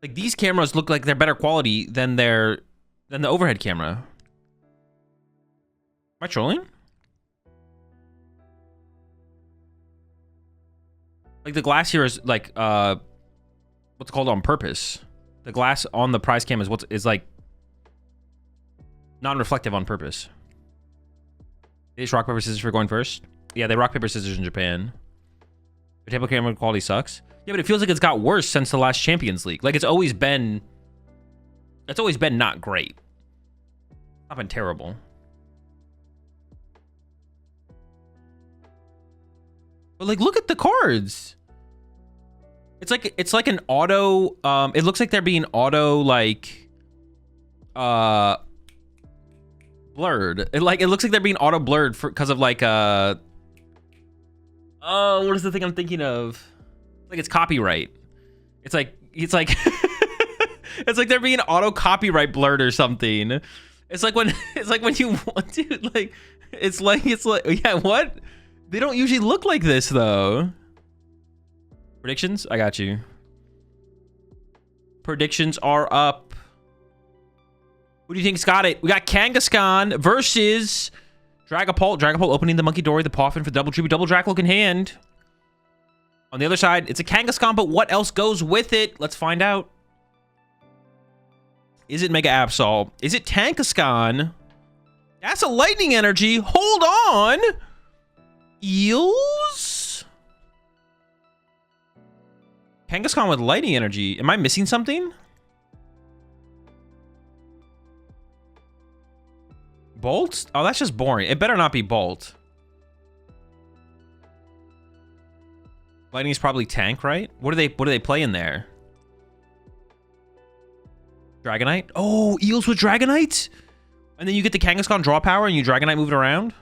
Like these cameras look like they're better quality than the overhead camera. Am I trolling? Like the glass here is like what's called on purpose. The glass on the prize cam is like non-reflective on purpose. It's rock paper scissors for going first. Yeah, they rock paper scissors in Japan. The table camera quality sucks. Yeah, but it feels like it's got worse since the last Champions League. Like it's always been not great. Not been terrible. But like look at the cards. It's like an auto it looks like they're being auto like blurred. It looks like they're being auto blurred because of like oh, what is the thing I'm thinking of? Like it's copyright. It's like it's like they're being auto copyright blurred or something. It's like when you want to like it's like yeah, what? They don't usually look like this though. Predictions? I got you. Predictions are up. Who do you think's got it? We got Kangaskhan versus Dragapult. Dragapult opening the Monkey Dory, the Poffin for double tribute, double Drac looking hand. On the other side, it's a Kangaskhan, but what else goes with it? Let's find out. Is it Mega Absol? Is it Tankaskhan? That's a lightning energy. Hold on. Eels? Kangaskhan with lightning energy. Am I missing something? Bolt? Oh, that's just boring. It better not be Bolt. Lightning is probably tank, right? What do they play in there? Dragonite? Oh, Eels with Dragonite? And then you get the Kangaskhan draw power and you Dragonite move it around?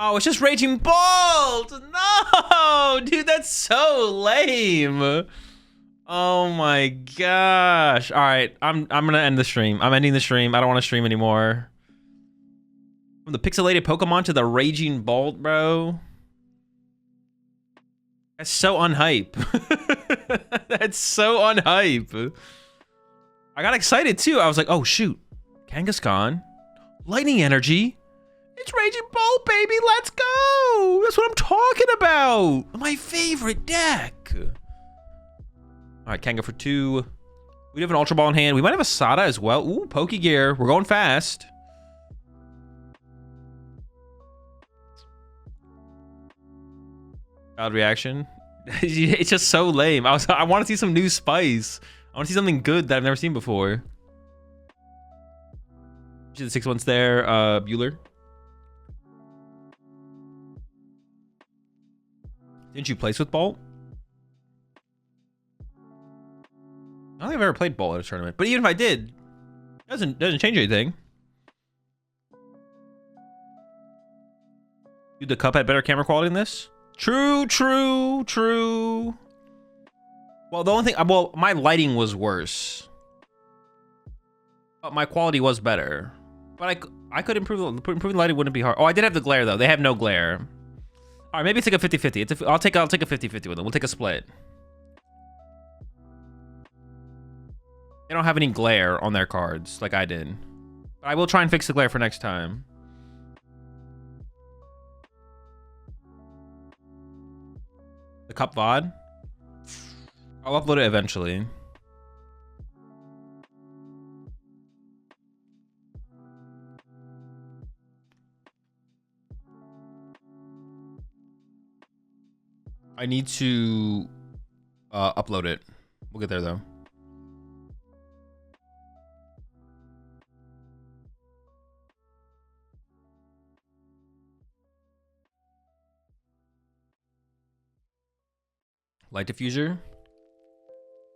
Oh, it's just Raging Bolt! No! Dude, that's so lame. Oh my gosh. Alright, I'm gonna end the stream. I'm ending the stream. I don't want to stream anymore. From the pixelated Pokemon to the Raging Bolt, bro. That's so unhype. That's so unhype. I got excited too. I was like, oh shoot. Kangaskhan. Lightning energy. It's Raging Bolt, baby. Let's go. That's what I'm talking about. My favorite deck. All right, Kanga for 2. We have an Ultra Ball in hand. We might have a Sada as well. Ooh, Pokegear. We're going fast. Bad reaction. It's just so lame. I want to see some new spice. I want to see something good that I've never seen before. See the 6-1's there. Bueller. Didn't you place with Bolt? I don't think I've ever played Bolt at a tournament. But even if I did, doesn't change anything. Dude, the Cup had better camera quality than this? True. Well, the only thing, well, my lighting was worse. But my quality was better. But I could improve, improving lighting wouldn't be hard. Oh, I did have the glare though. They have no glare. All right, maybe it's like a 50-50. I'll take a 50-50 with them. We'll take a split. They don't have any glare on their cards like I did. But I will try and fix the glare for next time. The Cup VOD? I'll upload it eventually. I need to upload it. We'll get there though. Light diffuser.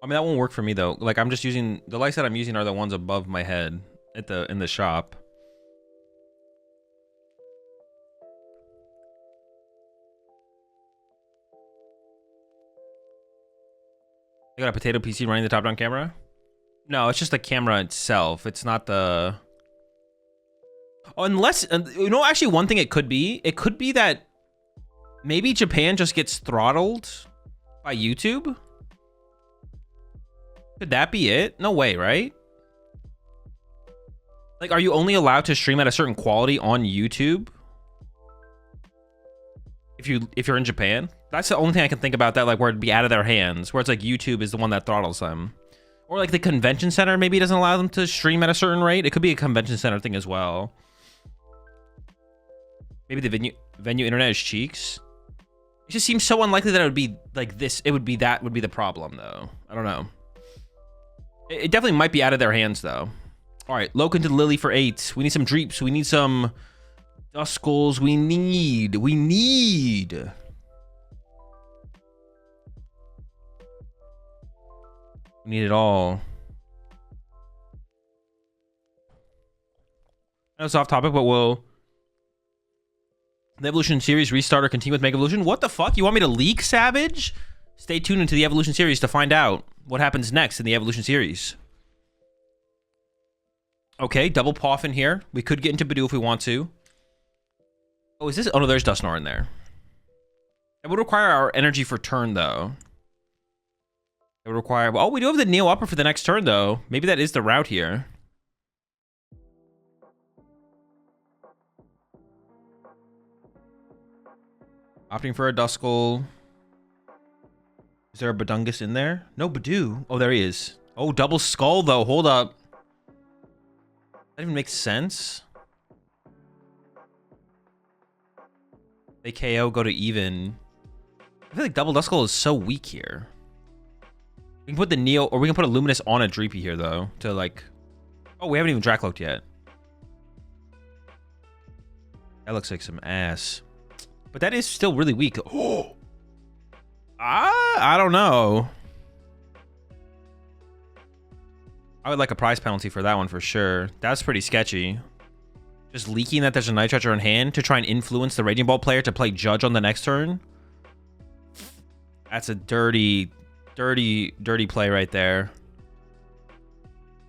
I mean, that won't work for me though. Like I'm just using the lights that I'm using are the ones above my head in the shop. You got a potato PC running the top-down camera? No, it's just the camera itself. It's not the... Unless... You know, actually, one thing it could be that maybe Japan just gets throttled By YouTube? Could that be it? No way, right? Like, are you only allowed to stream at a certain quality on YouTube? If you're in Japan? That's the only thing I can think about that, like, where it'd be out of their hands. Where it's like YouTube is the one that throttles them. Or like the convention center maybe doesn't allow them to stream at a certain rate. It could be a convention center thing as well. Maybe the venue internet is cheeks. It just seems so unlikely that it would be like this. It would be that would be the problem though. I don't know. It definitely might be out of their hands though. All right, Loken to Lily for 8. We need some Dreeps. We need some Duskulls. We need it all. I know it's off topic, but will the Evolution series restart or continue with Mega Evolution? What the fuck? You want me to leak, Savage? Stay tuned into the Evolution series to find out what happens next in the Evolution series. Okay, double Poff in here. We could get into Badoo if we want to. Oh, is this? Oh no, there's Dusknoir in there. It would require our energy for turn though. It would require... Oh, we do have the Neo Upper for the next turn, though. Maybe that is the route here. Opting for a Duskull. Is there a Badungus in there? No Badoo. Oh, there he is. Oh, double Skull, though. Hold up. That even makes sense. They KO, go to even. I feel like double Duskull is so weak here. We can put the Neo, or we can put a Luminous on a Dreepy here, though, to like... Oh, we haven't even Dracloaked yet. That looks like some ass. But that is still really weak. Oh! I don't know. I would like a prize penalty for that one for sure. That's pretty sketchy. Just leaking that there's a Night Charger in hand to try and influence the Raging Ball player to play Judge on the next turn. That's a dirty play right there.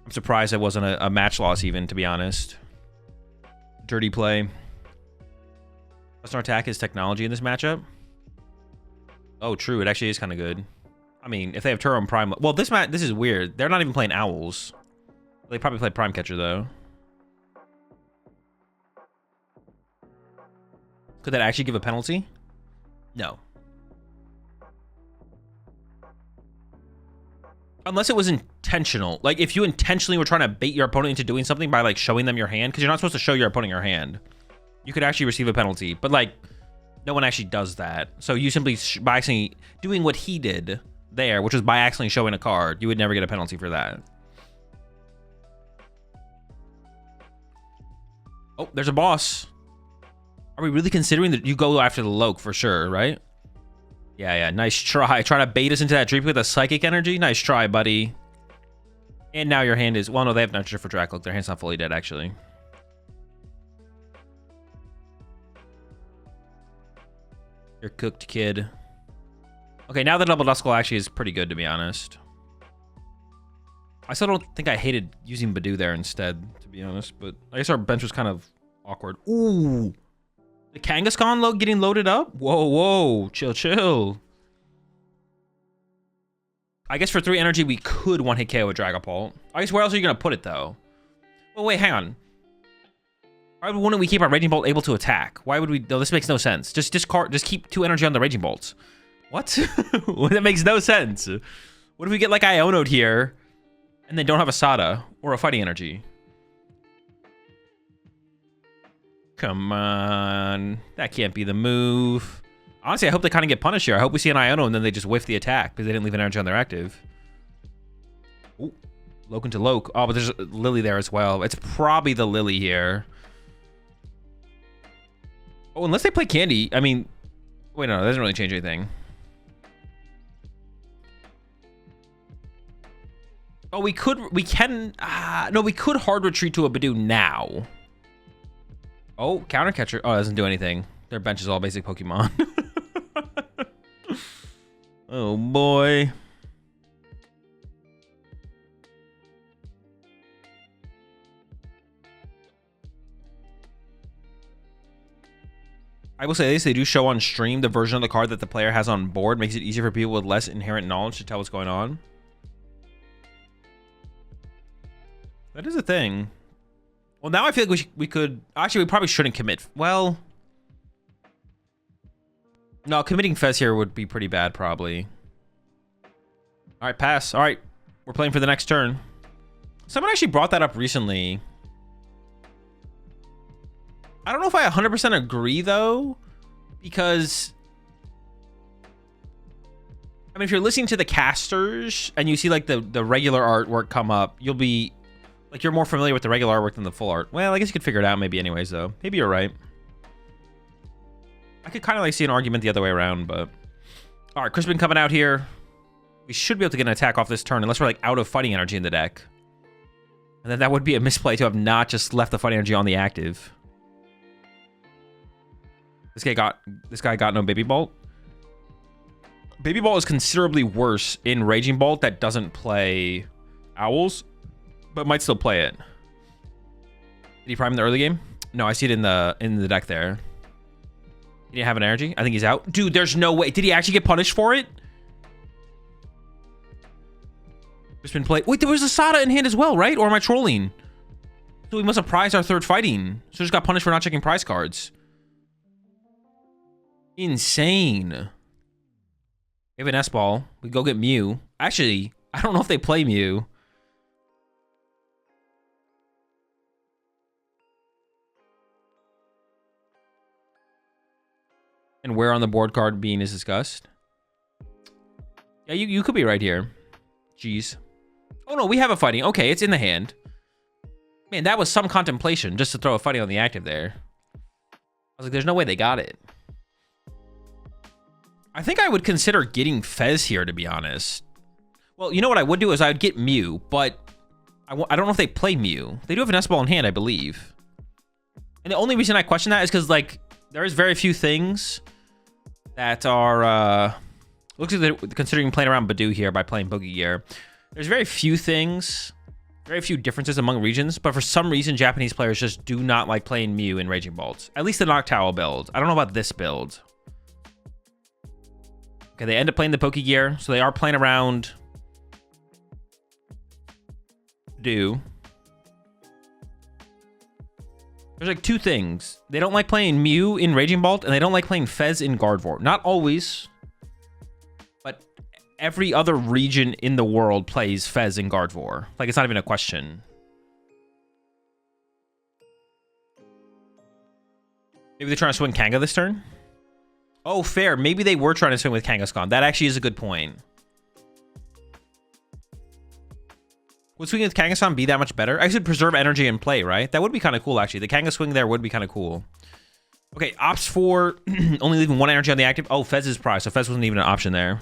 I'm surprised it wasn't a match loss even, to be honest. Dirty play. Dusknoir attack is technology in this matchup. Oh, true. It actually is kind of good. I mean, if they have Turo and Prime... Well, this is weird. They're not even playing Owls. They probably play Prime Catcher, though. Could that actually give a penalty? No. Unless it was intentional. Like, if you intentionally were trying to bait your opponent into doing something by, like, showing them your hand, because you're not supposed to show your opponent your hand, you could actually receive a penalty. But, like, no one actually does that. So you simply, by actually doing what he did there, which was by accidentally showing a card, you would never get a penalty for that. Oh, there's a boss. Are we really considering that you go after the Loke for sure, right? Yeah, nice try. Trying to bait us into that Dreepy with a Psychic Energy? Nice try, buddy. And now your hand is... Well, no, they have Nurture for Dracloak. Their hand's not fully dead, actually. You're cooked, kid. Okay, now the double Duskull actually is pretty good, to be honest. I still don't think I hated using Badoo there instead, to be honest. But I guess our bench was kind of awkward. Ooh! The Kangaskhan getting loaded up? Whoa. Chill. I guess for 3 energy, we could one-hit KO a Dragapult. I guess where else are you going to put it, though? Well, wait, hang on. Why wouldn't we keep our Raging Bolt able to attack? Why would we... No, this makes no sense. Just keep 2 energy on the Raging Bolts. What? That makes no sense. What if we get, like, Iono'd here, and they don't have a Sada or a Fighting Energy? Come on. That can't be the move. Honestly, I hope they kind of get punished here. I hope we see an Iono and then they just whiff the attack because they didn't leave an energy on their active. Ooh. Loken to Loke. Oh, but there's a Lily there as well. It's probably the Lily here. Oh, unless they play Candy. I mean... Wait, no, that doesn't really change anything. Oh, we could hard retreat to a Badoo now. Oh, counter catcher. Oh, it doesn't do anything. Their bench is all basic Pokemon. Oh, boy. I will say this, they do show on stream the version of the card that the player has on board. Makes it easier for people with less inherent knowledge to tell what's going on. That is a thing. Well, now I feel like we could... Actually, we probably shouldn't commit. Well... No, committing Fez here would be pretty bad, probably. All right, pass. All right, we're playing for the next turn. Someone actually brought that up recently. I don't know if I 100% agree, though, because... I mean, if you're listening to the casters and you see, like, the regular artwork come up, you'll be... Like, you're more familiar with the regular artwork than the full art. Well, I guess you could figure it out maybe anyways, though. Maybe you're right. I could kind of, like, see an argument the other way around, but... All right, Crispin coming out here. We should be able to get an attack off this turn, unless we're, like, out of fighting energy in the deck. And then that would be a misplay to have not just left the fighting energy on the active. This guy got no Baby Bolt. Baby Bolt is considerably worse in Raging Bolt that doesn't play Owls, but might still play it. Did he prime in the early game? No, I see it in the deck there. He didn't have an energy. I think he's out. Dude, there's no way. Did he actually get punished for it? Just been played. Wait, there was a Sada in hand as well, right? Or am I trolling? So we must have prized our third fighting. So just got punished for not checking prize cards. Insane. We have an S-ball. We go get Mew. Actually, I don't know if they play Mew. And where on the board card being is discussed. Yeah, you could be right here. Jeez. Oh, no, we have a fighting. Okay, it's in the hand. Man, that was some contemplation just to throw a fighting on the active there. I was like, there's no way they got it. I think I would consider getting Fez here, to be honest. Well, you know what I would do is I would get Mew, but I don't know if they play Mew. They do have an S-ball in hand, I believe. And the only reason I question that is because, like, there is very few things that are... looks like they're considering playing around Badu here by playing Boogie Gear. There's very few things, very few differences among regions, but for some reason, Japanese players just do not like playing Mew in Raging Bolts. At least the Noctowl build. I don't know about this build. Okay, they end up playing the Pokegear, so they are playing around Badu. There's like two things. They don't like playing Mew in Raging Bolt, and they don't like playing Fez in Gardevoir. Not always, but every other region in the world plays Fez in Gardevoir. Like, it's not even a question. Maybe they're trying to swing Kanga this turn? Oh, fair. Maybe they were trying to swing with Kangaskhan. That actually is a good point. Would swinging with Kangaskhan be that much better? I should preserve energy in play, right? That would be kind of cool, actually. The Kanga swing there would be kind of cool. Okay, opts for only leaving one energy on the active. Oh, Fez is prize, so Fez wasn't even an option there.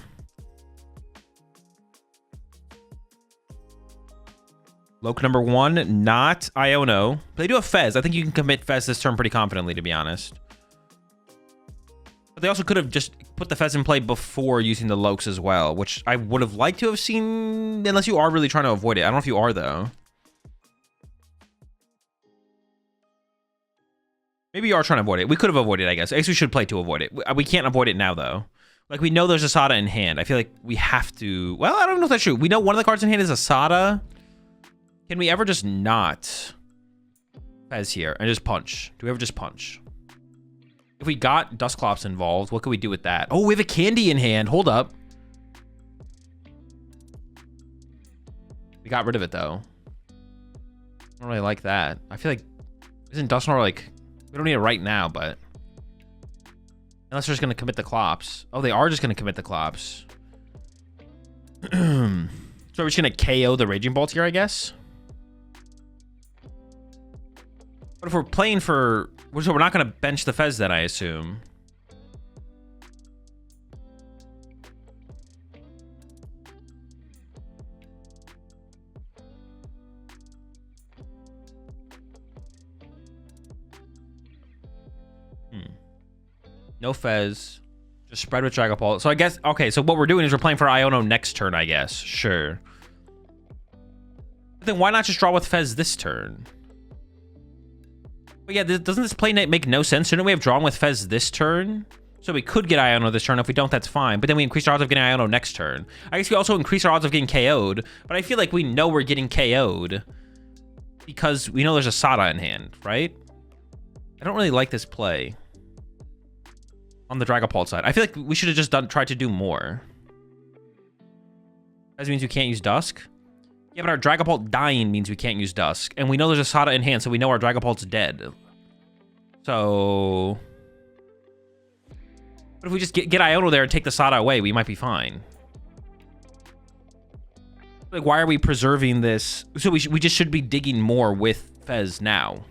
Loke number 1, not Iono. But they do have Fez. I think you can commit Fez this turn pretty confidently, to be honest. But they also could have just put the Fez in play before using the Lokes as well, which I would have liked to have seen, unless you are really trying to avoid it. I don't know if you are, though. Maybe you are trying to avoid it. We could have avoided it, I guess. I guess we should play to avoid it. We can't avoid it now, though. Like, we know there's a Sada in hand. I feel like we have to... Well, I don't know if that's true. We know one of the cards in hand is a Sada. Can we ever just not Fez here and just punch? Do we ever just punch? If we got Dusclops involved, what could we do with that? Oh, we have a Candy in hand. Hold up. We got rid of it, though. I don't really like that. I feel like... Isn't Dusknoir, like... We don't need it right now, but... Unless they're just going to commit the Clops. Oh, they are just going to commit the Clops. So we're just going to KO the Raging Bolt here, I guess? But if we're playing for... So we're not going to bench the Fez then, I assume. No Fez. Just spread with Dragapult. So I guess... Okay, so what we're doing is we're playing for Iono next turn, I guess. Sure. But then why not just draw with Fez this turn? But yeah, doesn't this play make no sense? Shouldn't we have drawn with Fez this turn? So we could get Iono this turn. If we don't, that's fine. But then we increase our odds of getting Iono next turn. I guess we also increase our odds of getting KO'd. But I feel like we know we're getting KO'd because we know there's a Sada in hand, right? I don't really like this play on the Dragapult side. I feel like we should have just tried to do more. That means we can't use Dusk. Yeah, but our Dragapult dying means we can't use Dusk. And we know there's a Sada in hand, so we know our Dragapult's dead. So... But if we just get Iono there and take the Sada away, we might be fine. Like, why are we preserving this? So we just should be digging more with Fez now.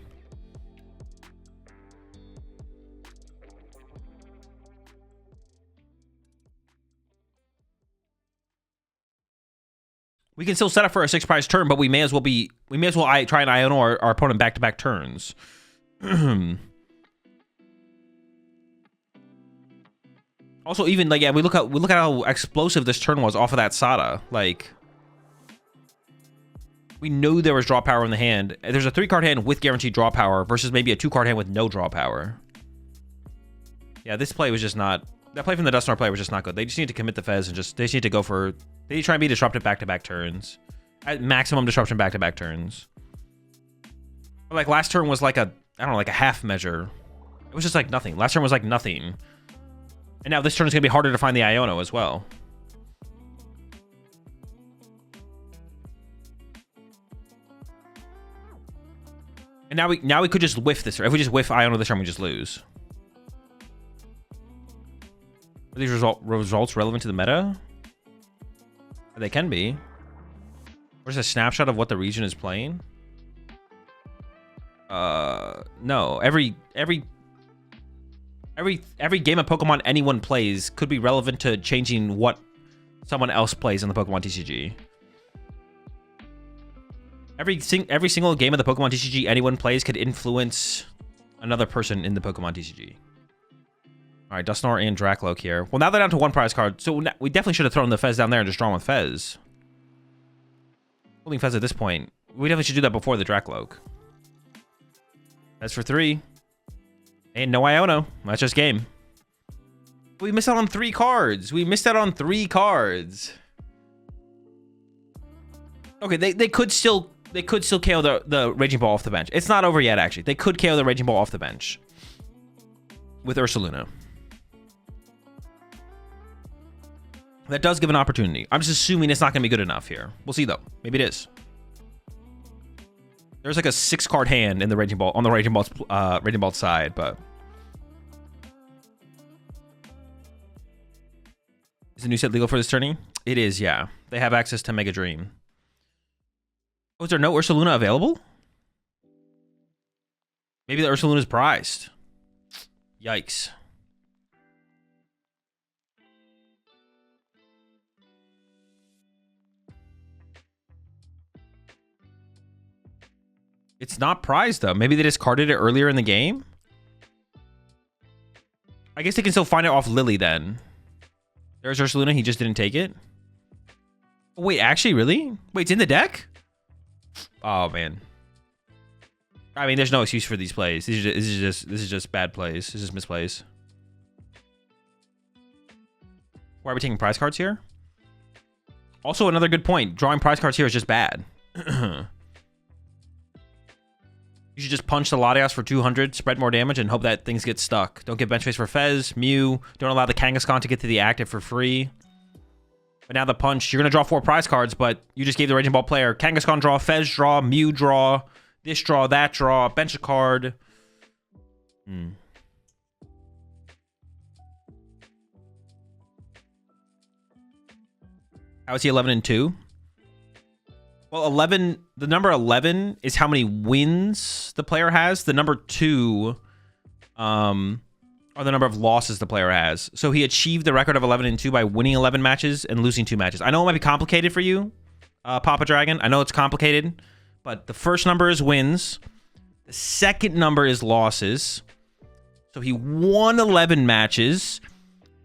We can still set up for a 6 prize turn, but we may as well try and Iono our opponent back-to-back turns. Also, even like, yeah, we look at how explosive this turn was off of that Sada. Like, we knew there was draw power in the hand. There's a 3-card hand with guaranteed draw power versus maybe a 2-card hand with no draw power. Yeah, this play was just not. That play from the Dusknoir player was just not good. They just need to commit the Fez and they just need to go for. They need to try and be disruptive back-to-back turns. At maximum disruption back-to-back turns. But like last turn was like a, I don't know, like a half measure. It was just like nothing. Last turn was like nothing. And now this turn is going to be harder to find the Iono as well. And now we could just whiff this. If we just whiff Iono this turn, we just lose. Are these results relevant to the meta? They can be. Or is a snapshot of what the region is playing? No. Every game of Pokemon anyone plays could be relevant to changing what someone else plays in the Pokemon TCG. Every single game of the Pokemon TCG anyone plays could influence another person in the Pokemon TCG. All right, Dusknoir and Dracloak here. Well, now they're down to 1 prize card, so we definitely should have thrown the Fez down there and just drawn with Fez. Holding Fez at this point. We definitely should do that before the Dracloak. Fez for 3. And no Iono. That's just game. We missed out on 3 cards. We missed out on 3 cards. Okay, they could still KO the Raging Ball off the bench. It's not over yet, actually. They could KO the Raging Ball off the bench with Ursaluna. That does give an opportunity. I'm just assuming it's not going to be good enough here. We'll see, though. Maybe it is. There's like a 6-card hand in the Raging Ball on the Raging Ball's side, but is the new set legal for this tourney? It is, yeah. They have access to Mega Dream. Oh, is there no Ursaluna available? Maybe the Ursaluna is prized. Yikes. It's not prized, though. Maybe they discarded it earlier in the game? I guess they can still find it off Lily, then. There's Ursaluna. He just didn't take it. Oh, wait, actually, really? Wait, it's in the deck? Oh, man. I mean, there's no excuse for these plays. This is just bad plays. This is misplays. Why are we taking prize cards here? Also, another good point. Drawing prize cards here is just bad. You should just punch the Latias for 200, spread more damage, and hope that things get stuck. Don't get bench space for Fez, Mew. Don't allow the Kangaskhan to get to the active for free. But now the punch, you're going to draw 4 prize cards, but you just gave the Raging Ball player Kangaskhan draw, Fez draw, Mew draw, this draw, that draw, bench a card. How is he 11 and 2? Well, 11, the number 11 is how many wins the player has. The number 2 are the number of losses the player has. So he achieved the record of 11 and 2 by winning 11 matches and losing 2 matches. I know it might be complicated for you, Papa Dragon. I know it's complicated, but the first number is wins. The second number is losses. So he won 11 matches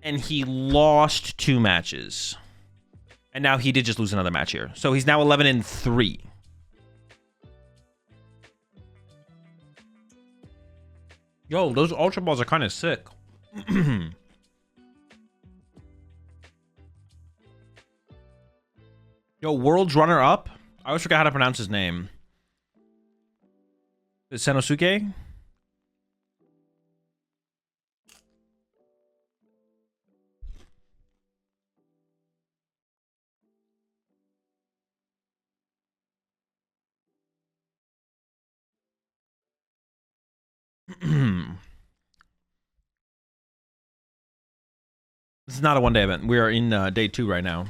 and he lost 2 matches. And now he did just lose another match here. So he's now 11 and 3. Yo, those Ultra Balls are kind of sick. Yo, World's runner-up? I always forget how to pronounce his name. Is it Sanosuke? This is not a one-day event. We are in day 2 right now.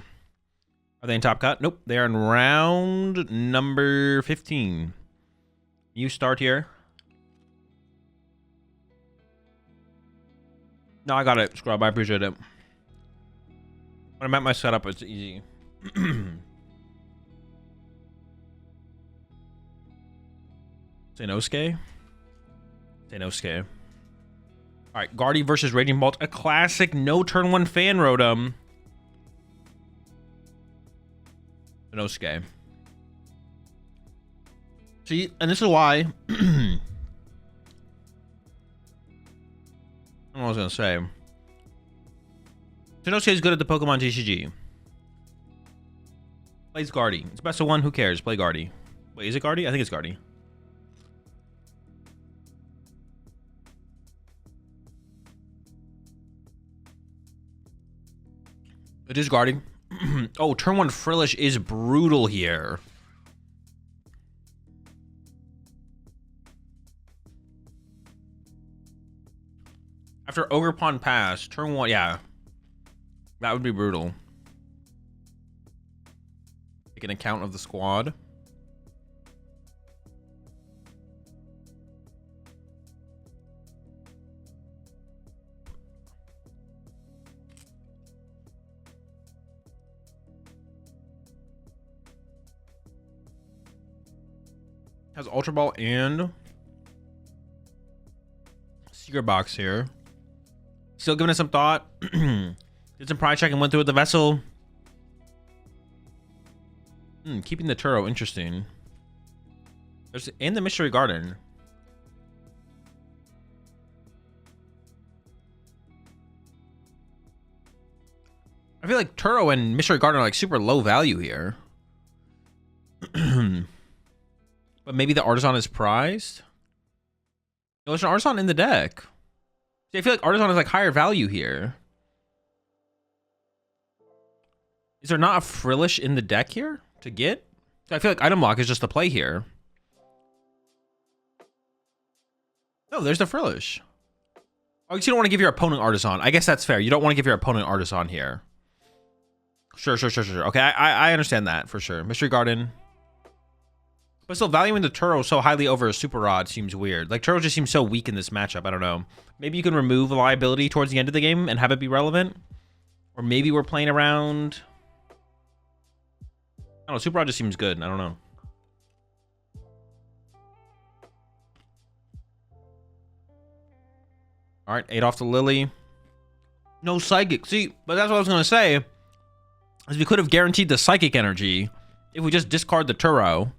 Are they in Top Cut? Nope. They are in round number 15. You start here. No, I got it, Scrub. I appreciate it. When I'm at my setup, it's easy. Sanosuke? Sanosuke. Alright, Guardy versus Raging Bolt. A classic no turn 1 fan rotom. Sanosuke. See, and this is why. I don't know what I was gonna say. Sanosuke is good at the Pokemon TCG. Plays Guardy. It's best of 1. Who cares? Play Guardy. Wait, is it Guardy? I think it's Guardy. It is Guardy. Oh, turn 1 Frillish is brutal here. After Ogerpon pass, turn 1, yeah. That would be brutal. Take an account of the squad. Has Ultra Ball and Secret Box here. Still giving it some thought. Did some pride check and went through with the vessel. Keeping the Turo interesting. There's and the Mystery Garden. I feel like Turo and Mystery Garden are like super low value here. But maybe the Artisan is prized. No, there's an Artisan in the deck. See, I feel like Artisan is like higher value here. Is there not a Frillish in the deck here to get? I feel like item lock is just the play here. No, there's the Frillish. Oh, you don't want to give your opponent Artisan. I guess that's fair. You don't want to give your opponent Artisan here. Sure. Okay, I understand that for sure. Mystery Garden. But still, valuing the Turo so highly over a Super Rod seems weird. Like, Turo just seems so weak in this matchup. I don't know. Maybe you can remove a liability towards the end of the game and have it be relevant. Or maybe we're playing around... I don't know. Super Rod just seems good. I don't know. All right, 8 off to Lily. No Psychic. See, but that's what I was going to say. Is we could have guaranteed the Psychic energy if we just discard the Turo.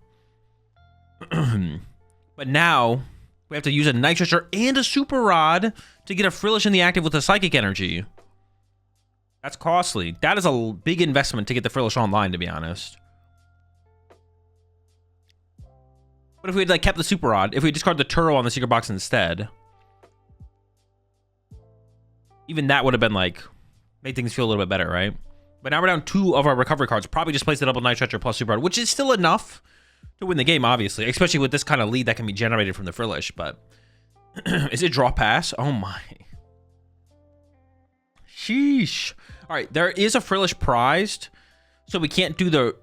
But now we have to use a Nitrusher and a Super Rod to get a Frillish in the active with a Psychic energy. That's costly. That is a big investment to get the Frillish online, to be honest. But if we had like kept the Super Rod, if we discard the Turo on the Secret Box instead, even that would have been like made things feel a little bit better, right? But now we're down 2 of our recovery cards. Probably just place the double Nitrusher plus Super Rod, which is still enough to win the game, obviously, especially with this kind of lead that can be generated from the Frillish. But is it draw pass? Oh my. Sheesh. All right, there is a Frillish prized, so we can't do the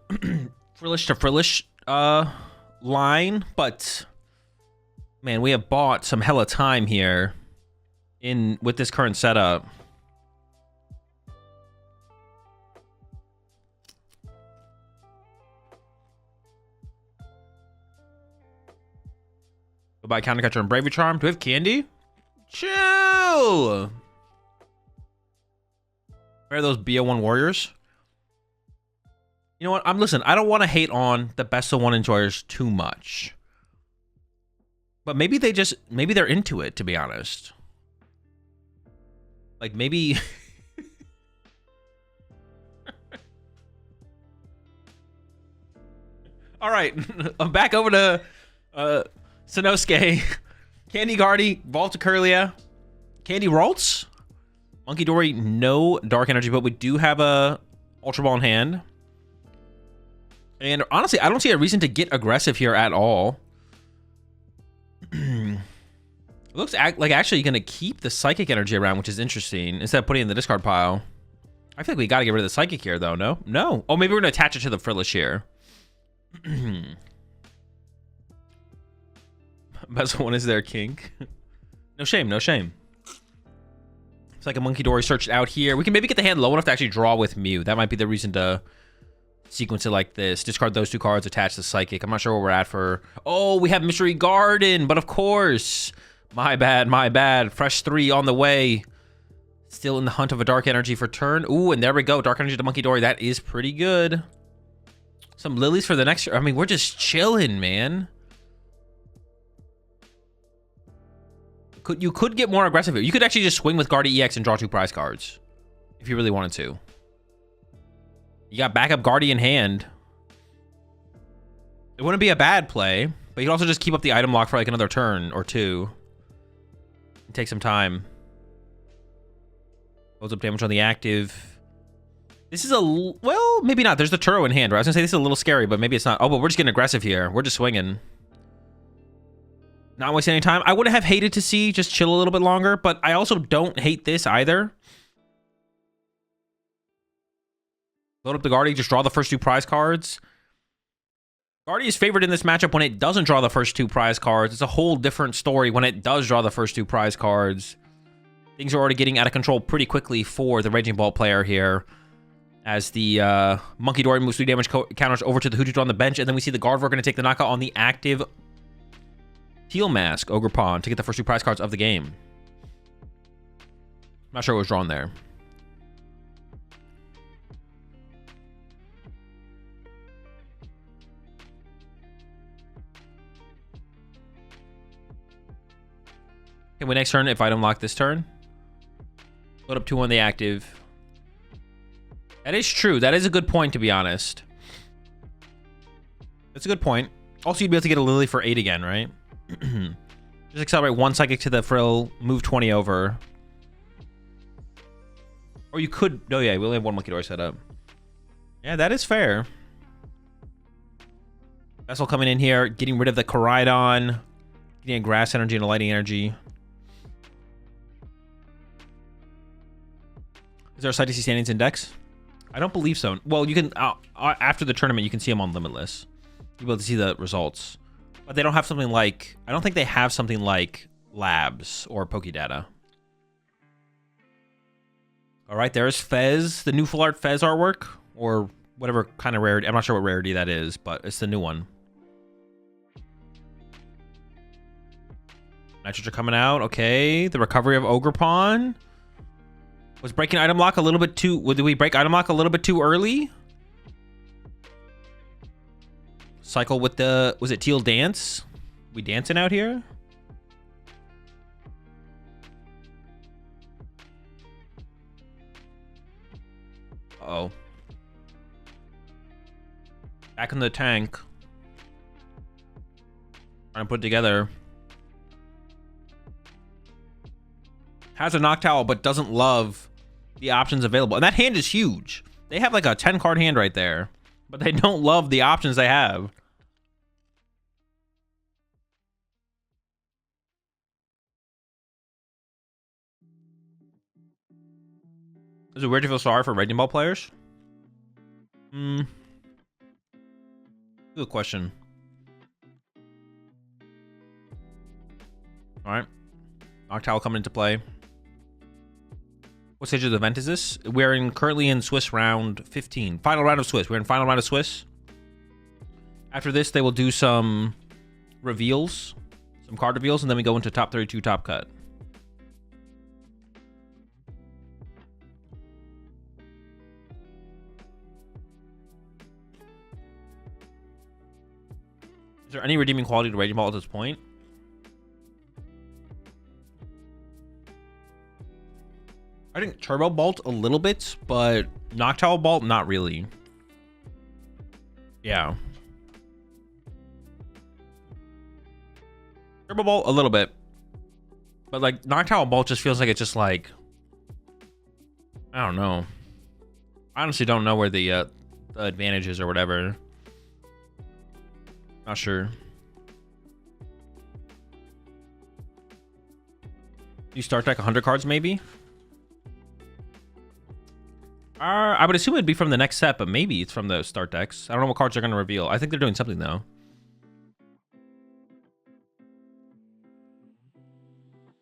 Frillish to Frillish line, but man, we have bought some hella time here with this current setup. Buy Counter Catcher and Bravery Charm. Do we have candy? Chill! Where are those BO1 Warriors? You know what? Listen, I don't want to hate on the best of 1 enjoyers too much. But maybe they're into it, to be honest. Like, maybe... All right, I'm back over to Sanosuke, Candy Guardy, Volticurlia, Candy Ralts, Monkey Dory, no Dark Energy, but we do have a Ultra Ball in hand. And honestly, I don't see a reason to get aggressive here at all. It looks like actually going to keep the Psychic Energy around, which is interesting, instead of putting it in the discard pile. I feel like we got to get rid of the Psychic here, though, no? No. Oh, maybe we're going to attach it to the Frillish here. Best one is their kink. No shame, no shame. It's like a Monkey Dory searched out here. We can maybe get the hand low enough to actually draw with Mew. That might be the reason to sequence it like this. Discard those 2 cards, attach the Psychic. I'm not sure where we're at for... Oh, we have Mystery Garden, but of course. My bad, my bad. Fresh 3 on the way. Still in the hunt of a Dark Energy for turn. Ooh, and there we go. Dark Energy to Monkey Dory. That is pretty good. Some lilies for the next... I mean, we're just chilling, man. You could get more aggressive here. You could actually just swing with Guardy EX and draw 2 prize cards. If you really wanted to. You got backup Guardy in hand. It wouldn't be a bad play. But you could also just keep up the item lock for like another turn or 2. And take some time. Builds up damage on the active. This is a... Well, maybe not. There's the Turo in hand, right? I was going to say this is a little scary, but maybe it's not. Oh, but we're just getting aggressive here. We're just swinging. Not wasting any time. I would have hated to see just chill a little bit longer, but I also don't hate this either. Load up the Guardy, just draw the first 2 prize cards. Guardy is favored in this matchup when it doesn't draw the first 2 prize cards. It's a whole different story when it does draw the first 2 prize cards. Things are already getting out of control pretty quickly for the Raging Ball player here. As the Monkey Dory moves 3 damage counters over to the Hoodoo on the bench. And then we see the Gardevoir going to take the knockout on the active Teal Mask Ogre Pawn to get the first 2 prize cards of the game. Not sure what was drawn there. Can we next turn if item lock this turn? Load up 2 on the active. That is true. That is a good point, to be honest. That's a good point. Also, you'd be able to get a Lily for 8 again, right? Just accelerate 1 Psychic to the Frill, move 20 over. Or you could... Oh, yeah, we only have 1 Monkey Dory set up. Yeah, that is fair. Vessel coming in here, getting rid of the Koraidon, getting a Grass Energy and a Lighting Energy. Is there a site to see standings index? I don't believe so. Well, you can... after the tournament, you can see them on Limitless. You'll be able to see the results. But they don't have something like... I don't think they have something like Labs or Pokédata. All right, there's Fez, the new full art Fez artwork. Or whatever kind of rarity. I'm not sure what rarity that is, but it's the new one. Nitrogen coming out. Okay, the recovery of Ogre Pawn. Was breaking item lock a little bit too... Did we break item lock a little bit too early? Cycle with the... Was it Teal Dance? We dancing out here? Uh-oh. Back in the tank. Trying to put it together. Has a Noctowl, but doesn't love the options available. And that hand is huge. They have like a 10-card hand right there. But they don't love the options they have. Is it weird to feel sorry for Raging Ball players? Good question. Alright. Noctowl coming into play. What stage of the event is this? We're currently in Swiss round 15. Final round of Swiss. We're in final round of Swiss. After this, they will do some reveals. Some card reveals, and then we go into top 32 top cut. Is there any redeeming quality to Raging Ball at this point? I think Turbo Bolt a little bit, but Noctowl Bolt, not really. Yeah. Turbo Bolt a little bit. But like Noctowl Bolt just feels like it's just like, I don't know. I honestly don't know where the advantage is or whatever. Not sure. You start deck 100 cards maybe? I would assume it'd be from the next set, but maybe it's from the start decks. I don't know what cards they're going to reveal. I think they're doing something though.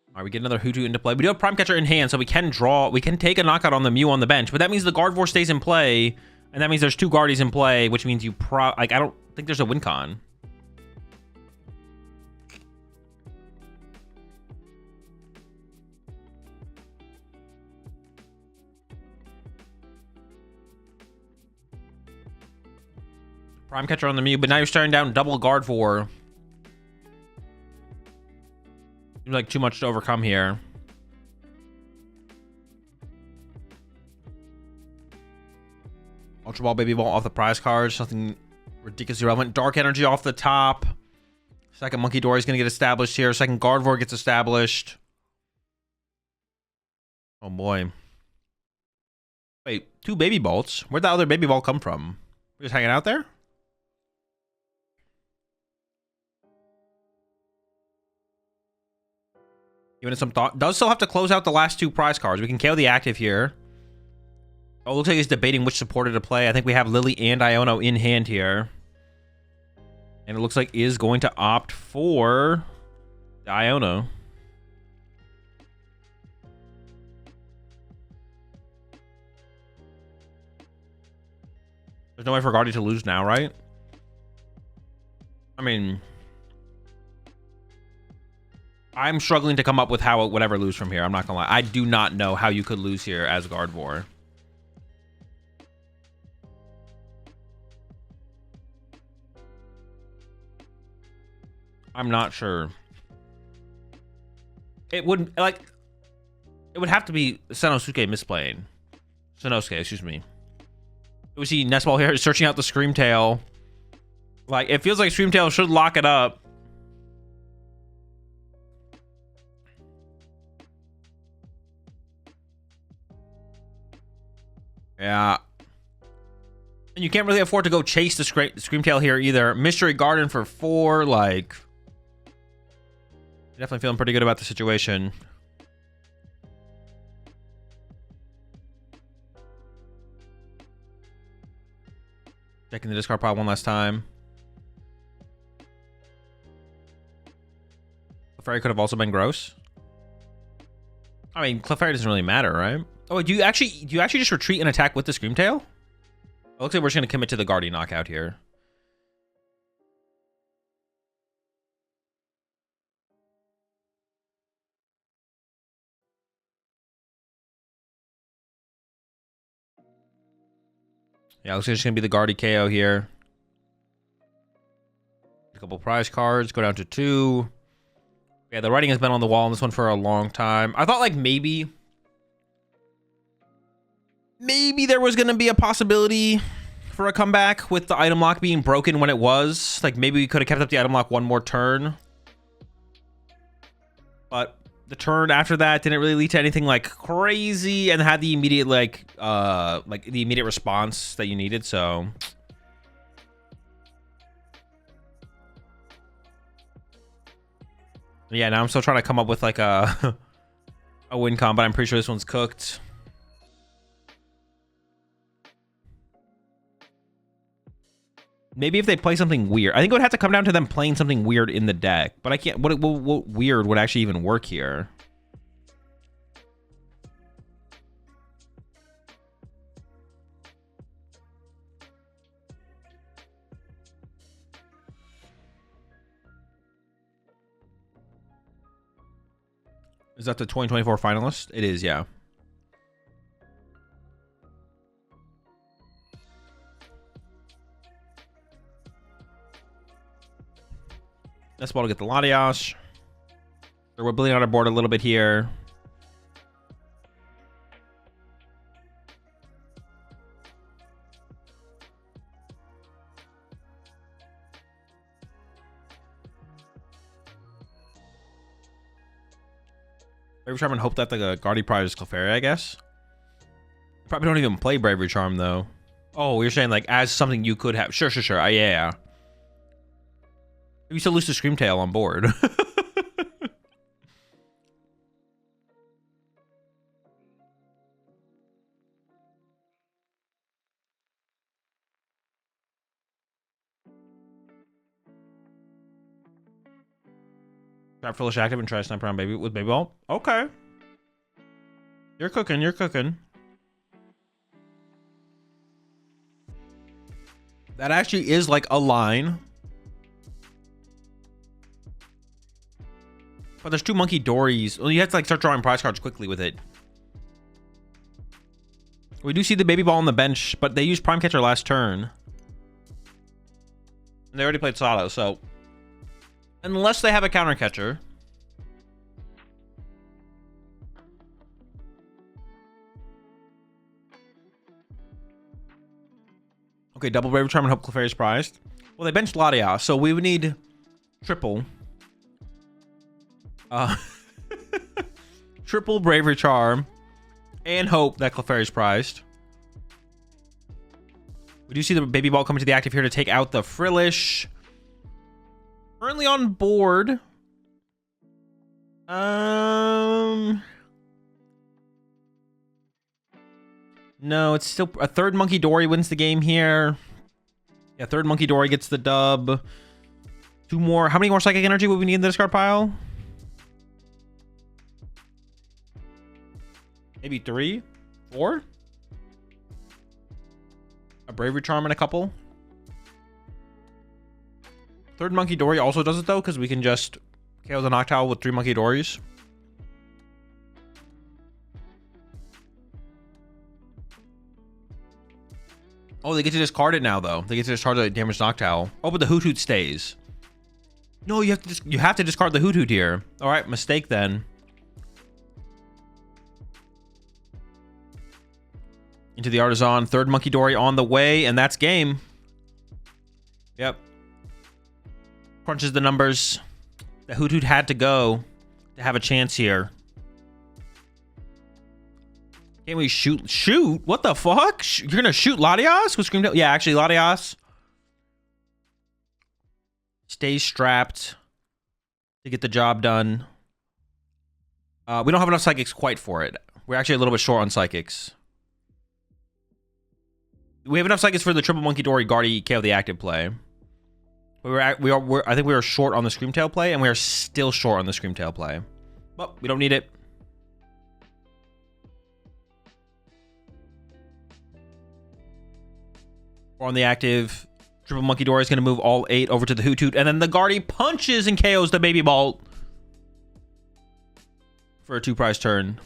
All right, we get another Hoodoo into play. We do have Prime Catcher in hand, so we can draw. We can take a knockout on the Mew on the bench, but that means the Gardevoir stays in play, and that means there's 2 Guardies in play, which means you like I don't think there's a win con. Prime Catcher on the Mew, but now you're staring down double Gardevoir. Seems like too much to overcome here. Ultra Ball, Baby Ball off the prize cards. Something ridiculously relevant. Dark Energy off the top. Second Monkey Dory is going to get established here. Second Gardevoir gets established. Oh boy. Wait, 2 Baby Bolts? Where'd the other Baby Ball come from? We're just hanging out there? Giving it some thought. Does still have to close out the last 2 prize cards. We can KO the active here. Oh, looks like he's debating which supporter to play. I think we have Lily and Iono in hand here. And it looks like is going to opt for the Iono. There's no way for Guardy to lose now, right? I mean, I'm struggling to come up with how it would ever lose from here. I'm not gonna lie. I do not know how you could lose here as Gardevoir. I'm not sure. It wouldn't, like, it would have to be Sanosuke misplaying. Sanosuke, excuse me. We see Nestball here searching out the Screamtail. Like, it feels like Screamtail should lock it up. Yeah. And you can't really afford to go chase the Screamtail here either. Mystery Garden for 4, like... Definitely feeling pretty good about the situation. Checking the discard pile one last time. Clefairy could have also been gross. I mean, Clefairy doesn't really matter, right? Oh, do you actually just retreat and attack with the Screamtail? It looks like we're just gonna commit to the Guardian knockout here. Yeah, looks like it's gonna be the Guardy KO here. A couple prize cards, go down to 2. Yeah, the writing has been on the wall on this one for a long time. I thought like maybe there was gonna be a possibility for a comeback with the item lock being broken when it was. Like maybe we could have kept up the item lock one more turn. But the turn after that didn't really lead to anything like crazy and had the immediate like the immediate response that you needed, so yeah, now I'm still trying to come up with like a win con, but I'm pretty sure this one's cooked. Maybe if they play something weird. I think it would have to come down to them playing something weird in the deck. But I can't... What weird would actually even work here? Is that the 2024 finalist? It is, yeah. That's ball to get the Latias. So we're building on our board a little bit here. Bravery Charm and hope that the Guardy Prize is Clefairy, I guess. Probably don't even play Bravery Charm, though. Oh, you're saying, like, as something you could have. Sure. Yeah. You still lose to Screamtail on board. Trap Foolish active and try to snipe around baby with Baby Ball. Okay. You're cooking. That actually is like a line. But there's 2 Monkey Dories. Well, you have to like start drawing prize cards quickly with it. We do see the Baby Ball on the bench, but they used Prime Catcher last turn. And they already played Sato, so... Unless they have a counter catcher. Okay, double Bravery Charm and hope Clefairy's prized. Well, they benched Latias, so we would need triple. Triple Bravery Charm and hope that Clefairy's prized. We do see the Baby Ball coming to the active here to take out the Frillish. Currently on board. No, it's still a third Monkey Dory wins the game here. Yeah, third Monkey Dory gets the dub. 2 more. How many more Psychic Energy would we need in the discard pile? Maybe 3? 4? A Bravery Charm and a couple. Third Monkey Dory also does it though, because we can just KO the Noctowl with 3 Monkey Dories. Oh, they get to discard it now though. They get to discard the damaged Noctowl. Oh, but the Hoot Hoot stays. No, you have to discard the Hoot Hoot here. All right, mistake then. Into the Artisan, third Monkey Dory on the way, and that's game. Yep. Crunches the numbers. The Hoot Hoot had to go to have a chance here. Can't we shoot? Shoot? What the fuck? You're gonna shoot Latias with Screamtail? Yeah, actually, Latias stays strapped to get the job done. We don't have enough Psychics quite for it. We're actually a little bit short on Psychics. We have enough Psychics for the triple Monkey Dory Guardy KO the active play. I think we are short on the Screamtail play, and we are still short on the Screamtail play. But we don't need it. We're on the active. Triple Monkey Dory is going to move all 8 over to the Hoot Hoot, and then the Guardy punches and KOs the Baby Ball for a 2 prize turn.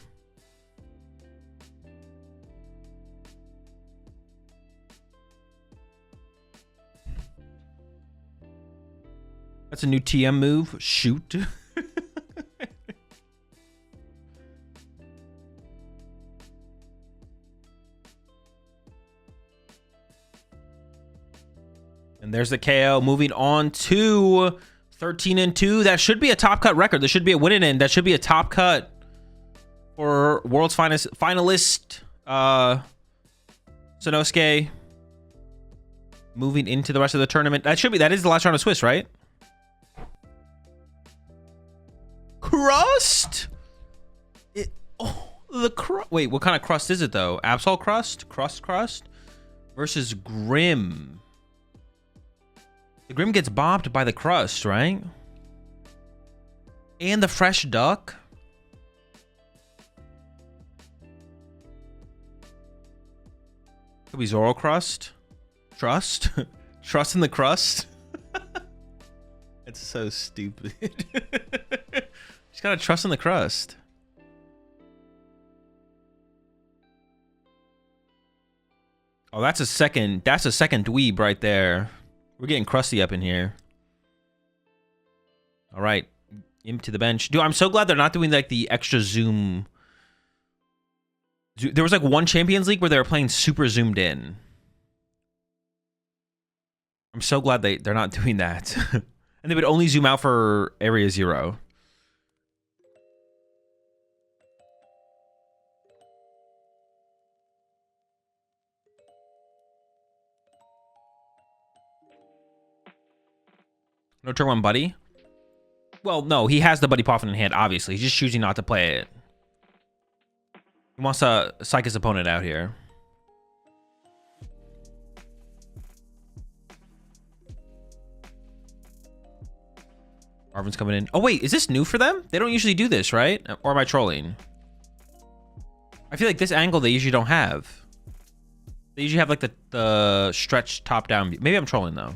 That's a new TM move. Shoot. And there's the KO. Moving on to 13-2. That should be a top cut record. There should be a winning end. That should be a top cut for World's finalist Sanosuke. Moving into the rest of the tournament. That is the last round of Swiss, right? Crust? Wait, what kind of crust is it though? Absol crust? Crust? Versus Grim. The Grim gets bopped by the crust, right? And the fresh duck? Could be Zoro crust? Trust? Trust in the crust? It's so stupid. Just gotta trust in the crust. Oh, that's a second dweeb right there. We're getting crusty up in here. All right, Imp to the bench. Dude, I'm so glad they're not doing like the extra zoom. There was like one Champions League where they were playing super zoomed in. I'm so glad they're not doing that. And they would only zoom out for Area 0. No turn 1 buddy? Well, no, he has the Buddy Poffin in hand, obviously. He's just choosing not to play it. He wants to psych his opponent out here. Arvin's coming in. Oh, wait, is this new for them? They don't usually do this, right? Or am I trolling? I feel like this angle they usually don't have. They usually have like the stretched top-down view. Maybe I'm trolling, though.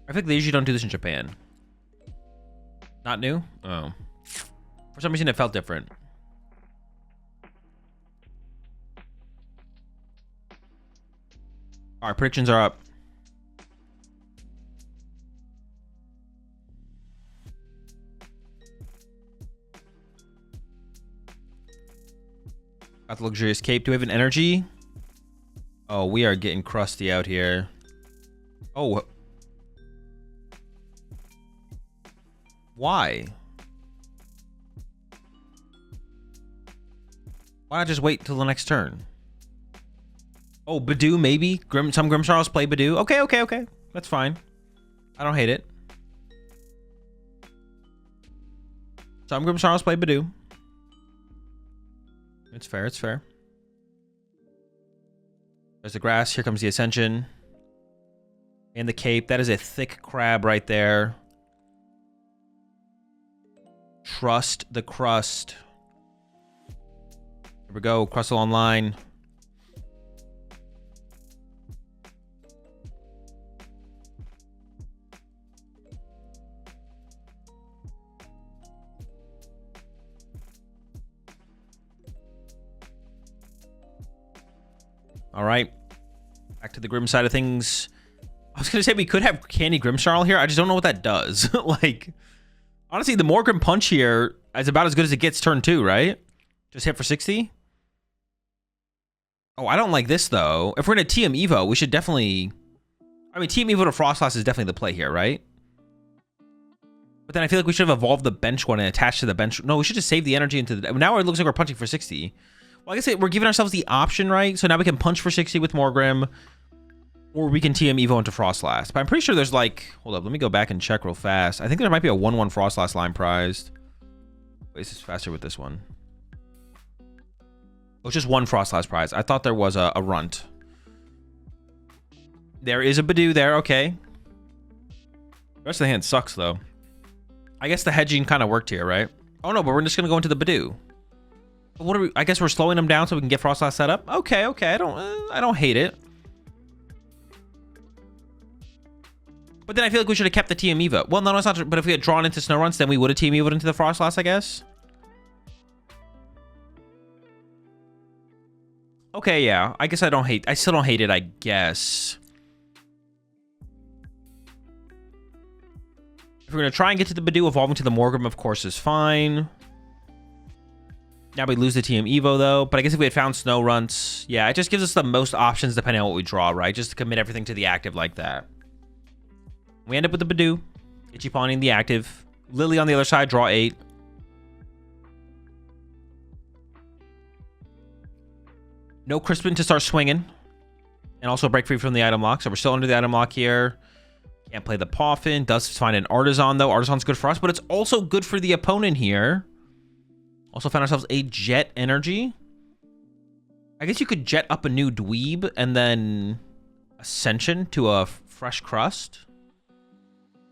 I feel like they usually don't do this in Japan. Not new? Oh. For some reason, it felt different. All right, predictions are up. Got the luxurious cape. Do we have an energy? Oh, we are getting crusty out here. Oh. Why? Why not just wait till the next turn? Oh, Badoo, maybe? Some Grimmsnarls play Badoo. Okay. That's fine. I don't hate it. Some Grimmsnarls play Badoo. It's fair, it's fair. There's the grass. Here comes the Ascension. And the cape. That is a thick crab right there. Trust the crust. Here we go. Crustle online. All right. Back to the Grim side of things. I was going to say we could have Candy Grimmsnarl here. I just don't know what that does. Like, honestly, the more Grim Punch here is about as good as it gets turn 2, right? Just hit for 60. Oh, I don't like this, though. If we're going to TM Evo, we should definitely... I mean, TM Evo to Frostlass is definitely the play here, right? But then I feel like we should have evolved the bench one and attached to the bench. No, we should just save the energy into the... Now it looks like we're punching for 60. Well, I guess we're giving ourselves the option, right? So now we can punch for 60 with more Grim. Or we can TM Evo into Frostlass. But I'm pretty sure there's like... Hold up, let me go back and check real fast. I think there might be a 1-1 Frostlass line prized. Wait, this is faster with this one. Oh, it's just one Frostlass prize. I thought there was a runt. There is a Badoo there, okay. The rest of the hand sucks, though. I guess the hedging kind of worked here, right? Oh, no, but we're just going to go into the Badoo. What are we? I guess we're slowing them down so we can get Frostlass set up. Okay. I don't hate it. But then I feel like we should have kept the TM Evo. Well, no, it's not. But if we had drawn into Snow Runs, then we would have TM Evo'd into the Frostlass, I guess. Okay, yeah. I guess I don't hate. I still don't hate it, I guess. If we're gonna try and get to the Badoo, evolving to the Morgrim, of course, is fine. Now we lose the TM Evo, though. But I guess if we had found Snow Runts... Yeah, it just gives us the most options depending on what we draw, right? Just to commit everything to the active like that. We end up with the Badoo. Aichi pawning the active. Lily on the other side, draw 8. No Crispin to start swinging. And also break free from the item lock. So we're still under the item lock here. Can't play the Poffin. Does find an Artisan, though. Artisan's good for us, but it's also good for the opponent here. Also found ourselves a Jet Energy. I guess you could jet up a new Dweeb and then Ascension to a fresh Crust.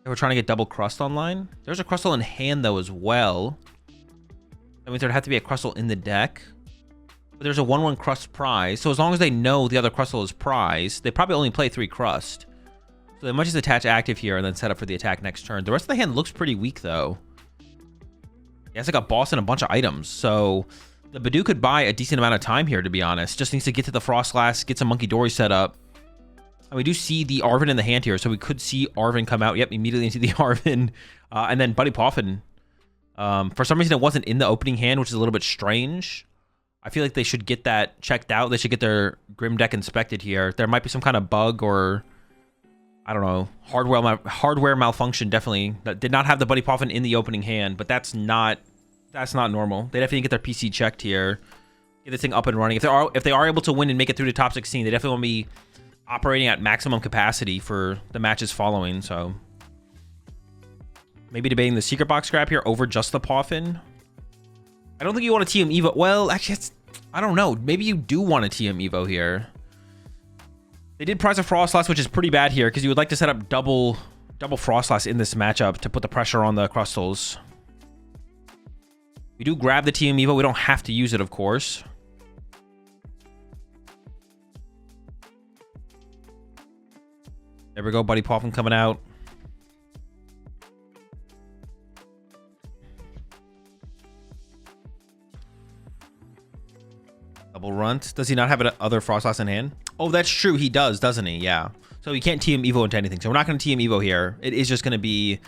If we're trying to get double Crust online. There's a Crustle in hand, though, as well. That means there'd have to be a Crustle in the deck. But there's a 1-1 Crust prize. So as long as they know the other Crustle is prize, they probably only play 3 Crust. So they might just attach active here and then set up for the attack next turn. The rest of the hand looks pretty weak, though. Yeah, it's like a boss and a bunch of items. So the Badoo could buy a decent amount of time here, to be honest. Just needs to get to the Frostlass, get some Monkey Dory set up. And we do see the Arven in the hand here, so we could see Arven come out. Yep, immediately into the Arven. And then Buddy Poffin. For some reason, it wasn't in the opening hand, which is a little bit strange. I feel like they should get that checked out. They should get their Grim deck inspected here. There might be some kind of bug or... I don't know, hardware malfunction, definitely. That did not have the Buddy Poffin in the opening hand, but that's not normal. They definitely get their PC checked here, get this thing up and running. If they are able to win and make it through to top 16, they definitely want to be operating at maximum capacity for the matches following. So Maybe debating the secret box grab here over just the Poffin. I don't think you want to TM Evo. Well, actually, I don't know. Maybe you do want to TM Evo here. They did prize a Frostlass, which is pretty bad here because you would like to set up double Frostlass in this matchup to put the pressure on the Crustals. We do grab the TM Evo. We don't have to use it, of course. There we go, Buddy Poffin coming out. Double Runt. Does he not have other Frostlass in hand? Oh, that's true. He does, doesn't he? Yeah. So he can't TM Evo into anything. So we're not going to TM Evo here. It is just going to be...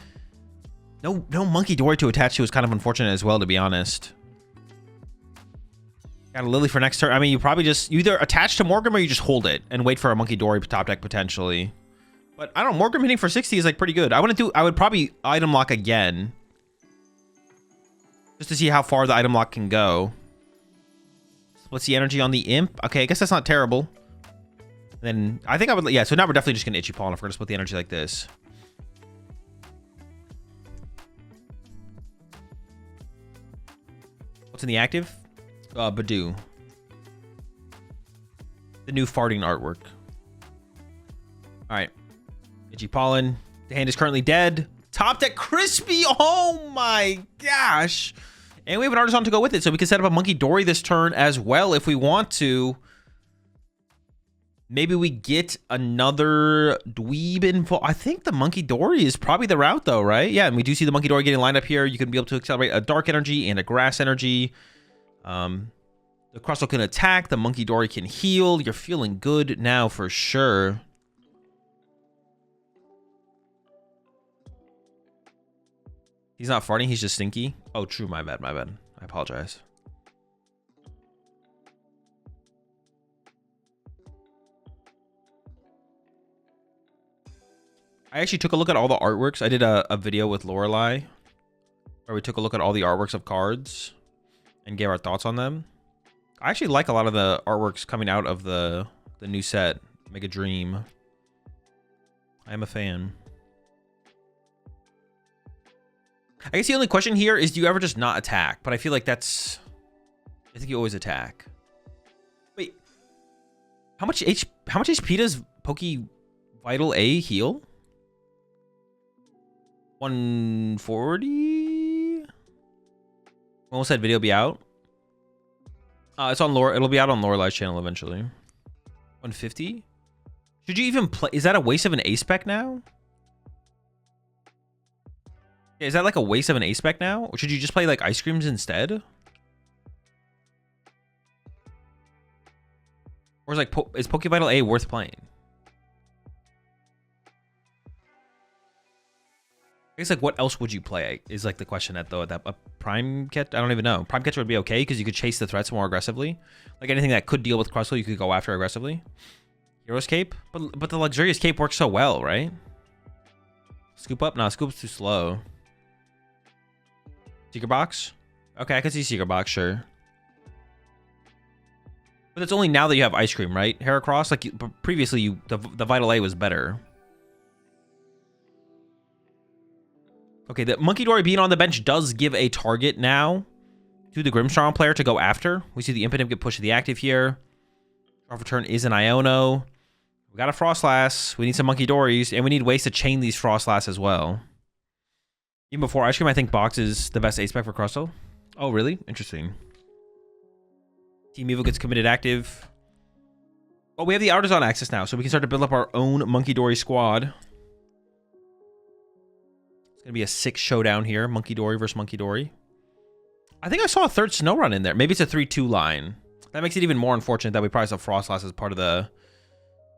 No Monkey Dory to attach to is kind of unfortunate as well, to be honest. Got a Lily for next turn. I mean, you probably just... You either attach to Morgrim or you just hold it and wait for a Monkey Dory top deck potentially. But I don't know. Morgrim hitting for 60 is like pretty good. I would probably item lock again. Just to see how far the item lock can go. What's the energy on the Imp? Okay, I guess that's not terrible. Then I think I would... Yeah, so now we're definitely just going to Itchy Pollen if we're going to split the energy like this. What's in the active? Badoo. The new farting artwork. All right. Itchy Pollen. The hand is currently dead. Top deck Crispy. Oh my gosh. And we have an Artisan to go with it, so we can set up a Monkey Dory this turn as well if we want to. Maybe we get another Dweeb info. I think the Monkey Dory is probably the route, though, right? Yeah, and we do see the Monkey Dory getting lined up here. You can be able to accelerate a Dark Energy and a Grass Energy. The Crustle can attack. The Monkey Dory can heal. You're feeling good now for sure. He's not farting. He's just stinky. Oh, true. My bad. My bad. I apologize. I actually took a look at all the artworks. I did a video with Lorelei where we took a look at all the artworks of cards and gave our thoughts on them. I actually like a lot of the artworks coming out of the new set. Make a Dream. I am a fan. I guess the only question here is, do you ever just not attack? But I feel like that's... I think you always attack. Wait. How much HP does Poke Vital A heal? 140? When will that video be out? It's on Lore. It'll be out on Lorelei's channel eventually. 150? Should you even play? Is that a waste of an A spec now? Yeah, is that like a waste of an A spec now? Or should you just play like Ice Creams instead? Or is like is Poke Vital A worth playing? I guess like what else would you play is like the question at though. That a Prime Catcher? I don't even know. Prime Catcher would be okay because you could chase the threats more aggressively. Like anything that could deal with Crustle, you could go after aggressively. Hero's Cape, but the Luxurious Cape works so well, right? Scoop up? No, Scoop's too slow. Secret Box? Okay, I can see Secret Box, sure. But it's only now that you have Ice Cream, right? Heracross? Like, previously, the Vital A was better. Okay, the Monkey Dory being on the bench does give a target now to the Grimmstrong player to go after. We see the Impotent get pushed to the active here. Draw for turn is an Iono. We got a Frostlass. We need some Monkey Dories, and we need ways to chain these Frostlass as well. Even before Ice Cream, I think Box is the best A-Spec for Crustle. Oh, really? Interesting. Team Evo gets committed active. Oh, we have the Artisan access now, so we can start to build up our own Monkey Dory squad. It's going to be a 6 showdown here. Monkey Dory versus Monkey Dory. I think I saw a third Snow Run in there. Maybe it's a 3-2 line. That makes it even more unfortunate that we prize up Frostlass as part of the...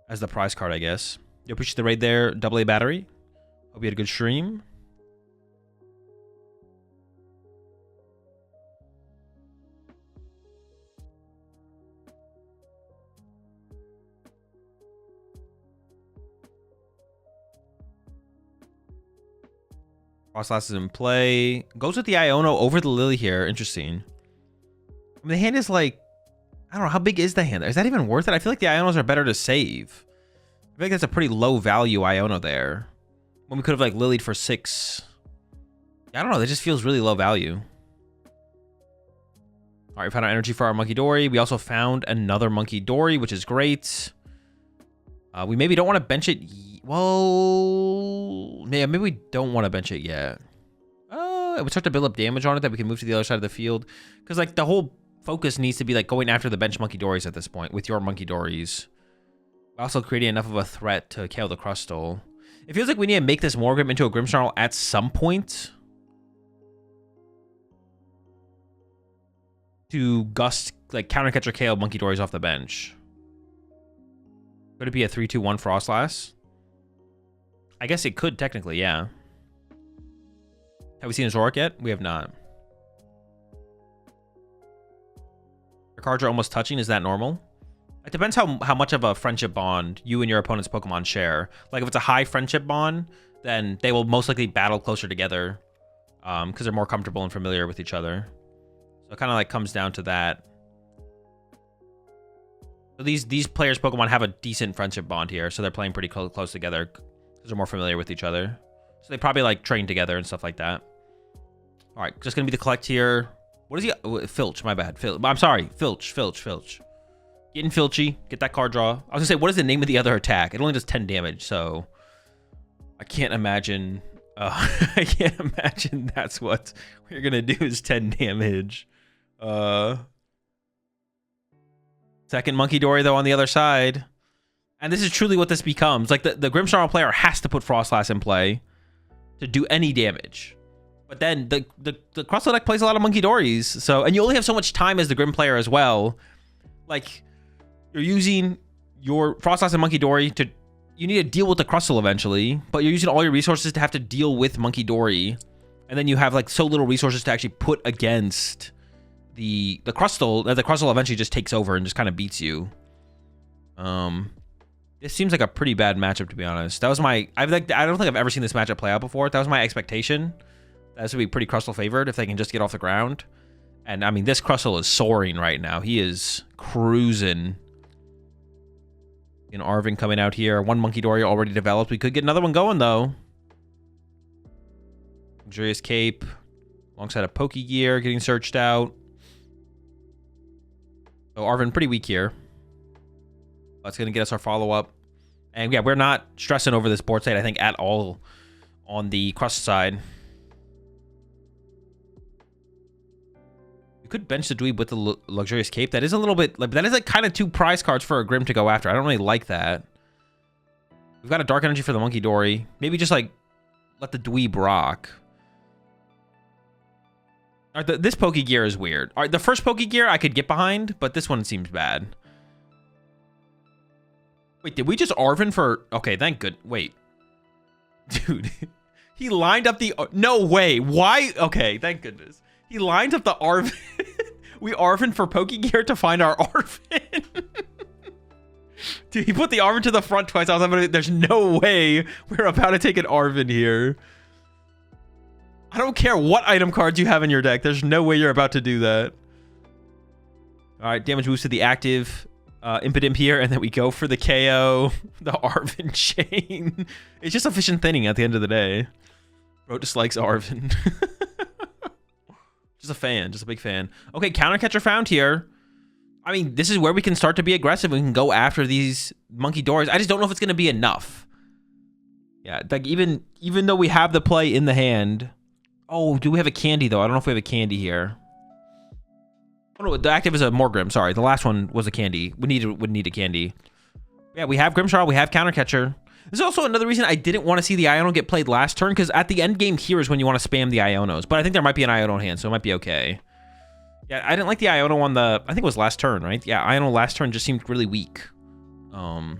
as the prize card, I guess. You appreciate the raid there. AA battery. Hope you had a good stream. Frostlass is in play. Goes with the Iono over the Lily here. Interesting. I mean, the hand is like... I don't know. How big is the hand? Is that even worth it? I feel like the Ionos are better to save. I feel like that's a pretty low value Iono there. When we could have like Lilied for 6. I don't know. That just feels really low value. All right, we found our energy for our Monkey Dory. We also found another Monkey Dory, which is great. We maybe don't want to bench it. Well, yeah, maybe we don't want to bench it yet. It would start to build up damage on it that we can move to the other side of the field. Because, like, the whole focus needs to be, like, going after the bench Monkey Dories at this point with your Monkey Dories. Also creating enough of a threat to KO the Crustal. It feels like we need to make this Morgrim into a Grimmsnarl at some point. To gust, like, countercatcher KO Monkey Dories off the bench. Could it be a 3-2-1 Frostlass? I guess it could technically, yeah. Have we seen a Zorak yet? We have not. Your cards are almost touching. Is that normal? It depends how much of a friendship bond you and your opponent's Pokemon share. Like, if it's a high friendship bond, then they will most likely battle closer together. Because they're more comfortable and familiar with each other. So it kind of like comes down to that. So these players' Pokemon have a decent friendship bond here. So they're playing pretty close together. Because they're more familiar with each other. So they probably like train together and stuff like that. All right, just gonna be the collect here. What is he? Filch, my bad. I'm sorry, Filch. Getting Filchy, get that card draw. I was gonna say, what is the name of the other attack? It only does 10 damage, so I can't imagine. I can't imagine that's what we're gonna do is 10 damage. Second Monkey Dory though on the other side, and this is truly what this becomes. Like the Grimmsnarl player has to put Frostlass in play to do any damage. But then the Crustal deck plays a lot of Monkey Dories, so, and you only have so much time as the Grim player as well. Like, you're using your Frostlass and Monkey Dory to, you need to deal with the Crustal eventually, but you're using all your resources to have to deal with Monkey Dory, and then you have like so little resources to actually put against the Crustal that the Crustal eventually just takes over and just kind of beats you. This seems like a pretty bad matchup, to be honest. That was my... I don't think I've ever seen this matchup play out before. That was my expectation. This would be pretty Crustal favored if they can just get off the ground. And, I mean, this Crustal is soaring right now. He is cruising. And Arven coming out here. One Monkey Dory already developed. We could get another one going, though. Luxurious Cape. Alongside a Pokegear getting searched out. So, Arven pretty weak here. That's going to get us our follow-up. And yeah, we're not stressing over this board state, I think, at all on the Crust side. You could bench the Dweeb with the Luxurious Cape. That is a little bit... that is like kind of 2 prize cards for a Grim to go after. I don't really like that. We've got a Dark Energy for the Monkey Dory. Maybe just like let the Dweeb rock. All right, this Pokegear is weird. All right, the first Pokegear I could get behind, but this one seems bad. Wait, did we just Arven for... Okay, thank good... Wait. Dude. He lined up the... No way. Why? Okay, thank goodness. He lined up the Arven... We Arven for Pokegear to find our Arven. Dude, he put the Arven to the front twice. I was like, there's no way we're about to take an Arven here. I don't care what item cards you have in your deck. There's no way you're about to do that. All right, damage boost to the active... Impidimp here, and then we go for the KO, the Arven chain. It's just efficient thinning at the end of the day. Bro dislikes Arven. Just a fan, just a big fan. Okay, countercatcher found here. I mean, this is where we can start to be aggressive. We can go after these Monkey Dories. I just don't know if it's going to be enough. Yeah, like even though we have the play in the hand. Oh, do we have a candy, though? I don't know if we have a candy here. Oh, no, the active is a Morgrim. Sorry, the last one was a candy. Would need a candy. Yeah, we have Grimmsnarl. We have Countercatcher. This is also another reason I didn't want to see the Iono get played last turn, because at the end game here is when you want to spam the Ionos. But I think there might be an Iono in hand, so it might be okay. Yeah, I didn't like the Iono on the... I think it was last turn, right? Yeah, Iono last turn just seemed really weak. The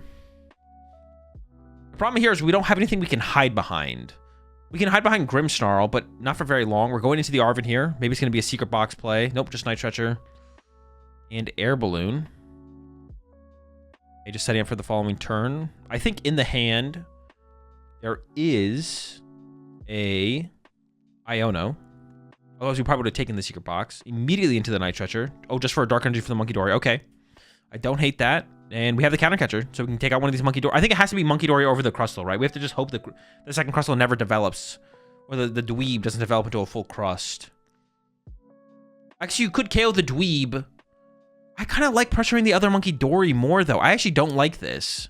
problem here is we don't have anything we can hide behind. We can hide behind Grimmsnarl, but not for very long. We're going into the Arven here. Maybe it's going to be a secret box play. Nope, just Night Stretcher. And Air Balloon. Okay, just setting up for the following turn. I think in the hand, there is a Iono. Otherwise, we probably would have taken the secret box. Immediately into the Night Stretcher. Oh, just for a Dark Energy for the Monkey Dory. Okay. I don't hate that. And we have the Countercatcher, so we can take out one of these Monkey Dory. I think it has to be Monkey Dory over the Crustal, right? We have to just hope that the second Crustal never develops Or the dweeb doesn't develop into a full crust. Actually, you could KO the dweeb. I kind of like pressuring the other Monkey Dory more, though. I actually don't like this.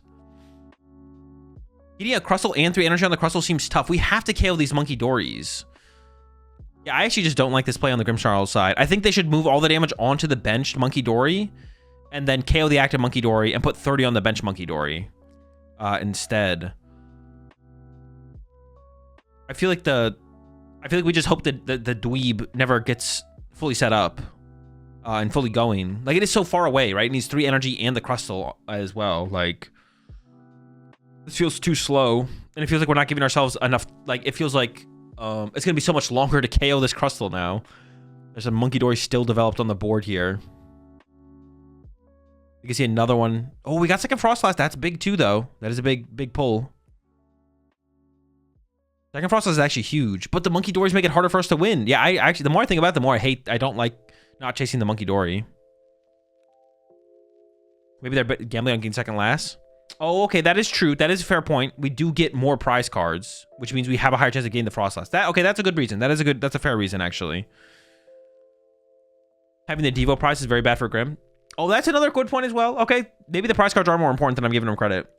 Getting a Crustle and 3 energy on the Crustle seems tough. We have to KO these Monkey Dories. Yeah, I actually just don't like this play on the Grimmsnarl side. I think they should move all the damage onto the benched Monkey Dory and then KO the active Monkey Dory and put 30 on the bench Monkey Dory instead. I feel like we just hope that the dweeb never gets fully set up and fully going. Like, it is so far away, right? It needs 3 energy and the Crustle as well. Like, this feels too slow, and it feels like we're not giving ourselves enough. Like, it feels like it's gonna be so much longer to KO this Crustle now. There's a Monkey Dory still developed on the board here. You can see another one. Oh, we got second Frostlass. That's big too, though. That is a big pull. Second Frostlass is actually huge, but the Monkey Dories make it harder for us to win. Yeah, I actually, the more I think about it, the more I don't like not chasing the Monkey Dory. Maybe they're gambling on getting second last. Oh, okay, that is true. That is a fair point. We do get more prize cards, which means we have a higher chance of getting the Frostlass. Okay, that's a good reason. That's a fair reason, actually. Having the Devo prize is very bad for Grimm. Oh, that's another good point as well. Okay, maybe the prize cards are more important than I'm giving them credit.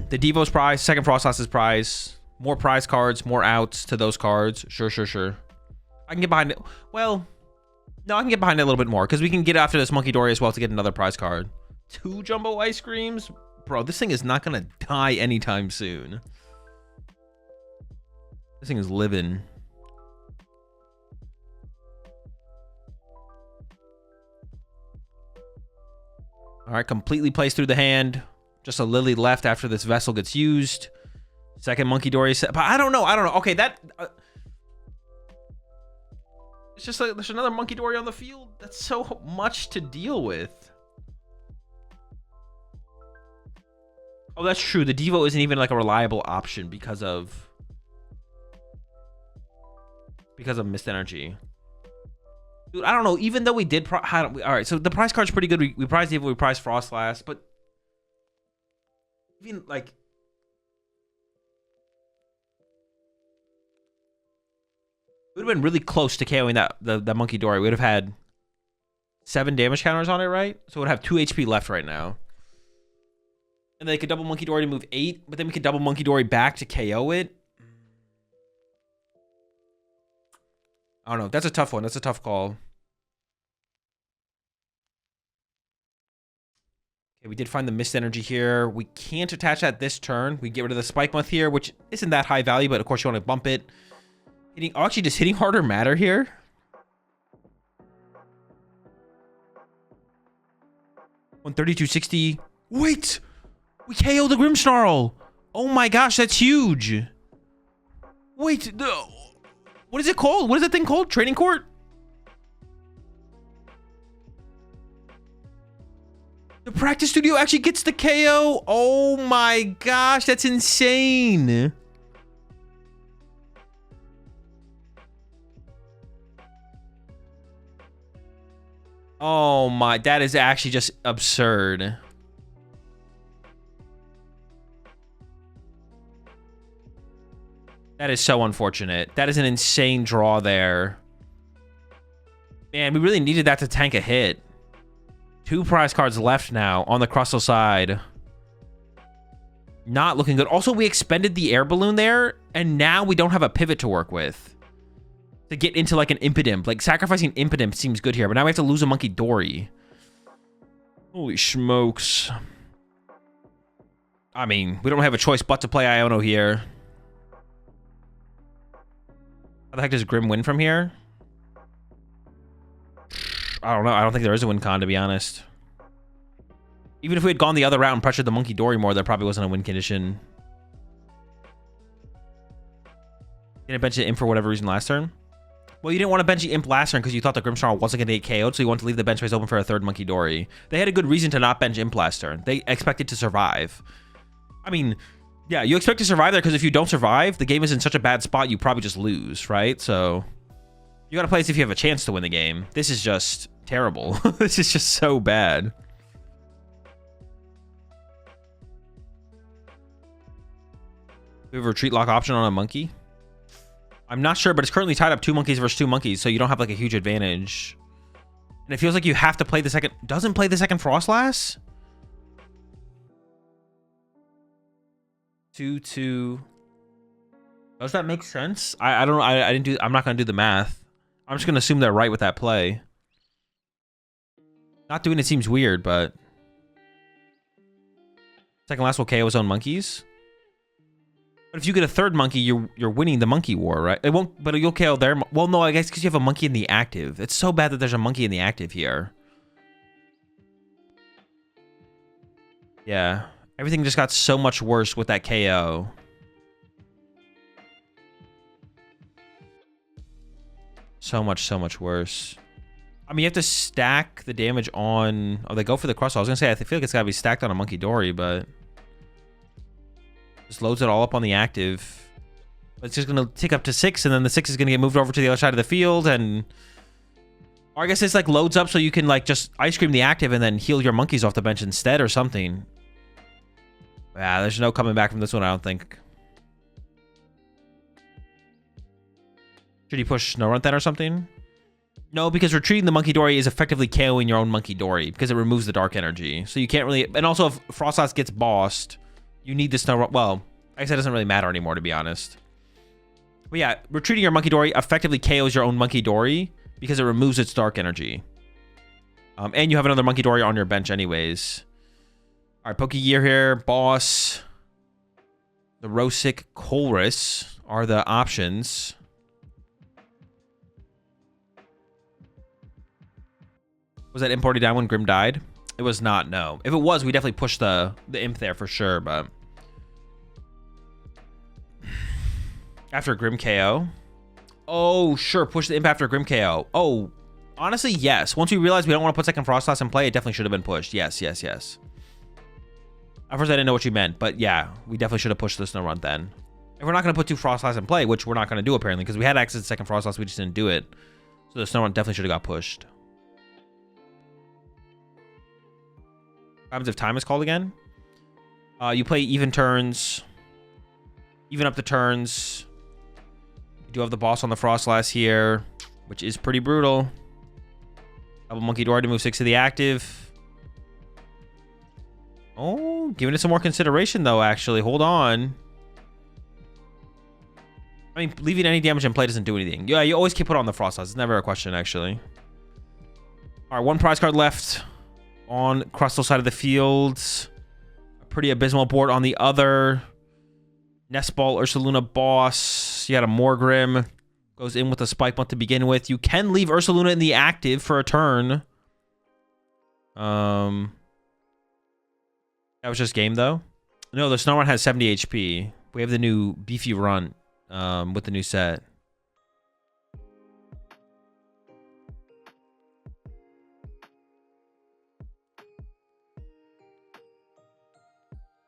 The Devo's prize, second Frostlass's prize, more prize cards, more outs to those cards. Sure. I can get behind it. Well, no, I can get behind it a little bit more because we can get after this Monkey Dory as well to get another prize card. 2 jumbo ice creams? Bro, this thing is not going to die anytime soon. This thing is living. All right, completely plays through the hand. Just a Lily left after this vessel gets used. Second Monkey Dory set. But I don't know. Okay, that... it's just like there's another Monkey Dory on the field. That's so much to deal with. Oh, that's true. The Devo isn't even like a reliable option because of missed energy. Dude, I don't know. Even though we did... all right, so the prize card's pretty good. We prized Devo, we prized Frostlass, but... even, like... it would have been really close to KOing that Monkey Dory. We would have had 7 damage counters on it, right? So it would have 2 HP left right now. And they could double Monkey Dory to move 8, but then we could double Monkey Dory back to KO it. I don't know. That's a tough one. That's a tough call. Okay, we did find the missed energy here. We can't attach that this turn. We get rid of the Spike Month here, which isn't that high value, but of course you want to bump it. Actually, does hitting harder matter here? $132.60. Wait! We KO'd the Grimmsnarl! Oh my gosh, that's huge! Wait, what is it called? What is that thing called? Training Court? The practice studio actually gets the KO! Oh my gosh, that's insane! Oh my, that is actually just absurd. That is so unfortunate. That is an insane draw there. Man, we really needed that to tank a hit. 2 prize cards left now on the Crustle side. Not looking good. Also, we expended the air balloon there, and now we don't have a pivot to work with. To get into like an Impidimp. Like, sacrificing Impidimp seems good here, but now we have to lose a Monkey Dory. Holy smokes. I mean, we don't have a choice but to play Iono here. How the heck does Grimm win from here? I don't know. I don't think there is a win con, to be honest. Even if we had gone the other route and pressured the Monkey Dory more, there probably wasn't a win condition. Didn't bench the Imp for whatever reason last turn? Well, you didn't want to bench the Imp last turn because you thought the Grimmsnarl wasn't going to get KO'd, so you wanted to leave the bench space open for a third Monkey Dory. They had a good reason to not bench Imp last turn. They expected to survive. I mean... yeah, you expect to survive there because if you don't survive, the game is in such a bad spot, you probably just lose, right? So you got to play as if you have a chance to win the game. This is just terrible. This is just so bad. We have a retreat lock option on a monkey. I'm not sure, but it's currently tied up 2 monkeys versus 2 monkeys, so you don't have like a huge advantage. And it feels like you have to play the second. Doesn't play the second Frostlass? 2-2. Does that make sense? I don't know. I didn't do. I'm not gonna do the math. I'm just gonna assume they're right with that play. Not doing it seems weird, but second last will KO his own monkeys. But if you get a third monkey, you're winning the monkey war, right? It won't, but you'll KO their. Well, no, I guess because you have a monkey in the active. It's so bad that there's a monkey in the active here. Yeah, everything just got so much worse with that KO. So much worse. I mean, you have to stack the damage on. Oh, they go for the cross. I was gonna say I feel like it's gotta be stacked on a monkey dory, but. Just loads it all up on the active. It's just going to tick up to 6, and then the 6 is going to get moved over to the other side of the field, and... Or I guess it's like loads up so you can like just ice cream the active and then heal your monkeys off the bench instead or something. Yeah, there's no coming back from this one, I don't think. Should he push Snow Runt then or something? No, because retreating the monkey dory is effectively KOing your own monkey dory because it removes the dark energy. So you can't really... And also if Frostlass gets bossed... You need the Snow Runt. Well, I guess it doesn't really matter anymore, to be honest. But yeah, retreating your monkey dory effectively KOs your own monkey dory because it removes its dark energy. And you have another monkey dory on your bench anyways. All right, Pokegear here. Boss. The Rosic Colress are the options. Was that imported down when Grim died? It was not, no. If it was, we definitely pushed the imp there for sure, but... After Grim KO? Oh, sure, push the imp after Grim KO. Oh, honestly, yes. Once we realized we don't want to put second Frostlass in play, it definitely should have been pushed. Yes. At first, I didn't know what you meant, but yeah, we definitely should have pushed the Snow Runt then. If we're not going to put 2 Frostlass in play, which we're not going to do apparently, because we had access to second Frostlass, we just didn't do it. So the Snow Runt definitely should have got pushed. What happens if time is called again? You play even turns. Even up the turns. You do have the boss on the Frostlass here, which is pretty brutal. Double Monkey Door to move 6 to the active. Oh, giving it some more consideration, though, actually. Hold on. I mean, leaving any damage in play doesn't do anything. Yeah, you always keep it on the Frostlass. It's never a question, actually. All right, 1 prize card left. On Crustal side of the field. A pretty abysmal board on the other. Nestball, Ursaluna boss. You got a Morgrim. Goes in with a Spike Blunt to begin with. You can leave Ursaluna in the active for a turn. That was just game, though. No, the Snow Runt has 70 HP. We have the new Beefy Runt with the new set.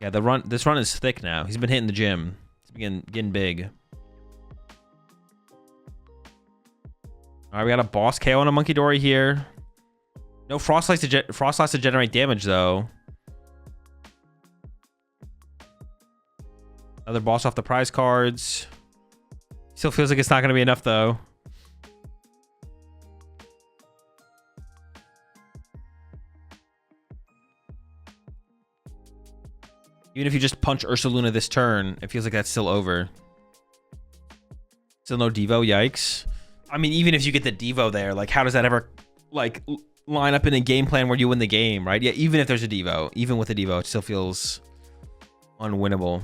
Yeah, this run is thick now. He's been hitting the gym. It's getting big. All right, we got a boss KO on a Monkey Dory here. No Frostlass to generate damage, though. Another boss off the prize cards. Still feels like it's not going to be enough, though. Even if you just punch Ursaluna this turn, it feels like that's still over. Still no Devo, yikes. I mean, even if you get the Devo there, like, how does that ever, like, line up in a game plan where you win the game, right? Yeah, even if there's a Devo, even with a Devo, it still feels unwinnable.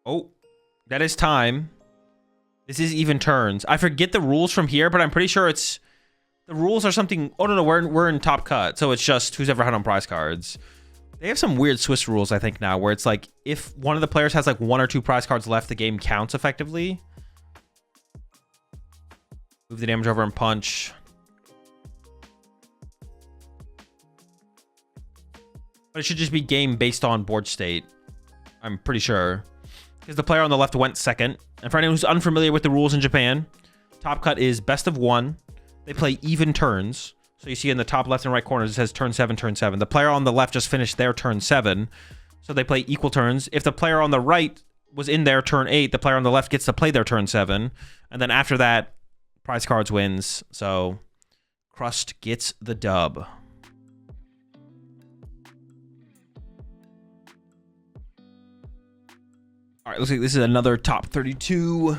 Oh. That is time. This is even turns. I forget the rules from here, but I'm pretty sure it's... The rules are something... Oh, no, we're in top cut. So it's just who's ever had on prize cards. They have some weird Swiss rules, I think, now, where it's like, if one of the players has like 1 or 2 prize cards left, the game counts effectively. Move the damage over and punch. But it should just be game based on board state. I'm pretty sure. Because the player on the left went second. And for anyone who's unfamiliar with the rules in Japan, top cut is best of 1. They play even turns. So you see in the top left and right corners, it says turn 7, turn 7. The player on the left just finished their turn 7. So they play equal turns. If the player on the right was in their turn 8, the player on the left gets to play their turn 7. And then after that, prize cards wins. So Crust gets the dub. All right, looks like this is another top 32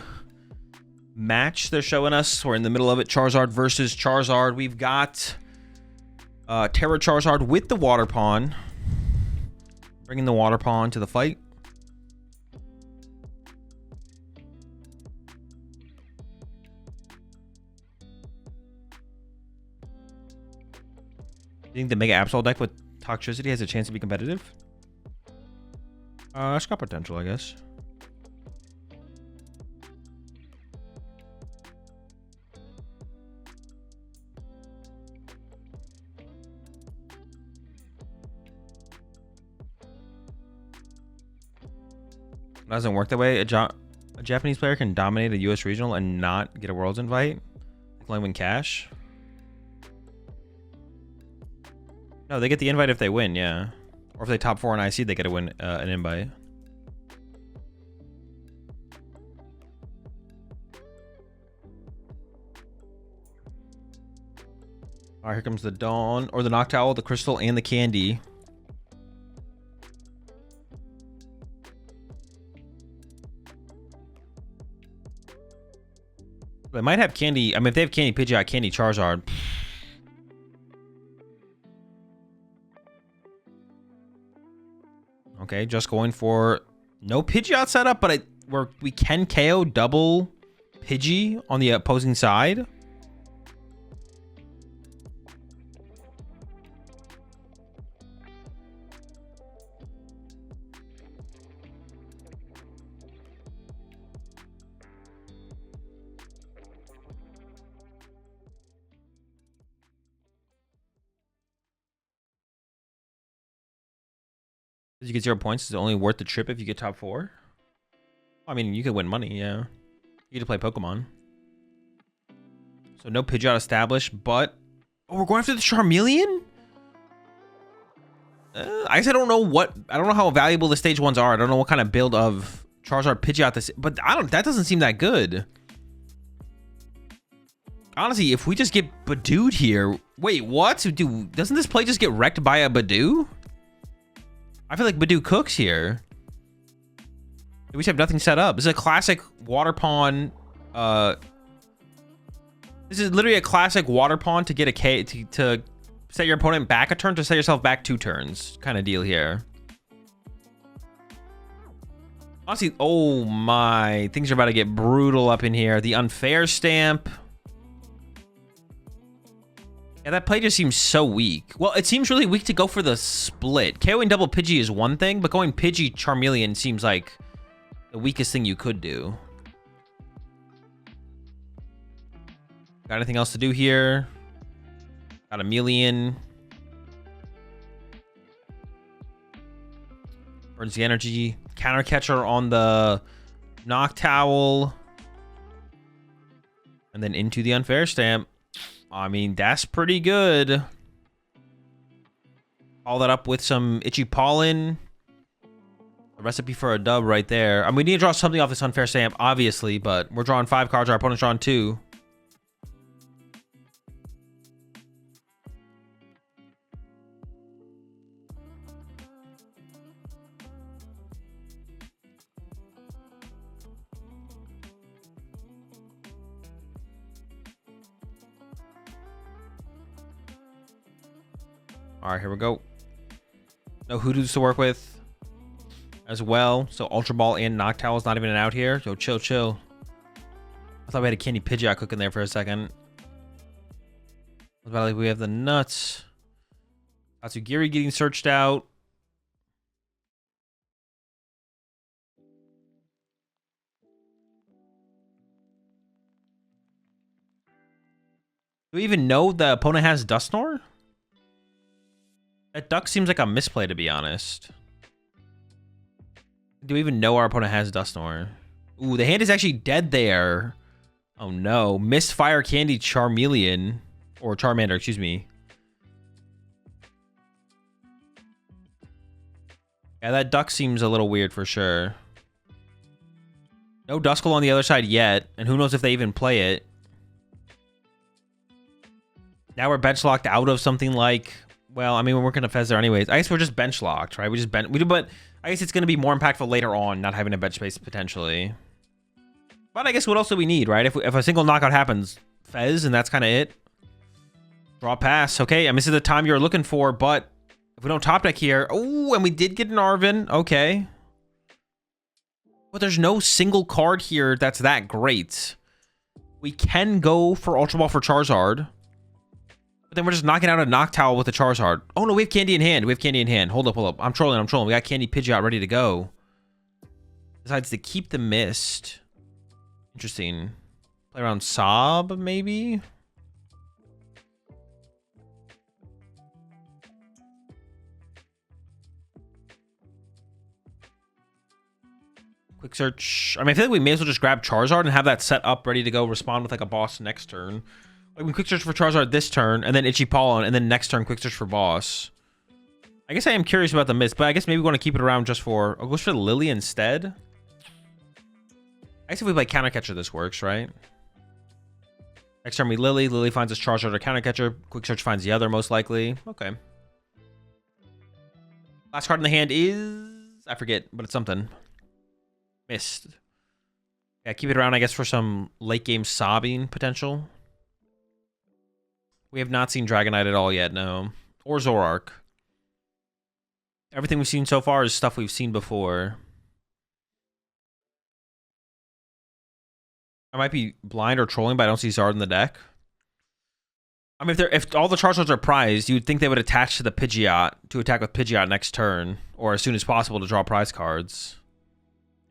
match they're showing us. We're in the middle of it. Charizard versus Charizard. We've got Terra Charizard with the Water Pawn. Bringing the Water Pawn to the fight. Do you think the Mega Absol deck with Toxtricity has a chance to be competitive? It's got potential, I guess. It doesn't work that way. A Japanese player can dominate a US regional and not get a Worlds invite. They can only win cash. No, they get the invite if they win, yeah. Or if they top 4 in IC, they get to win an invite. All right, here comes the Dawn, or the Noctowl, the Crystal, and the Candy. They might have Candy. I mean, if they have Candy Pidgeot, Candy Charizard. Okay, just going for no Pidgeot setup, but we can KO double Pidgey on the opposing side. You get 0 points. It's only worth the trip if you get top 4. I mean, you could win money, yeah. You get to play Pokemon. So no Pidgeot established, but... Oh, we're going after the Charmeleon? I guess I don't know how valuable the stage 1s are. I don't know what kind of build of Charizard Pidgeot this... But that doesn't seem that good. Honestly, if we just get Badooed here... Wait, what? Doesn't this play just get wrecked by a Badoo? I feel like Badoo cooks here. We just have nothing set up. This is a classic Water Pawn. This is literally a classic Water Pawn to get a K to set your opponent back a turn to set yourself back 2 turns kind of deal here. Honestly, oh my, things are about to get brutal up in here. The Unfair Stamp. Yeah, that play just seems so weak. Well, it seems really weak to go for the split. KOing double Pidgey is one thing, but going Pidgey Charmeleon seems like the weakest thing you could do. Got anything else to do here? Got a Melian. Burns the energy. Counter Catcher on the Noctowl. And then into the Unfair Stamp. I mean, that's pretty good. Follow that up with some Itchy Pollen. A recipe for a dub right there. I mean, we need to draw something off this Unfair Stamp, obviously, but we're drawing 5 cards. Our opponent's drawing 2. All right, here we go. No Hoodoos to work with as well. So Ultra Ball and Noctowl is not even out here. Yo, chill, chill. I thought we had a Candy Pidgeot cooking there for a second. What about like we have the nuts? Atsugiri getting searched out. Do we even know the opponent has Dusknoir? That duck seems like a misplay, to be honest. Do we even know our opponent has Dusknoir? Ooh, the hand is actually dead there. Oh no. Misfire Candy Charmeleon. Or Charmander, excuse me. Yeah, that duck seems a little weird for sure. No Duskull on the other side yet. And who knows if they even play it. Now we're bench locked out of something like... Well, I mean, we're working a Fez there anyways. I guess we're just bench locked, right? But I guess it's going to be more impactful later on, not having a bench space potentially. But I guess what else do we need, right? If a single knockout happens, Fez, and that's kind of it. Draw pass. Okay, I mean, this is the time you're looking for, but if we don't top deck here... Oh, and we did get an Arvin. Okay. But there's no single card here that's that great. We can go for Ultra Ball for Charizard. But then we're just knocking out a Noctowl with a Charizard. Oh, no, we have Candy in hand. We have Candy in hand. Hold up, hold up. I'm trolling. We got Candy Pidgeot ready to go. Decides to keep the Mist. Interesting. Play around Sob, maybe? Quick search. I mean, I feel like we may as well just grab Charizard and have that set up ready to go respond with like a boss next turn. Like we quick search for Charizard this turn, and then Itchy Pollen, and then next turn quick search for boss. I guess I am curious about the Mist, but I guess maybe we want to keep it around just for... I'll go for the Lily instead. I guess if we play Counter Catcher, this works, right? Next turn we Lily. Lily finds us Charizard or Counter Catcher. Quick search finds the other, most likely. Okay. Last card in the hand is... I forget, but it's something. Mist. Yeah, keep it around, I guess, for some late game sobbing potential. We have not seen Dragonite at all yet, no. Or Zoroark. Everything we've seen so far is stuff we've seen before. I might be blind or trolling, but I don't see Zard in the deck. I mean, if all the Charizards are prized, you would think they would attach to the Pidgeot to attack with Pidgeot next turn, or as soon as possible to draw prize cards.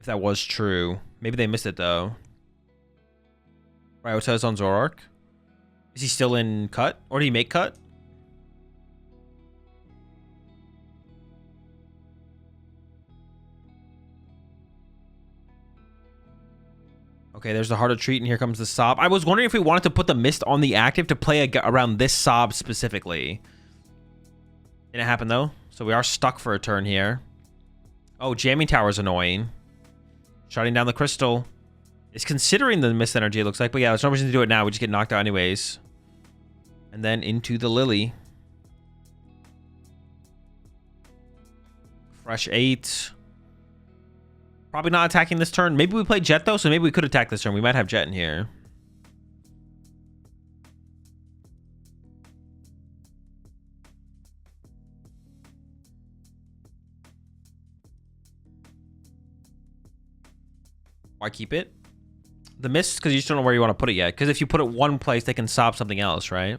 If that was true. Maybe they missed it, though. Right, what says on Zoroark? Is he still in cut? Or did he make cut? Okay, there's the Heart of Treat, and here comes the Sob. I was wondering if we wanted to put the Mist on the active to play around this Sob specifically. Didn't happen, though. So we are stuck for a turn here. Oh, Jamming Tower's annoying. Shutting down the Crystal. It's considering the Mist energy, it looks like. But yeah, there's no reason to do it now. We just get knocked out anyways. And then into the Lily. Fresh 8. Probably not attacking this turn. Maybe we play Jet, though, so maybe we could attack this turn. We might have Jet in here. Why keep it? The Mist, because you just don't know where you want to put it yet. Because if you put it one place, they can stop something else, right?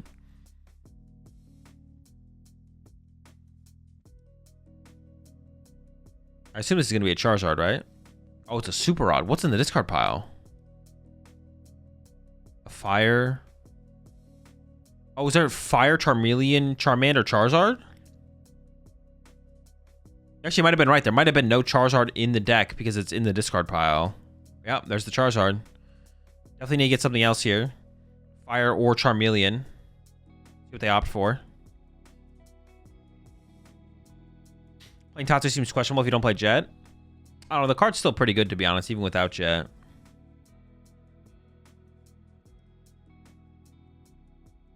I assume this is going to be a Charizard, right? Oh, it's a Super Odd. What's in the discard pile? A Fire. Oh, is there Fire, Charmeleon, Charmander, Charizard? Actually, might have been right. There might have been no Charizard in the deck because it's in the discard pile. Yep, there's the Charizard. Definitely need to get something else here. Fire or Charmeleon. See what they opt for. Playing Tatsu seems questionable if you don't play Jet. I don't know. The card's still pretty good, to be honest, even without Jet.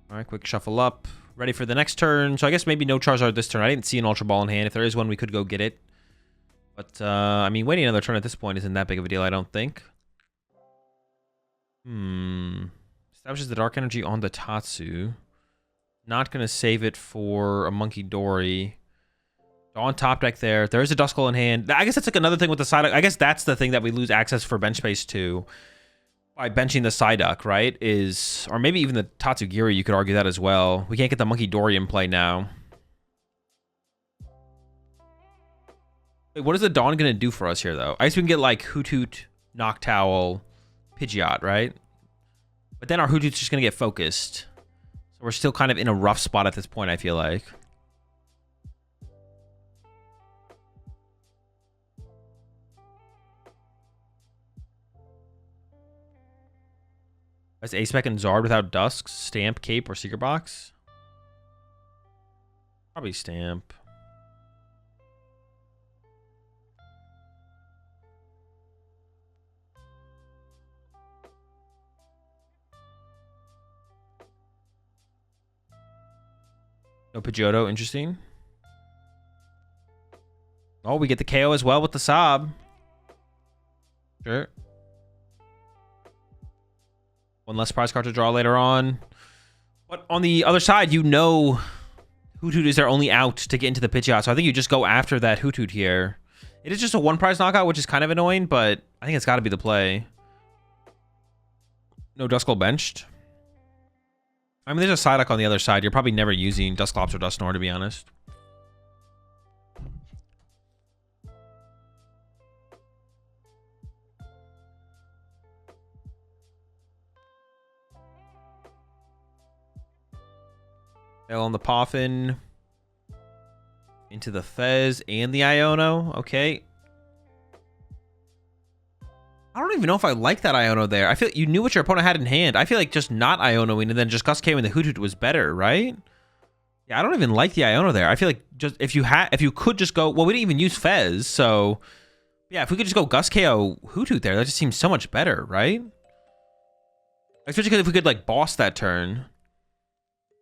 All right, quick shuffle up. Ready for the next turn. So I guess maybe no Charizard this turn. I didn't see an Ultra Ball in hand. If there is one, we could go get it. But, I mean, waiting another turn at this point isn't that big of a deal, I don't think. Establishes the Dark Energy on the Tatsu. Not going to save it for a Monkey Dory. On top deck there. There is a Duskull in hand. I guess that's like another thing with the Psyduck. I guess that's the thing that we lose access for bench space to by benching the Psyduck, right? Is, or maybe even the Tatsugiri, you could argue that as well. We can't get the Monkey Dory in play now. Wait, what is the Dawn going to do for us here, though? I guess we can get like Hoothoot, Noctowl, Pidgeot, right? But then our Hoothoot's just going to get focused. So we're still kind of in a rough spot at this point, I feel like. That's Ace Spec and Zard without Dusk, Stamp, Cape, or Secret Box. Probably Stamp. No Pidgeotto, interesting. Oh, we get the KO as well with the Sob. Sure. One less prize card to draw later on. But on the other side, you know Hoothoot is their only out to get into the Pidgeot. So I think you just go after that Hoothoot here. It is just a one prize knockout, which is kind of annoying, but I think it's got to be the play. No Duskull benched. I mean, there's a Psyduck on the other side. You're probably never using Dusclops or Dusknoir, to be honest. L on the Poffin. Into the Fez and the Iono. Okay. I don't even know if I like that Iono there. I feel like you knew what your opponent had in hand. I feel like just not Ionoing and then just Gust KOing the Hoothoot was better, right? Yeah, I don't even like the Iono there. I feel like just if you could just go, well, we didn't even use Fez, so yeah, if we could just go Gust KO Hoothoot there, that just seems so much better, right? Especially because if we could like boss that turn.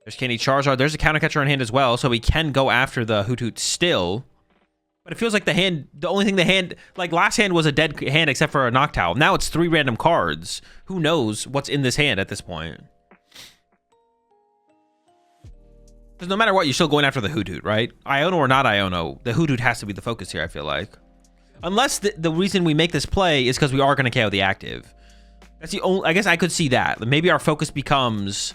There's Candy Charizard. There's a counter catcher in hand as well, so we can go after the Hoothoot still. But it feels like the only thing the hand, like last hand was a dead hand except for a Noctowl. Now it's 3 random cards. Who knows what's in this hand at this point? Because no matter what, you're still going after the Hoothoot, right? Iono or not Iono, the Hoothoot has to be the focus here, I feel like. Unless the reason we make this play is because we are going to KO the active. That's the only, I guess I could see that. Maybe our focus becomes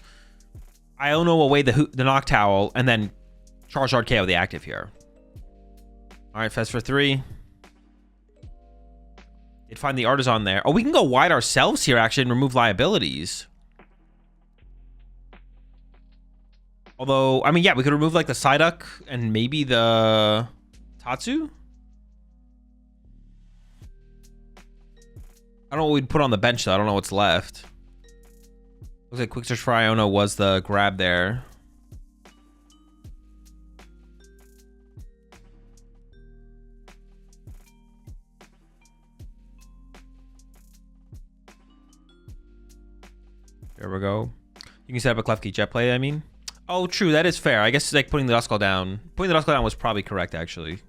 Iono away the Noctowl and then Charizard KO the active here. All right, Fez for 3. Did find the Artisan there. Oh, we can go wide ourselves here, actually, and remove liabilities. Although, I mean, yeah, we could remove, like, the Psyduck and maybe the Tatsu. I don't know what we'd put on the bench, though. I don't know what's left. Looks like Quick Search for Iono was the grab there. There we go. You can set up a Klefki jet play, I mean. Oh, true. That is fair. I guess it's like putting the Duskull down. Putting the Duskull down was probably correct, actually.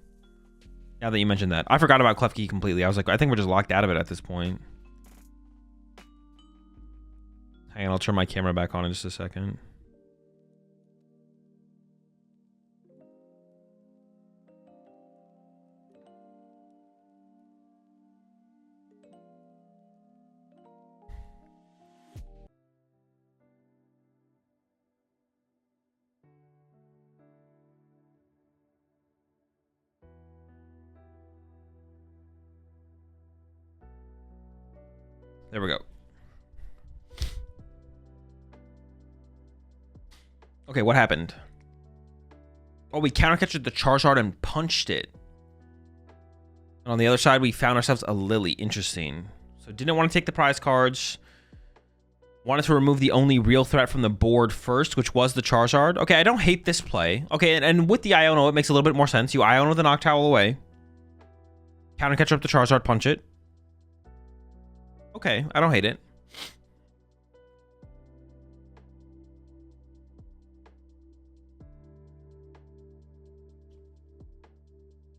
Now that you mentioned that. I forgot about Klefki completely. I was like, I think we're just locked out of it at this point. Hang on, I'll turn my camera back on in just a second. There we go. Okay, what happened? Oh, we countercatched the Charizard and punched it. And on the other side, we found ourselves a Lily. Interesting. So didn't want to take the prize cards. Wanted to remove the only real threat from the board first, which was the Charizard. Okay, I don't hate this play. Okay, and with the Iono, it makes a little bit more sense. You Iono the Noctowl away. Countercatcher up the Charizard, punch it. Okay, I don't hate it.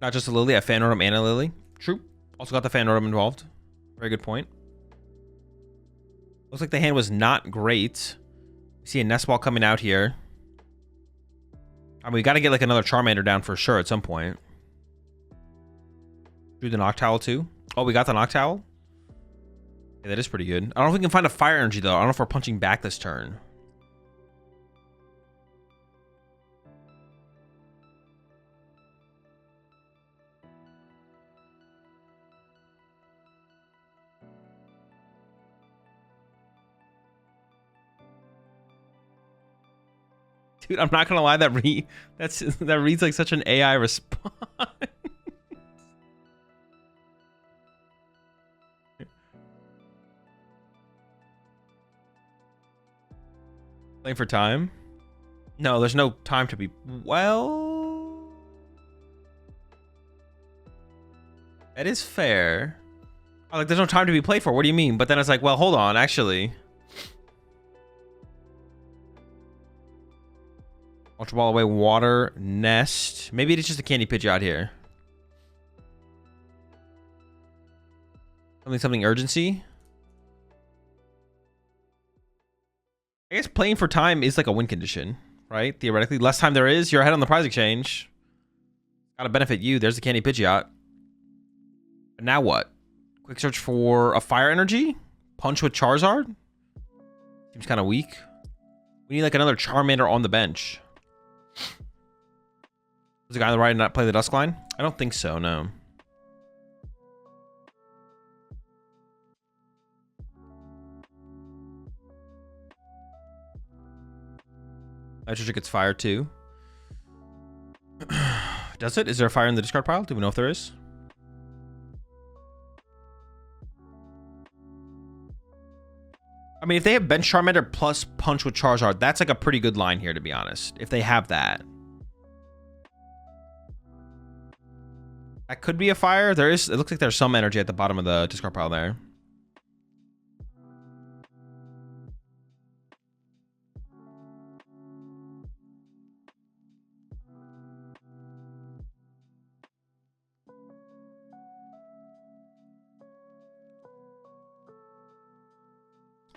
Not just a Lily, a Phantom and a Lily. True. Also got the Phantom involved. Very good point. Looks like the hand was not great. We see a Nest Ball coming out here. I mean, we got to get like another Charmander down for sure at some point. Do the Noctowl too. Oh, we got the Noctowl. Yeah, that is pretty good. I don't know if we can find a Fire Energy though. I don't know if we're punching back this turn. Dude, I'm not gonna lie, that reads like such an AI response. Playing for time? No, there's no time to be... Well... That is fair. Oh, like, there's no time to be played for. What do you mean? But then it's like, well, hold on, actually. Ultra Ball away, water, nest. Maybe it's just a candy Pidgeot out here. Something urgency. I guess playing for time is like a win condition, right? Theoretically, less time there is, you're ahead on the prize exchange. Gotta benefit you. There's the candy Pidgeot. But now what? Quick search for a fire energy? Punch with Charizard? Seems kind of weak. We need like another Charmander on the bench. Does the guy on the right not play the Dusk Line? I don't think so, no. Aichi gets fire too. Does it? Is there a fire in the discard pile? Do we know if there is? I mean, if they have bench Charmander plus punch with Charizard, that's like a pretty good line here, to be honest. If they have that. That could be a fire. There is, it looks like there's some energy at the bottom of the discard pile there.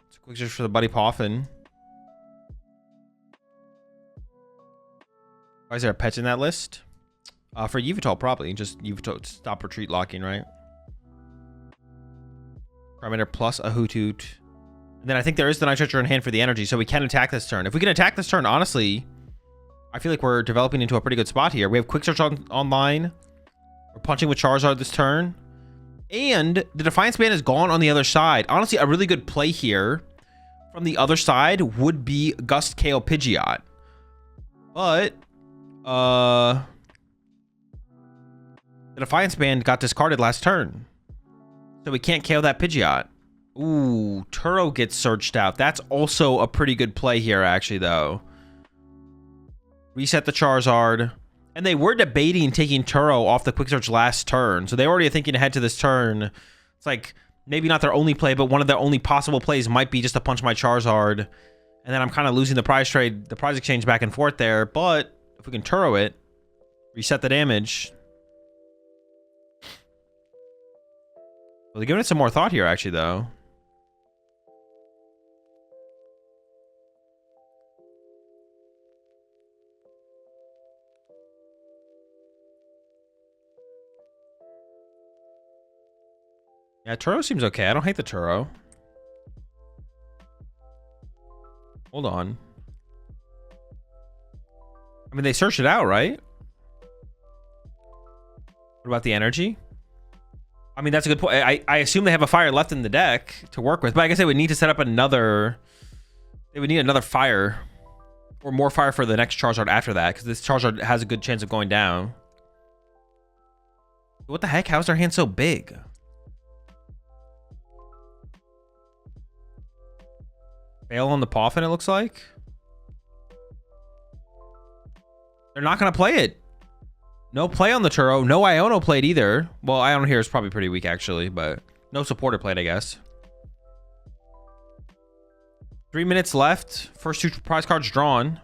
It's a quick search for the Buddy Poffin. Why is there a pet in that list? For Yveltal, probably. Just Yveltal, stop retreat locking, right? Charmander plus a Hoothoot. And then I think there is the Nitrate in hand for the energy, so we can attack this turn. If we can attack this turn, honestly, I feel like we're developing into a pretty good spot here. We have Quick Search online. We're punching with Charizard this turn. And the Defiance Band is gone on the other side. Honestly, a really good play here from the other side would be Gust KO Pidgeot. But, the Defiance Band got discarded last turn. So we can't KO that Pidgeot. Ooh, Turo gets searched out. That's also a pretty good play here, actually, though. Reset the Charizard. And they were debating taking Turo off the Quick Search last turn. So they already are thinking ahead to this turn. It's like, maybe not their only play, but one of their only possible plays might be just to punch my Charizard. And then I'm kind of losing the prize trade, the prize exchange back and forth there. But if we can Turo it, reset the damage... Well, they're giving it some more thought here, actually, though. Yeah, Turo seems okay. I don't hate the Turo. Hold on. I mean, they searched it out, right? What about the energy? I mean, that's a good point. I assume they have a fire left in the deck to work with, but I guess they would need to set up another... They would need another fire. Or more fire for the next Charizard after that, because this Charizard has a good chance of going down. What the heck? How is their hand so big? Fail on the Poffin, it looks like. They're not going to play it. No play on the Turo. No Iono played either. Well, Iono here is probably pretty weak, actually, but no supporter played, I guess. 3 minutes left. First two prize cards drawn.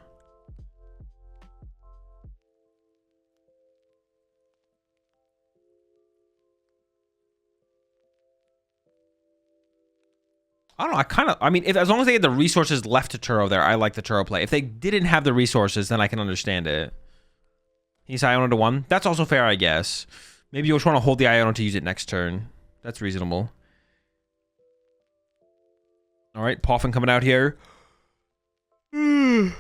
I don't know. I mean, as long as they had the resources left to Turo there, I like the Turo play. If they didn't have the resources, then I can understand it. He's Iono to 1. That's also fair, I guess. Maybe you just want to hold the Iono to use it next turn. That's reasonable. All right, Poffin coming out here. There's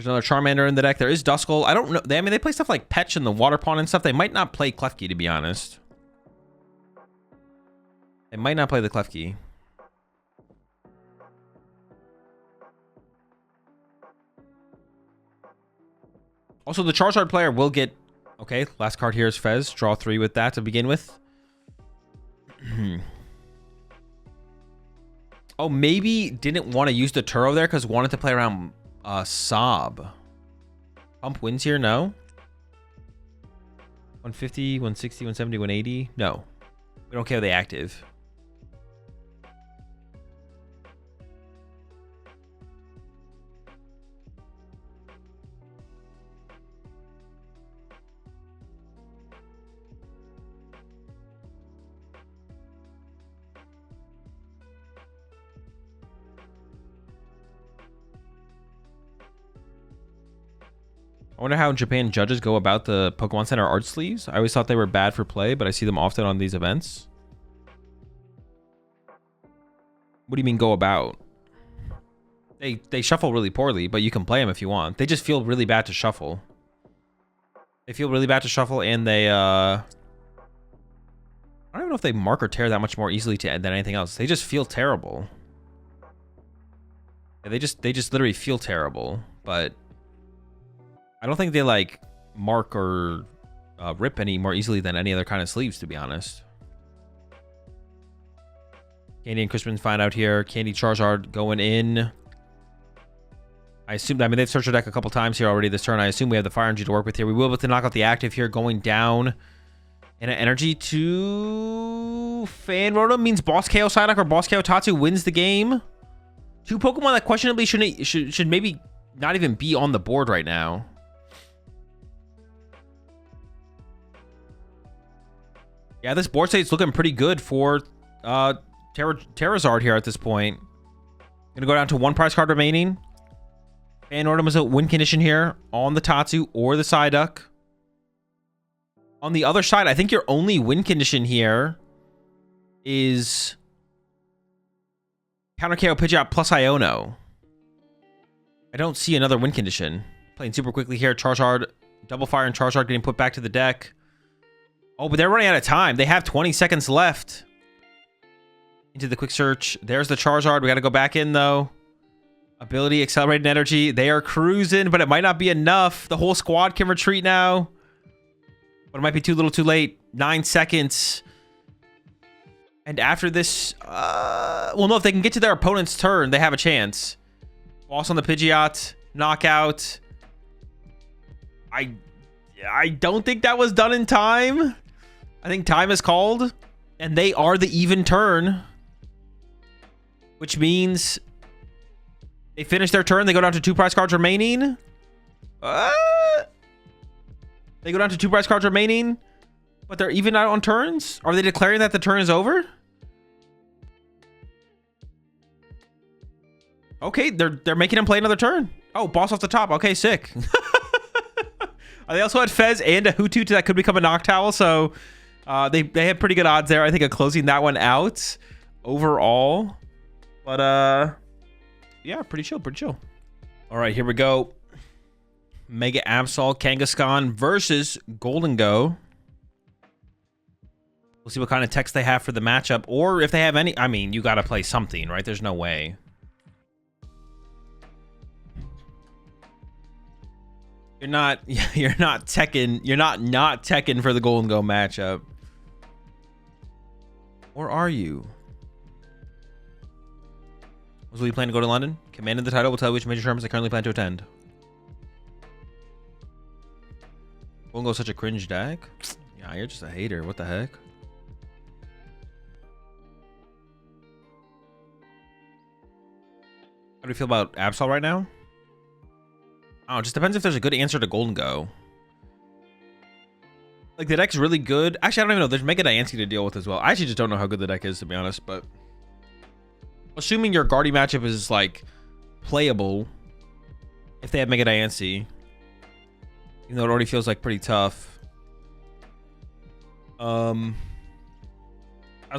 another Charmander in the deck. There is Duskull. I don't know. I mean, they play stuff like Petch and the Water Pawn and stuff. They might not play Klefki, to be honest. They might not play the Klefki. Also, the Charizard player will get... Okay, last card here is Fez. Draw 3 with that to begin with. Oh, maybe didn't want to use the Turo there because wanted to play around Sob. Pump wins here? No. 150, 160, 170, 180? No. We don't care the active. I wonder how Japan judges go about the Pokemon Center art sleeves. I always thought they were bad for play, but I see them often on these events. What do you mean go about? They shuffle really poorly, but you can play them if you want. They just feel really bad to shuffle. They feel really bad to shuffle, and they I don't even know if they mark or tear that much more easily than anything else. They just feel terrible. Yeah, they just literally feel terrible, but I don't think they like mark or rip any more easily than any other kind of sleeves, to be honest. Candy and Crispin find out here. Candy Charizard going in. I mean, they've searched their deck a couple times here already this turn. I assume we have the Fire Energy to work with here. We will be able to knock out the active here, going down. And an energy to Fan Rotom means Boss KO Psyduck or Boss KO Tatsu wins the game. Two Pokemon that questionably should maybe not even be on the board right now. Yeah, this board state's looking pretty good for Terrazard here at this point. Gonna go down to one prize card remaining. Fan Rotom is a win condition here on the Tatsu or the Psyduck. On the other side, I think your only win condition here is counter KO Pidgeot plus Iono. I don't see another win condition. Playing super quickly here. Charizard, Double Fire and Charizard getting put back to the deck. Oh, but they're running out of time. They have 20 seconds left. Into the quick search. There's the Charizard. We got to go back in, though. Ability, Accelerated Energy. They are cruising, but it might not be enough. The whole squad can retreat now. But it might be too little too late. 9 seconds. And after this... well, no, if they can get to their opponent's turn, they have a chance. Boss on the Pidgeot. Knockout. I don't think that was done in time. I think time is called. And they are the even turn. Which means... they finish their turn. They go down to 2 prize cards remaining. They go down to 2 prize cards remaining. But they're even out on turns? Are they declaring that the turn is over? Okay, they're making him play another turn. Oh, boss off the top. Okay, sick. They also had Fez and a Hoothoot that could become a Noctowl. So they had pretty good odds there, I think, of closing that one out overall. But yeah, pretty chill, pretty chill. All right, here we go. Mega Absol Kangaskhan versus Golden Go. We'll see what kind of text they have for the matchup, or if they have any. I mean, you got to play something, right? There's no way. You're not teching. You're not teching for the Golden Go matchup. Or are you? Will you plan to go to London? Commanded the title will tell you which major tournaments I currently plan to attend. Golden Go's such a cringe deck. Yeah, you're just a hater. What the heck? How do you feel about Absol right now? Oh, it just depends if there's a good answer to Golden Go. Like, the deck's really good. Actually, I don't even know. There's Mega Diancie to deal with as well. I actually just don't know how good the deck is, to be honest. But assuming your Guardy matchup is, like, playable, if they have Mega Diancie, even though it already feels, like, pretty tough. As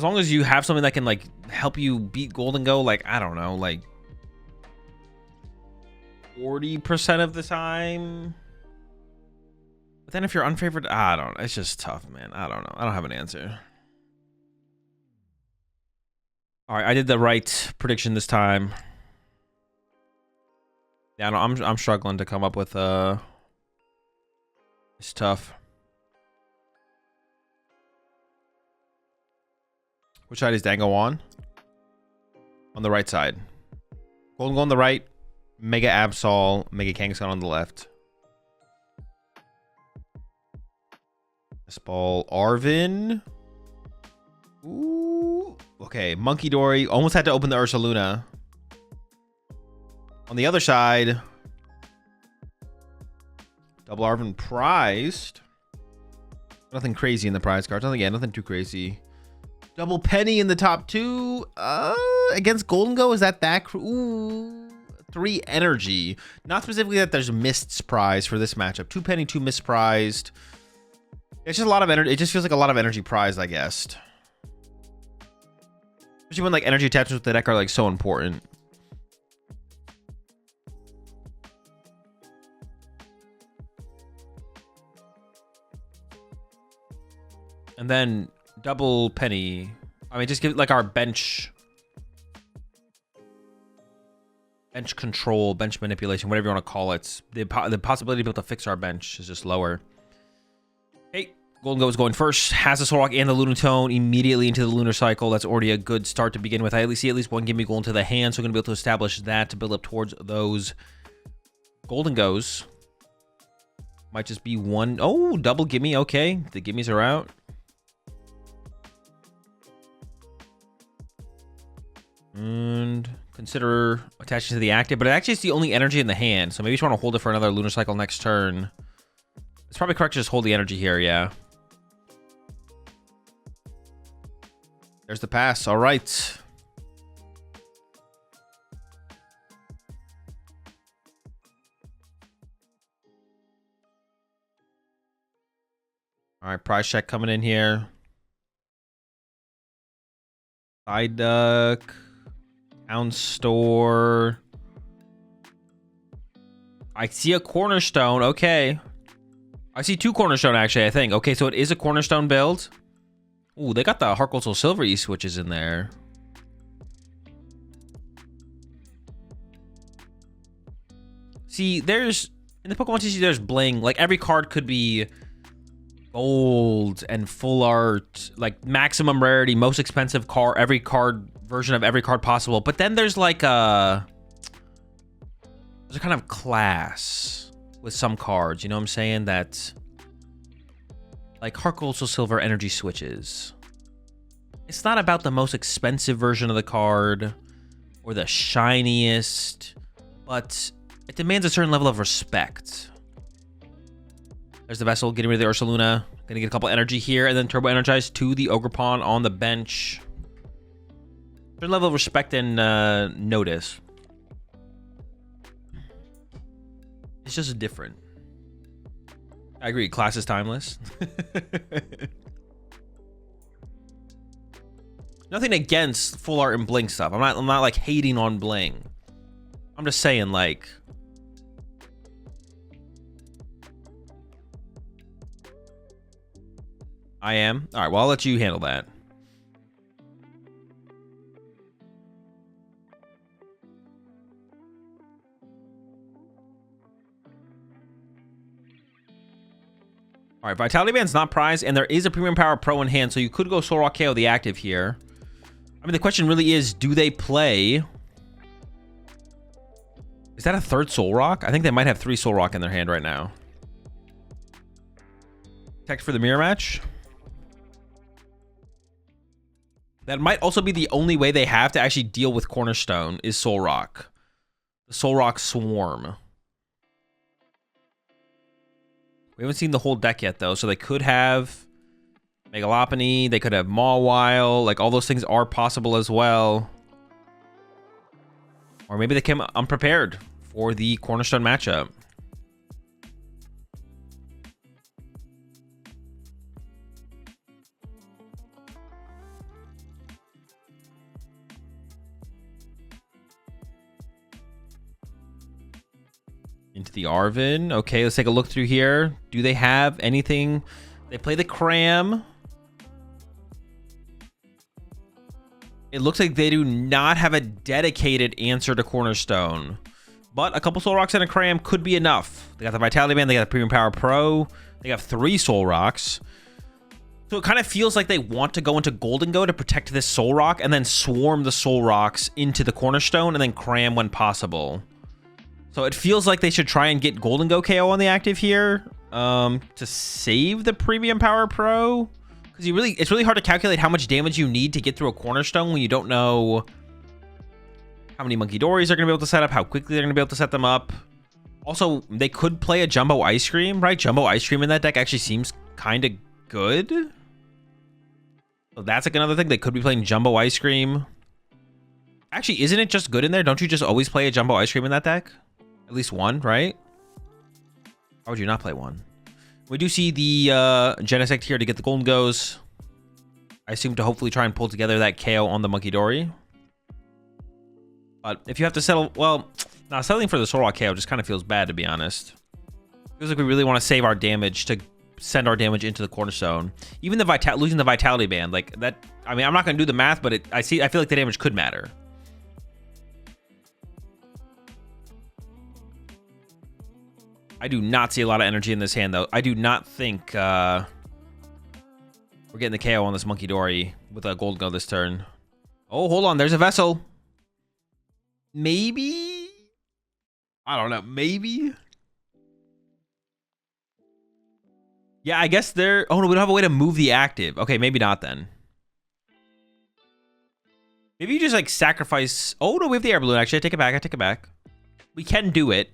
long as you have something that can, like, help you beat Golden Go, like, I don't know, like, 40% of the time. But then if you're unfavored, I don't know. It's just tough, man. I don't know. I don't have an answer. All right, I did the right prediction this time. Yeah, no, I'm struggling to come up with it's tough. Which side is Dango on? on the right side. Golden Goal on the right. Mega Absol. Mega Kangaskhan on the left. This ball. Arvin. Ooh. Okay. Monkey Dory. Almost had to open the Ursaluna. On the other side. Double Arvin prized. Nothing crazy in the prize cards. Nothing too crazy. Double Penny in the top 2. Against Golden Go, is that ooh, 3 energy. Not specifically that there's Mist's prize for this matchup. 2 Penny, 2 Mist prized. It's just a lot of energy. It just feels like a lot of energy prized, I guess. Especially when like energy attachments with the deck are like so important. And then double Penny. I mean, just give like our bench control, bench manipulation, whatever you want to call it. The possibility to be able to fix our bench is just lower. Hey, Golden Go is going first. Has the Solrock and the Lunatone immediately into the Lunar Cycle. That's already a good start to begin with. I see at least one Gimme Goal into the hand, so we're going to be able to establish that to build up towards those Golden Goes. Might just be one. Oh, double Gimme. Okay, the Gimmes are out. And consider attaching to the active, but it actually is the only energy in the hand, so maybe you just want to hold it for another Lunar Cycle next turn. It's probably correct to just hold the energy here, yeah. There's the pass, all right. All right, prize check coming in here. Side duck. Town store. I see a Cornerstone. Okay. I see 2 Cornerstone, actually, I think. Okay, so it is a Cornerstone build. Ooh, they got the Heart Gold Soul Silver E-switches in there. See, there's... In the Pokemon TCG, there's bling. Like, every card could be gold and full art. Like, maximum rarity, most expensive card. Every card... version of every card possible, but then there's like there's a kind of class with some cards, you know what I'm saying, that like Heart Gold Soul Silver energy switches. It's not about the most expensive version of the card or the shiniest, but it demands a certain level of respect. There's the Vessel getting rid of the Ursaluna. Gonna get a couple energy here and then turbo energize to the Ogerpon on the bench. Certain level of respect and notice. It's just different. I agree. Class is timeless. Nothing against full art and bling stuff. I'm not like hating on bling. I'm just saying like. I am. All right. Well, I'll let you handle that. All right, Vitality Band's not prized, and there is a Premium Power Pro in hand, so you could go Solrock KO the active here. I mean, the question really is, do they play... Is that a third Solrock? I think they might have 3 Solrock in their hand right now. Protect for the mirror match. That might also be the only way they have to actually deal with Cornerstone is Solrock. The Solrock Swarm. We haven't seen the whole deck yet, though, so they could have Megalopony, they could have Mawile, like, all those things are possible as well. Or maybe they came unprepared for the Cornerstone matchup. Into the Arvin. Okay, let's take a look through here. Do they have anything? They play the Cram. It looks like they do not have a dedicated answer to Cornerstone. But a couple Soul Rocks and a Cram could be enough. They got the Vitality Band. They got the Premium Power Pro. They have 3 Soul Rocks. So it kind of feels like they want to go into Golden Go to protect this Soul Rock and then swarm the Soul Rocks into the Cornerstone and then cram when possible. So it feels like they should try and get Golden Go KO on the active here to save the Premium Power Pro. Because it's really hard to calculate how much damage you need to get through a Cornerstone when you don't know how many Monkey Dories are going to be able to set up, how quickly they're going to be able to set them up. Also, they could play a Jumbo Ice Cream, right? Jumbo Ice Cream in that deck actually seems kind of good. So that's like another thing. They could be playing Jumbo Ice Cream. Actually, isn't it just good in there? Don't you just always play a Jumbo Ice Cream in that deck? At least one, right? Why would you not play one? We do see the Genesect here to get the Golden Goes. I assume to hopefully try and pull together that KO on the Monkey Dory. But if you have to settle... Well, now settling for the Soul Rock KO just kind of feels bad, to be honest. Feels like we really want to save our damage to send our damage into the Cornerstone. Even the losing the Vitality Band, like that. I mean, I'm not going to do the math, but I feel like the damage could matter. I do not see a lot of energy in this hand, though. I do not think we're getting the KO on this Monkey Dory with a Golden Go this turn. Oh, hold on. There's a Vessel. Maybe? I don't know. Maybe? Yeah, I guess they're... Oh, no, we don't have a way to move the active. Okay, maybe not then. Maybe you just, like, sacrifice... Oh, no, we have the air balloon, actually. I take it back. We can do it.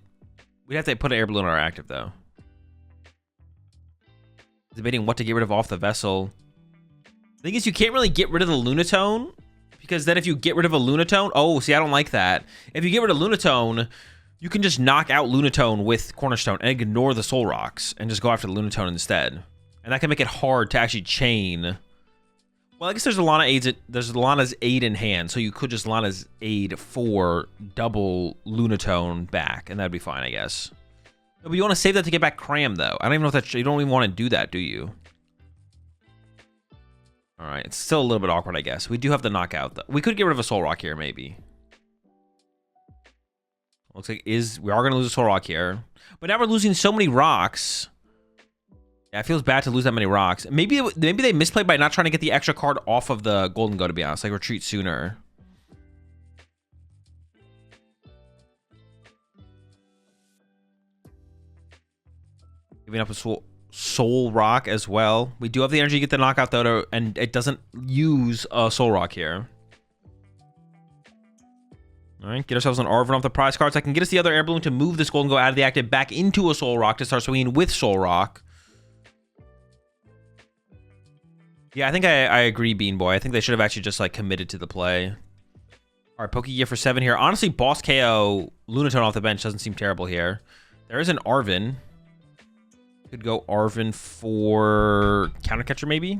We'd have to put an air balloon on our active, though. Debating what to get rid of off the Vessel. The thing is, you can't really get rid of the Lunatone, because then if you get rid of a Lunatone... Oh, see, I don't like that. If you get rid of Lunatone... You can just knock out Lunatone with Cornerstone and ignore the Soul Rocks and just go after the Lunatone instead. And that can make it hard to actually chain. Well, I guess there's Lana's Aid in hand, so you could just Lana's Aid for double Lunatone back, and that'd be fine, I guess. But you want to save that to get back Cram, though. I don't even know if that's... You don't even want to do that, do you? All right, it's still a little bit awkward, I guess. We do have the knockout, though. We could get rid of a Soul Rock here, maybe. Looks like we are going to lose a Soul Rock here. But now we're losing so many rocks. Yeah, it feels bad to lose that many rocks. Maybe they misplayed by not trying to get the extra card off of the Golden Go, to be honest. Like, retreat sooner. Giving up a Soul Rock as well. We do have the energy to get the knockout, though, and it doesn't use a Soul Rock here. All right, get ourselves an Arven off the prize cards. I can get us the other air balloon to move this Golden Go out of the active back into a Soul Rock to start swinging with Soul Rock. Yeah, I think I agree, Bean Boy. I think they should have actually just like committed to the play. All right, Pokegear for 7 here. Honestly, Boss KO Lunatone off the bench doesn't seem terrible here. There is an Arven. Could go Arven for Countercatcher, maybe.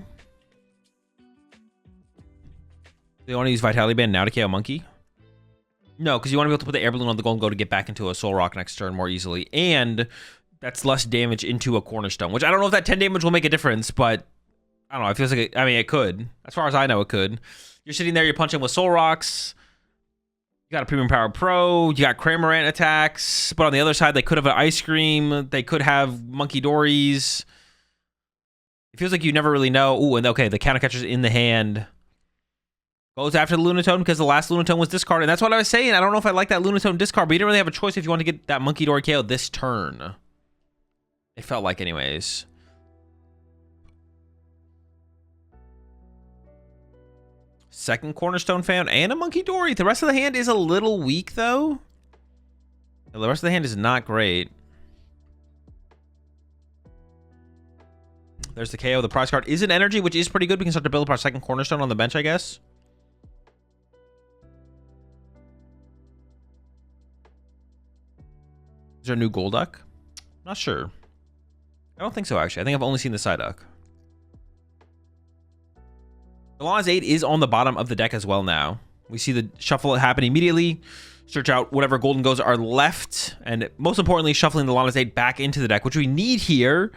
They want to use Vitality Band now to KO Monkey? No, because you want to be able to put the air balloon on the Golden Go to get back into a Soul Rock next turn more easily. And that's less damage into a Cornerstone, which I don't know if that 10 damage will make a difference, but I don't know. It feels like I mean, it could. As far as I know, it could. You're sitting there, you're punching with Soul Rocks. You got a Premium Power Pro. You got Cramorant attacks. But on the other side, they could have an Ice Cream. They could have Monkey Dories. It feels like you never really know. Ooh, and okay, the Countercatcher's in the hand. Goes after the Lunatone because the last Lunatone was discarded. And that's what I was saying. I don't know if I like that Lunatone discard, but you didn't really have a choice if you want to get that Monkey Dory KO this turn. It felt like anyways. Second Cornerstone found and a Monkey Dory. The rest of the hand is a little weak, though. The rest of the hand is not great. There's the KO. The prize card is an energy, which is pretty good. We can start to build up our second Cornerstone on the bench, I guess. Is there a new Golduck? Not sure. I don't think so, actually. I think I've only seen the Psyduck. Lana's Aid is on the bottom of the deck as well now. We see the shuffle happen immediately. Search out whatever Golden Goes are left. And most importantly, shuffling the Lana's Aid back into the deck, which we need here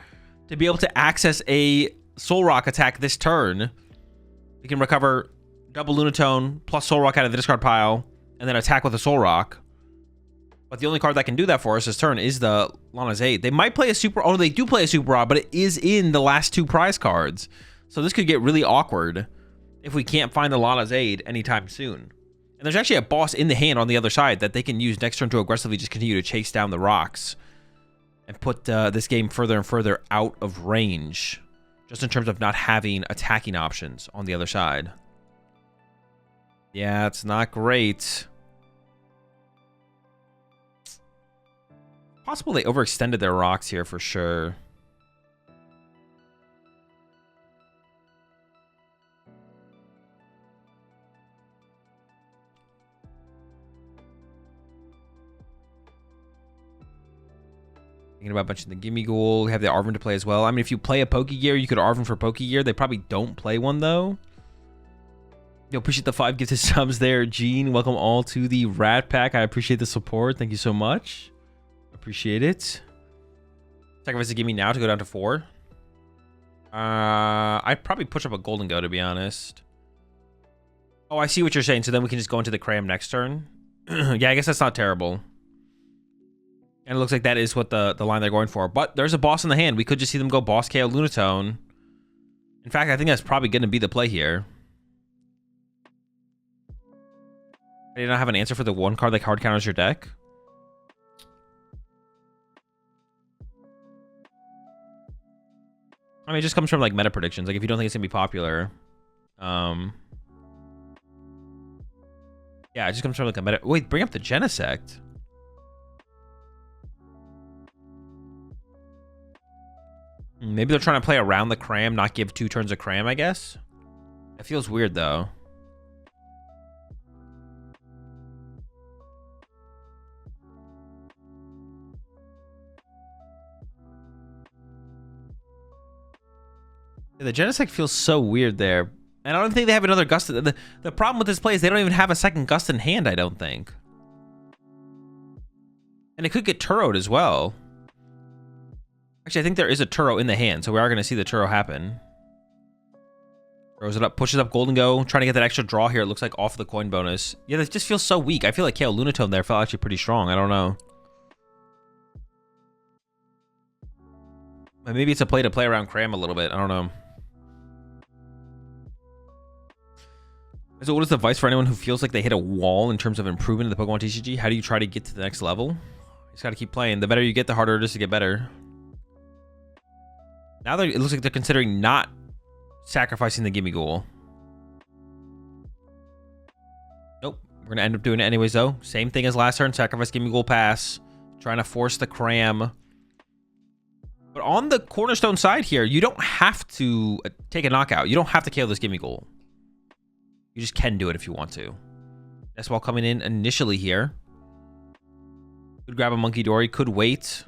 to be able to access a Soul Rock attack this turn. We can recover double Lunatone plus Soul Rock out of the discard pile and then attack with a Soul Rock. But the only card that can do that for us this turn is the Lana's Aid. They might play a Super... Oh, they do play a Super Rod, but it is in the last two prize cards. So this could get really awkward if we can't find the Lana's Aid anytime soon. And there's actually a boss in the hand on the other side that they can use next turn to aggressively just continue to chase down the rocks and put this game further and further out of range, just in terms of not having attacking options on the other side. Yeah, it's not great. Possible they overextended their rocks here for sure. Thinking about bunching the Gimme Ghoul. We have the Arvin to play as well. I mean, if you play a Pokegear, you could Arvin for Pokegear. They probably don't play one, though. Yo, appreciate the 5 gifted subs there, Gene. Welcome all to the Rat Pack. I appreciate the support. Thank you so much. Appreciate it. Sacrifice the Gimme now to go down to 4. I'd probably push up a Golden Go, to be honest. Oh, I see what you're saying. So then we can just go into the Cram next turn. Yeah, I guess that's not terrible. And it looks like that is what the line they're going for. But there's a boss in the hand. We could just see them go boss KO Lunatone. In fact, I think that's probably going to be the play here. I did not have an answer for the one card that hard counters your deck. I mean, it just comes from like meta predictions. Like if you don't think it's going to be popular. Yeah, it just comes from like a meta. Wait, bring up the Genesect. Maybe they're trying to play around the Cram, not give 2 turns of Cram, I guess. It feels weird, though. Yeah, the Genesect feels so weird there. And I don't think they have another Gust. The problem with this play is they don't even have a second Gust in hand, I don't think. And it could get Turo'd as well. Actually, I think there is a Turo in the hand, so we are going to see the Turo happen. Throws it up, pushes up Golden Go, trying to get that extra draw here. It looks like off the coin bonus. Yeah, that just feels so weak. I feel like KO Lunatone there felt actually pretty strong. I don't know. Maybe it's a play to play around Cram a little bit. I don't know. So what is the advice for anyone who feels like they hit a wall in terms of improvement in the Pokemon TCG? How do you try to get to the next level? You just got to keep playing. The better you get, the harder it is to get better. Now it looks like they're considering not sacrificing the Gimme Ghoul. Nope. We're going to end up doing it anyways, though. Same thing as last turn. Sacrifice Gimme Ghoul pass. Trying to force the Cram. But on the Cornerstone side here, you don't have to take a knockout. You don't have to KO this Gimme Ghoul. You just can do it if you want to. That's while coming in initially here. Could grab a Monkey Dory. Could wait.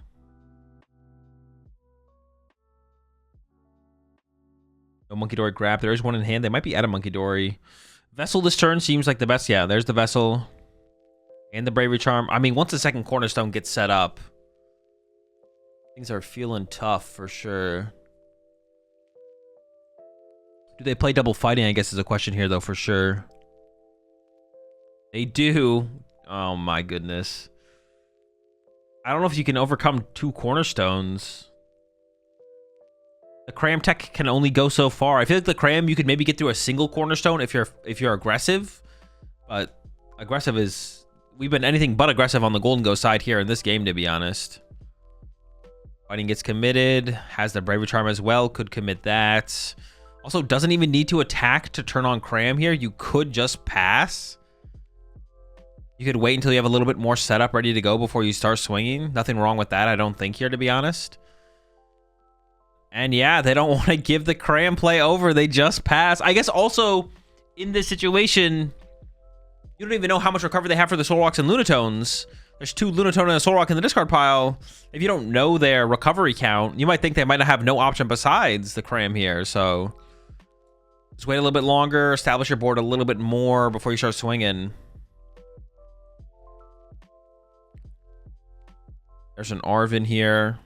No Monkey Dory grab. There is one in hand. They might be out of Monkey Dory. Vessel this turn seems like the best. Yeah, there's the Vessel. And the Bravery Charm. I mean, once the second Cornerstone gets set up, things are feeling tough for sure. Do they play double fighting, I guess is a question here, though, for sure. They do. Oh, my goodness. I don't know if you can overcome 2 Cornerstones. The Cram tech can only go so far. I feel like the Cram, you could maybe get through a single Cornerstone if you're aggressive. But aggressive is... We've been anything but aggressive on the Golden Go side here in this game, to be honest. Fighting gets committed. Has the Bravery Charm as well. Could commit that. Also, doesn't even need to attack to turn on Cram here. You could just pass. You could wait until you have a little bit more setup ready to go before you start swinging. Nothing wrong with that, I don't think, here, to be honest. And yeah, they don't want to give the Cram play over. They just pass. I guess also, in this situation, you don't even know how much recovery they have for the Soul Rocks and Lunatones. There's 2 Lunatone and a Soul Rock in the discard pile. If you don't know their recovery count, you might think they might not have no option besides the Cram here, so... Just wait a little bit longer, establish your board a little bit more before you start swinging. There's an Arvin here.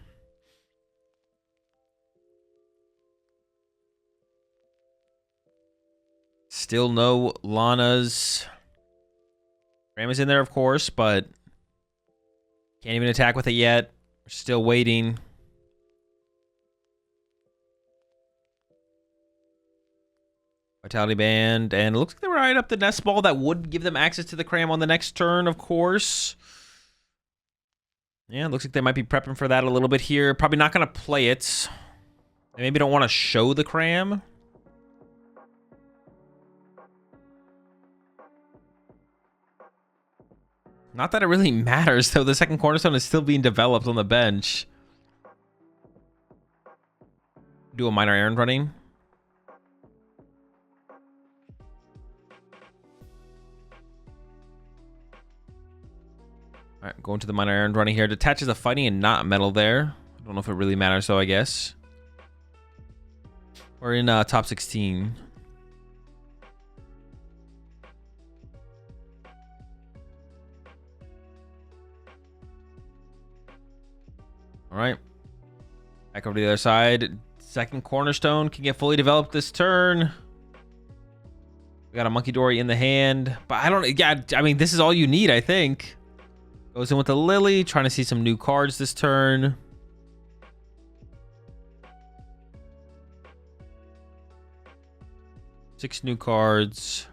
Still no Lana's. Ram is in there, of course, but can't even attack with it yet. We're still waiting. Vitality Band, and it looks like they were right up the Nest Ball. That would give them access to the Cram on the next turn, of course. Yeah, it looks like they might be prepping for that a little bit here. Probably not going to play it. They maybe don't want to show the Cram. Not that it really matters, though. The second Cornerstone is still being developed on the bench. Do a minor errand running. All right, going to the minor errand running here. Detaches a fighting and not metal there. I don't know if it really matters, though, I guess. We're in top 16. All right. Back over to the other side. Second Cornerstone can get fully developed this turn. We got a Monkey Dory in the hand. But I don't... Yeah, I mean, this is all you need, I think. Goes in with the Lily. Trying to see some new cards this turn. Six new cards.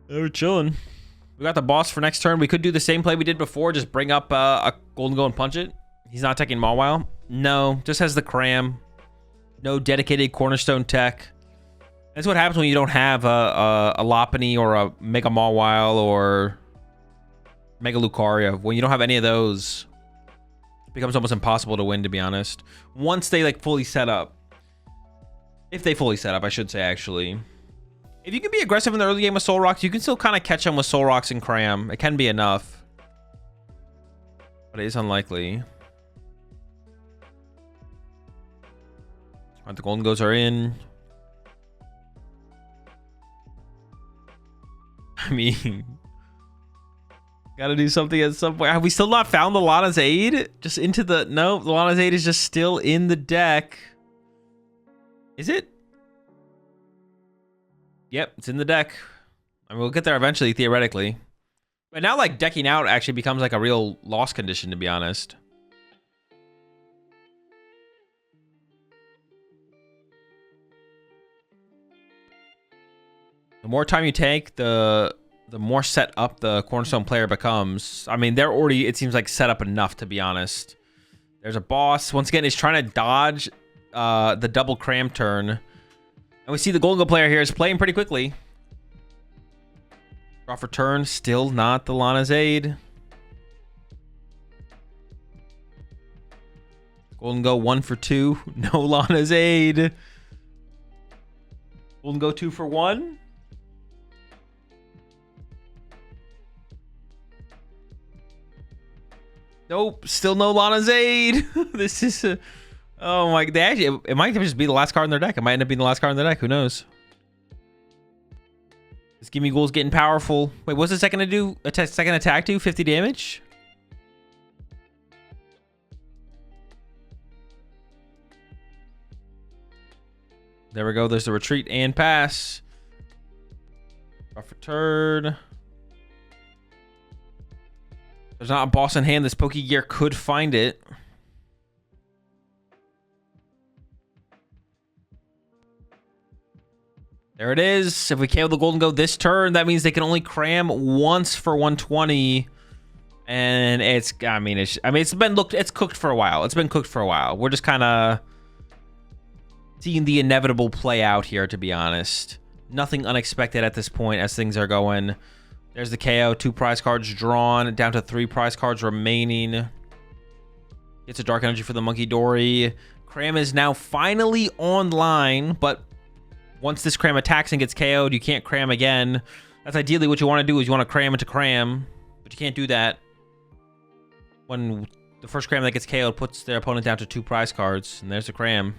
We're chilling. We got the boss for next turn. We could do the same play we did before. Just bring up a Golden Go and punch it. He's not taking Mawile. No, just has the Cram. No dedicated Cornerstone tech. That's what happens when you don't have a Lopunny or a Mega Mawile or Mega Lucario. When you don't have any of those, it becomes almost impossible to win, to be honest. Once they like fully set up. If they fully set up, I should say, actually. If you can be aggressive in the early game with Soul Rocks, you can still kind of catch them with Soul Rocks and Cram. It can be enough. But it is unlikely. Alright, the Golden Goes are in. I mean... Gotta do something at some point. Have we still not found the Lana's Aid? Just into the... No, the Lana's Aid is just still in the deck. Is it? Yep, it's in the deck. I mean, we'll get there eventually, theoretically. But now, like, decking out actually becomes like a real loss condition, to be honest. The more time you take, the more set up the Cornerstone player becomes. I mean, they're already, it seems like, set up enough, to be honest. There's a boss. Once again, he's trying to dodge the double Cram turn. And we see the Golden Go player here is playing pretty quickly. Draw for turn, still not the Lana's Aid. Golden Go 1 for 2, no Lana's Aid. Golden Go 2 for 1. Nope, still no Lana's Aid. This is... Oh my, they actually, it might just be the last card in their deck. It might end up being the last card in their deck. Who knows? This Gimme Ghoul's getting powerful. Wait, what's the second to do? Second attack do? 50 damage? There we go. There's the retreat and pass. Draw for turn. There's not a boss in hand. This Pokegear could find it. There it is. If we KO the Golden Go this turn, that means they can only Cram once for 120. And it's it's cooked for a while. It's been cooked for a while. We're just kind of seeing the inevitable play out here, to be honest. Nothing unexpected at this point as things are going. There's the KO. 2 prize cards drawn, down to 3 prize cards remaining. Gets a Dark Energy for the Monkey Dory. Cram is now finally online, but once this Cram attacks and gets KO'd, you can't Cram again. That's ideally what you want to do, is you want to Cram into Cram, but you can't do that. When the first Cram that gets KO'd puts their opponent down to 2 prize cards, and there's the Cram.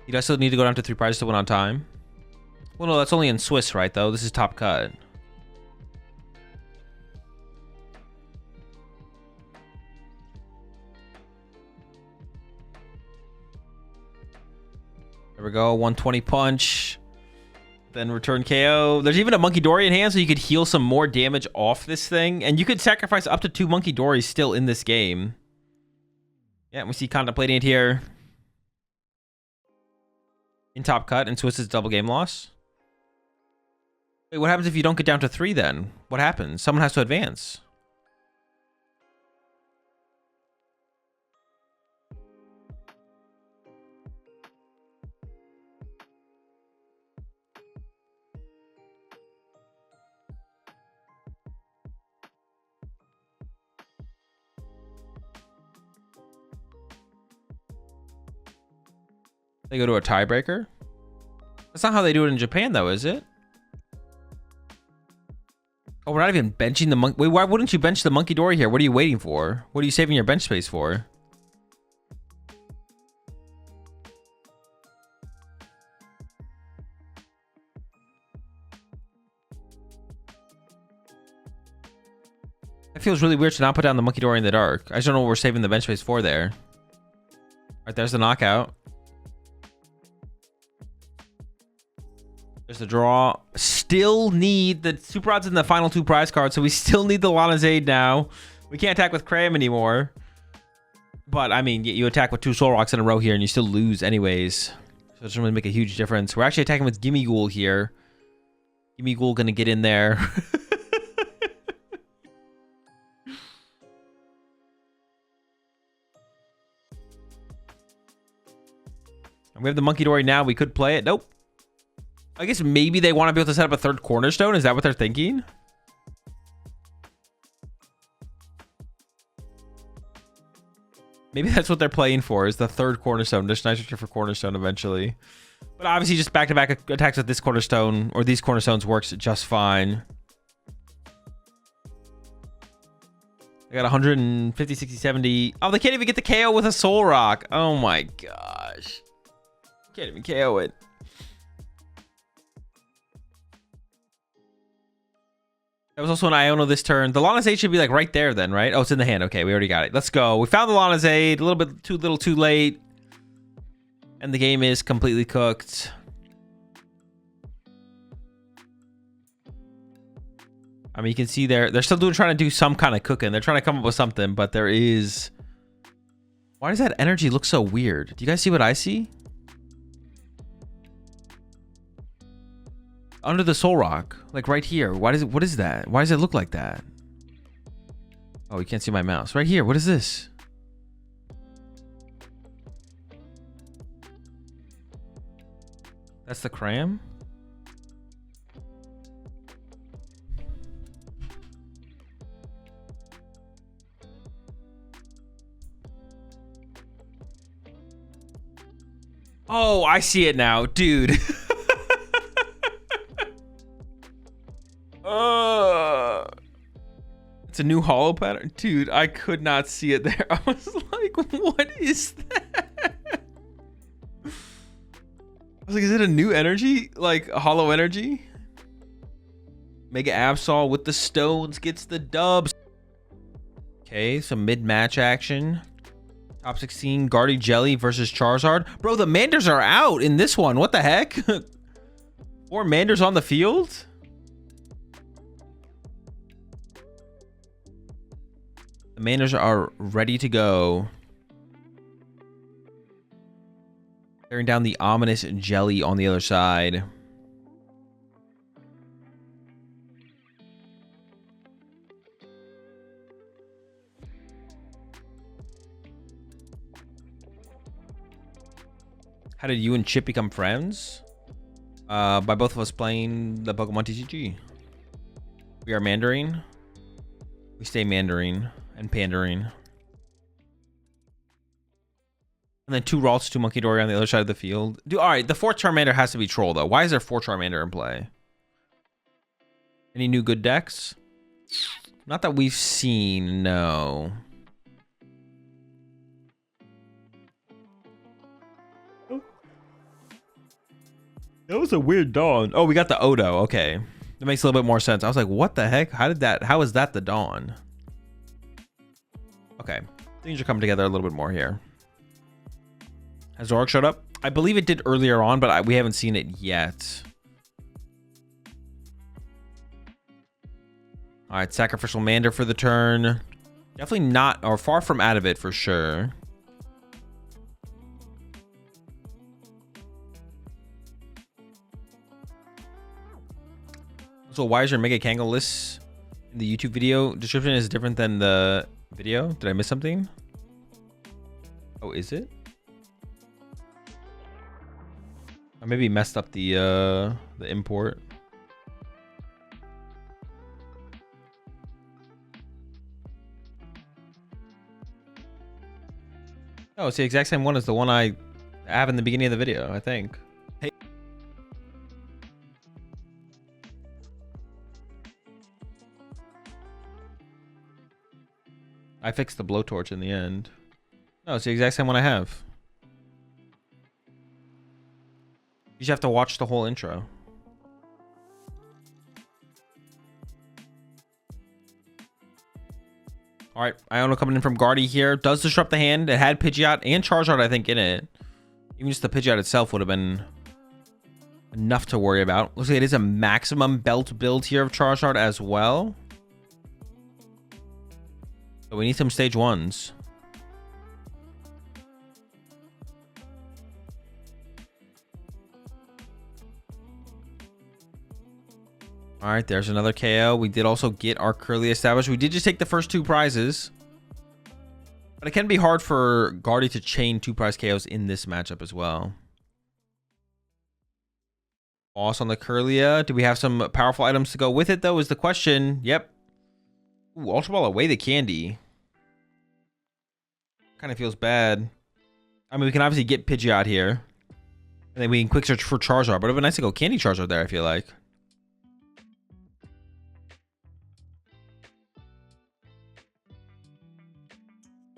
You guys still need to go down to 3 prizes to win on time. Well, no, that's only in Swiss, right, though? This is top cut. There we go. 120 punch. Then return KO. There's even a Monkey Dory in hand, so you could heal some more damage off this thing. And you could sacrifice up to 2 Monkey Dories still in this game. Yeah, we see contemplating it here. In top cut and Swiss's double game loss. Wait, what happens if you don't get down to 3 then? What happens? Someone has to advance. They go to a tiebreaker? That's not how they do it in Japan, though, is it? Oh, we're not even benching the monkey. Wait, why wouldn't you bench the Monkey Dory here? What are you waiting for? What are you saving your bench space for? It feels really weird to not put down the Monkey Dory in the dark. I just don't know what we're saving the bench space for there. All right, there's the knockout. There's the draw. Still need the Super Odds in the final 2 prize cards, so we still need the Lana's Aid now. We can't attack with Cram anymore. But, I mean, you attack with 2 Soul Rocks in a row here, and you still lose anyways. So it doesn't really make a huge difference. We're actually attacking with Gimme Ghoul here. Gimme Ghoul gonna get in there. And we have the Monkey Dory now. We could play it. Nope. I guess maybe they want to be able to set up a 3rd cornerstone. Is that what they're thinking? Maybe that's what they're playing for, is the 3rd cornerstone. There's nice for cornerstone eventually. But obviously just back-to-back attacks with this cornerstone, or these cornerstones, works just fine. I got 150, 60, 70. Oh, they can't even get the KO with a Soul Rock. Oh my gosh. Can't even KO it. That was also an Iono this turn. The Lana's Aid should be like right there then, right? Oh, it's in the hand. Okay, we already got it. Let's go. We found the Lana's Aid. A little bit too little too late. And the game is completely cooked. I mean, you can see they're still trying to do some kind of cooking. They're trying to come up with something, but there is... Why does that energy look so weird? Do you guys see what I see? Under the Soul Rock, like right here. What is that? Why does it look like that? Oh, you can't see my mouse. Right here, what is this? That's the cram? Oh, I see it now, dude. It's a new hollow pattern. Dude, I could not see it there. I was like, what is that? I was like, is it a new energy? Like a hollow energy? Mega Absol with the stones gets the dubs. Okay, some mid-match action. Top 16, Guardy Jelly versus Charizard. Bro, the Manders are out in this one. What the heck? 4 Manders on the field? The Manders are ready to go. Tearing down the ominous Jelly on the other side. How did you and Chip become friends? By both of us playing the Pokemon TCG. We are Mandarin. We stay Mandarin and pandering. And then 2 Ralts, 2 Monkey Dory on the other side of the field. Dude, all right, the 4 Charmander has to be Troll, though. Why is there 4 Charmander in play? Any new good decks? Not that we've seen, no. That was a weird Dawn. Oh, we got the Odo. Okay. That makes a little bit more sense. I was like, what the heck? How is that the Dawn? Okay. Things are coming together a little bit more here. Has Zorak showed up? I believe it did earlier on, but we haven't seen it yet. All right, Sacrificial Mander for the turn. Definitely not, or far from out of it for sure. So why is your Mega Kangle list in the YouTube video description is different than the video? Did I miss something? Oh, is it? I maybe messed up the import. Oh, it's the exact same one as the one I have in the beginning of the video, I think. Hey. I fixed the blowtorch in the end. No, it's the exact same one I have. You just have to watch the whole intro. All right, Iono coming in from Guardy here. Does disrupt the hand. It had Pidgeot and Charizard, I think, in it. Even just the Pidgeot itself would have been enough to worry about. Looks like it is a maximum belt build here of Charizard as well. So we need some stage ones. All right, there's another KO. We did also get our Curly established. We did just take the first 2 prizes. But it can be hard for Guardy to chain 2 prize KOs in this matchup as well. Boss on the Curlia. Do we have some powerful items to go with it, though, is the question. Yep. Ooh, Ultra Ball away the candy. Kind of feels bad. I mean, we can obviously get Pidgeot here. And then we can quick search for Charizard. But it would be nice to go Candy Charizard there, I feel like.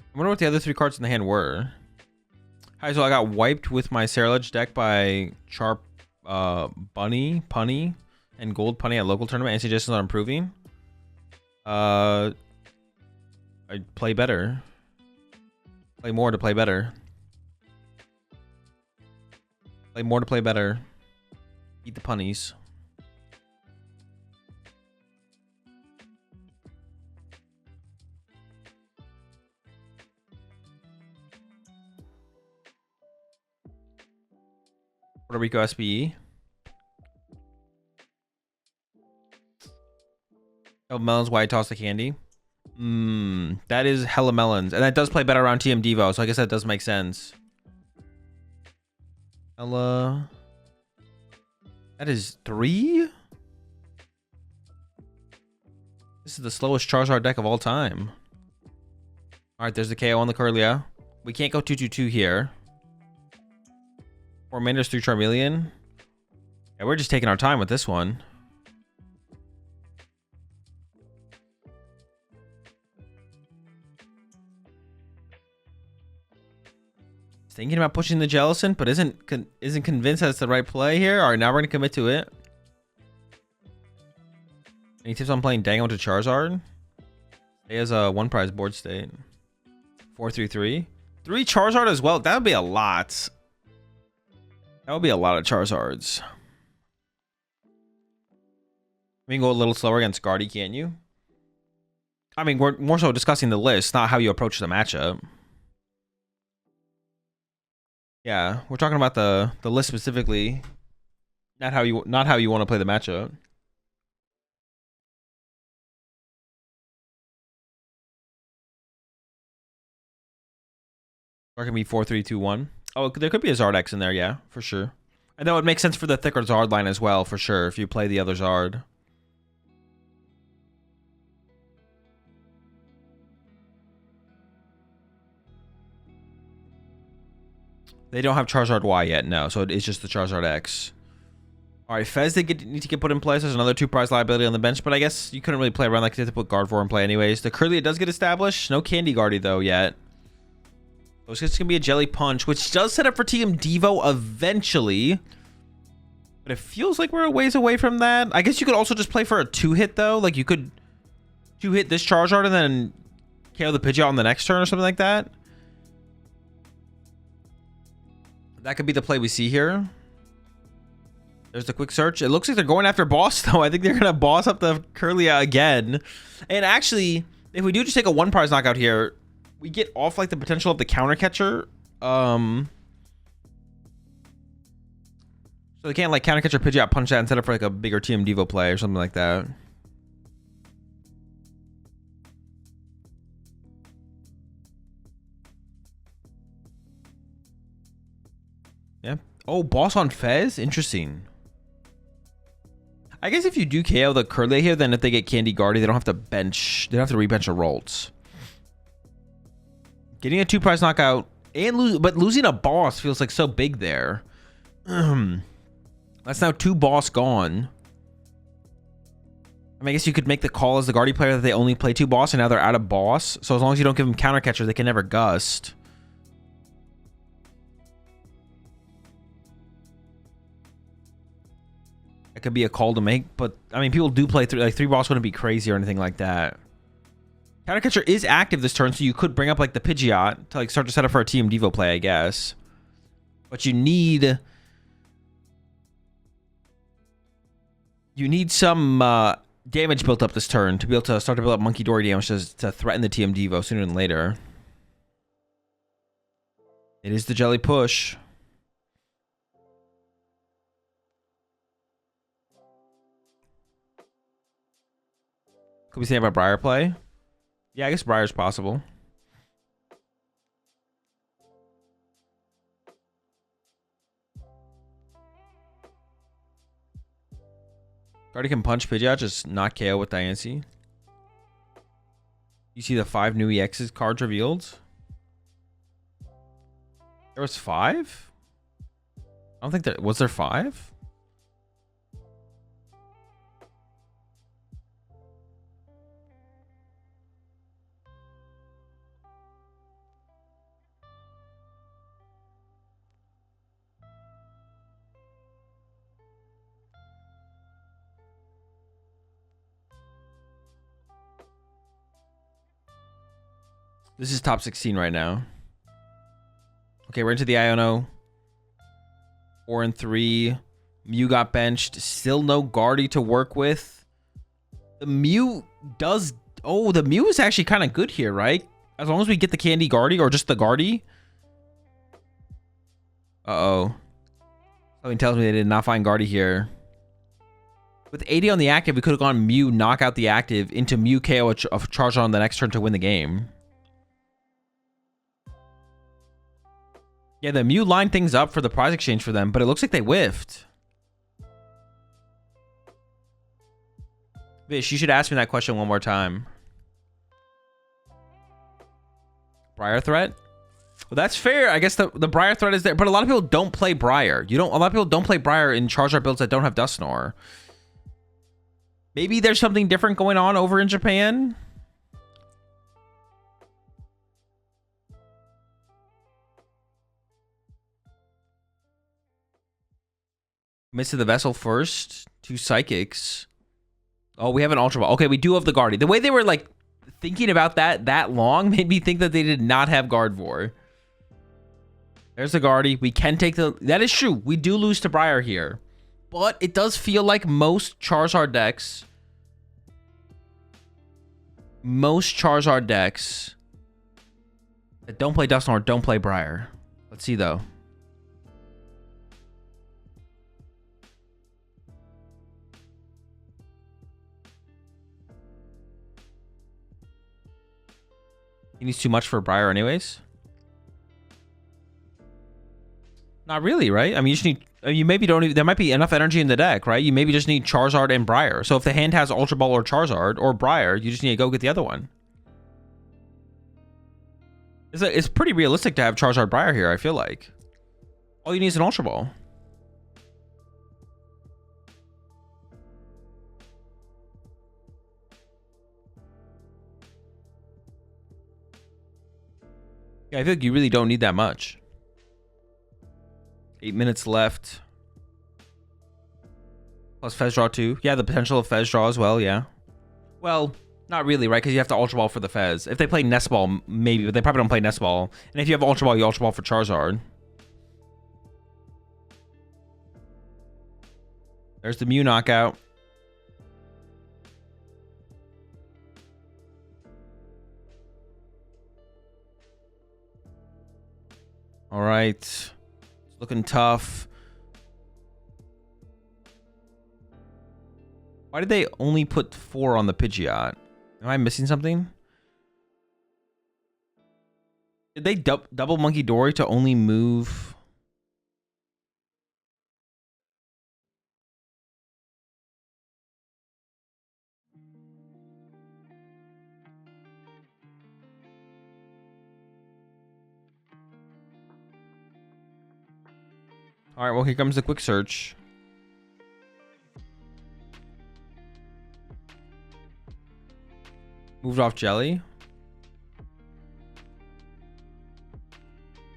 I wonder what the other 3 cards in the hand were. Hi, so I got wiped with my Ceruledge deck by Charp, Bunny, Punny, and Gold Punny at local tournament. Any suggestions on improving? I'd play better. Play more to play better. Play more to play better. Eat the punnies. Puerto Rico SBE. Oh, melons, why I toss the candy? That is hella melons. And that does play better around TM Devo, so I guess that does make sense. Hella. That is 3? This is the slowest Charizard deck of all time. Alright, there's the KO on the Curlia. We can't go 2-2-2 here. 4 Manders, 3 Charmeleon. Yeah, we're just taking our time with this one. Thinking about pushing the Jellicent, but isn't convinced that's the right play here. All right, now we're gonna commit to it. Any tips on playing Dango to Charizard? He has a 1 prize board state. 4-3-3. 3 Charizard as well. That would be a lot. That would be a lot of Charizards. We can go a little slower against Guardy, can't you? I mean, we're more so discussing the list, not how you approach the matchup. Yeah, we're talking about the list specifically, not how you want to play the matchup. Or it can be 4-3-2-1. Oh, there could be a Zardex in there, yeah, for sure. And that would make sense for the thicker Zard line as well, for sure, if you play the other Zard. They don't have Charizard Y yet, no, so it's just the Charizard X. All right, Fez, need to get put in place. There's another 2 prize liability on the bench, but I guess you couldn't really play around like to put Gardevoir in play anyways. The Curly, it does get established. No Candy Guardy, though, yet. So it's just going to be a Jelly Punch, which does set up for TM Devo eventually. But it feels like we're a ways away from that. I guess you could also just play for a 2-hit, though. Like, you could 2-hit this Charizard and then KO the Pidgeot on the next turn or something like that. That could be the play we see here. There's the quick search. It looks like they're going after boss, though. I think they're going to boss up the Kirlia again. And actually, if we do just take a one prize knockout here, we get off like the potential of the counter catcher. So they can't like counter catcher Pidgeot punch that instead of for like a bigger TM Devo play or something like that. Yeah. Oh, boss on Fez? Interesting. I guess if you do KO the Kirlia here, then if they get Candy Guardy, they don't have to bench. They don't have to rebench a Rolts. Getting a 2-prize knockout and but losing a boss feels like so big there. That's now 2 boss gone. I mean, I guess you could make the call as the Guardy player that they only play 2 boss and now they're out of boss. So as long as you don't give them counter catcher, they can never gust. It could be a call to make, but I mean, people do play like 3 boss wouldn't be crazy or anything like that. Counter catcher is active this turn, so you could bring up like the Pidgeot to like start to set up for a TM Devo play, I guess. But you need some damage built up this turn to be able to start to build up Monkey Dory damage to threaten the TM Devo sooner than later. It is the Jelly Push. Could we say about Briar play? Yeah, I guess Briar's possible. Guardy can punch Pidgeot, just not KO with Diancie. You see the 5 new EXs cards revealed? There was 5? I don't think there... Was there 5? This is top 16 right now. Okay, we're into the Iono. 4 and 3. Mew got benched. Still no Guardy to work with. The Mew does... Oh, the Mew is actually kind of good here, right? As long as we get the Candy Guardy or just the Guardy. Uh-oh. Something tells me they did not find Guardy here. With 80 on the active, we could have gone Mew, knock out the active, into Mew KO of Charge on the next turn to win the game. Yeah, the Mew lined things up for the prize exchange for them, but it looks like they whiffed. Vish, you should ask me that question one more time. Briar threat? Well, that's fair. I guess the Briar threat is there, but a lot of people don't play Briar. A lot of people don't play Briar in Charizard builds that don't have Dusknoir. Maybe there's something different going on over in Japan. Mist of the Vessel first. 2 Psychics. Oh, we have an Ultra Ball. Okay, we do have the Guardy. The way they were like thinking about that long made me think that they did not have Gardevoir. There's the Guardy. We can take the... That is true. We do lose to Briar here. But it does feel like most Charizard decks... that don't play Dusknoir don't play Briar. Let's see, though. He needs too much for Briar anyways. Not really, right? I mean, you just need... You maybe don't even... There might be enough energy in the deck, right? You maybe just need Charizard and Briar. So if the hand has Ultra Ball or Charizard or Briar, you just need to go get the other one. It's pretty realistic to have Charizard Briar here, I feel like. All you need is an Ultra Ball. Yeah, I feel like you really don't need that much. 8 minutes left. Plus Fez Draw 2. Yeah, the potential of Fez Draw as well, yeah. Well, not really, right? Because you have to Ultra Ball for the Fez. If they play Nest Ball, maybe, but they probably don't play Nest Ball. And if you have Ultra Ball, you Ultra Ball for Charizard. There's the Mew knockout. All right. It's looking tough. Why did they only put 4 on the Pidgeot? Am I missing something? Did they double Monkey Dory to only move? All right, well, here comes the quick search. Moved off Jelly.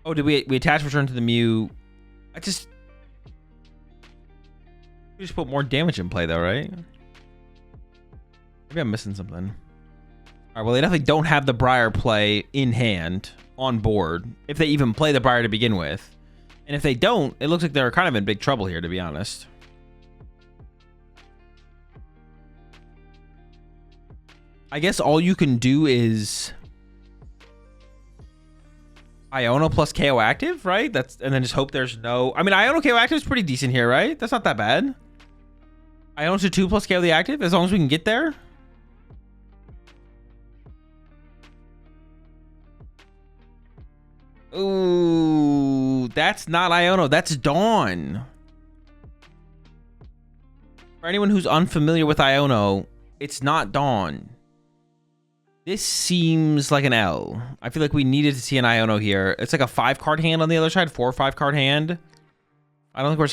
Oh, did we attach return to the Mew? We just put more damage in play though, right? Maybe I'm missing something. All right, well, they definitely don't have the Briar play in hand on board, if they even play the Briar to begin with. And if they don't, it looks like they're kind of in big trouble here, to be honest. I guess all you can do is Iono plus KO active, right? And then just hope there's no... I mean, Iono KO active is pretty decent here, right? That's not that bad. Iono to 2 plus KO the active, as long as we can get there. Ooh, that's not Iono. That's Dawn. For anyone who's unfamiliar with Iono, it's not Dawn. This seems like an L. I feel like we needed to see an Iono here. It's like a 5-card hand on the other side, 4 or 5-card hand. I don't think we're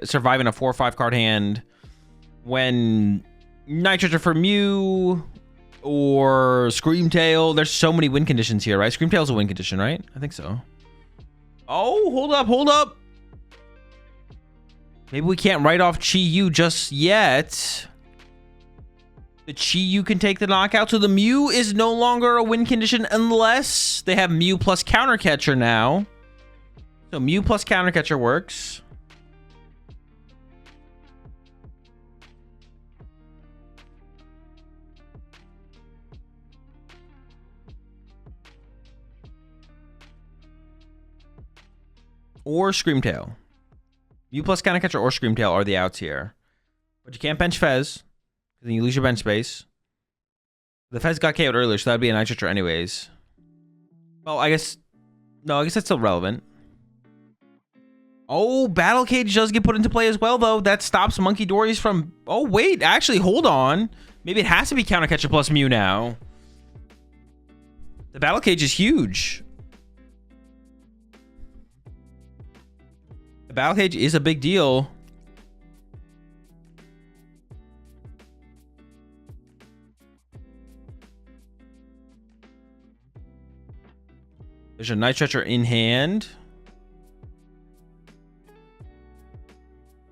surviving a 4 or 5-card hand when Nitrogen for Mew or Screamtail. There's so many win conditions here, right? Screamtail's a win condition, right? I think so. Oh, hold up. Maybe we can't write off Chi-Yu just yet. The Chi-Yu can take the knockout, so the Mew is no longer a win condition unless they have Mew plus Counter Catcher now. So Mew plus Counter Catcher works. Or Screamtail. Mew plus Counter Catcher or Screamtail are the outs here. But you can't bench Fez. Then you lose your bench space. The Fez got KO'd earlier, so that'd be a Nitrogen anyways. Well, I guess... No, I guess that's still relevant. Oh, Battle Cage does get put into play as well, though. That stops Monkey Dories from... Oh, wait. Actually, hold on. Maybe it has to be Counter Catcher plus Mew now. The Battle Cage is huge. The Battle Cage is a big deal. There's a Nitrogen in hand.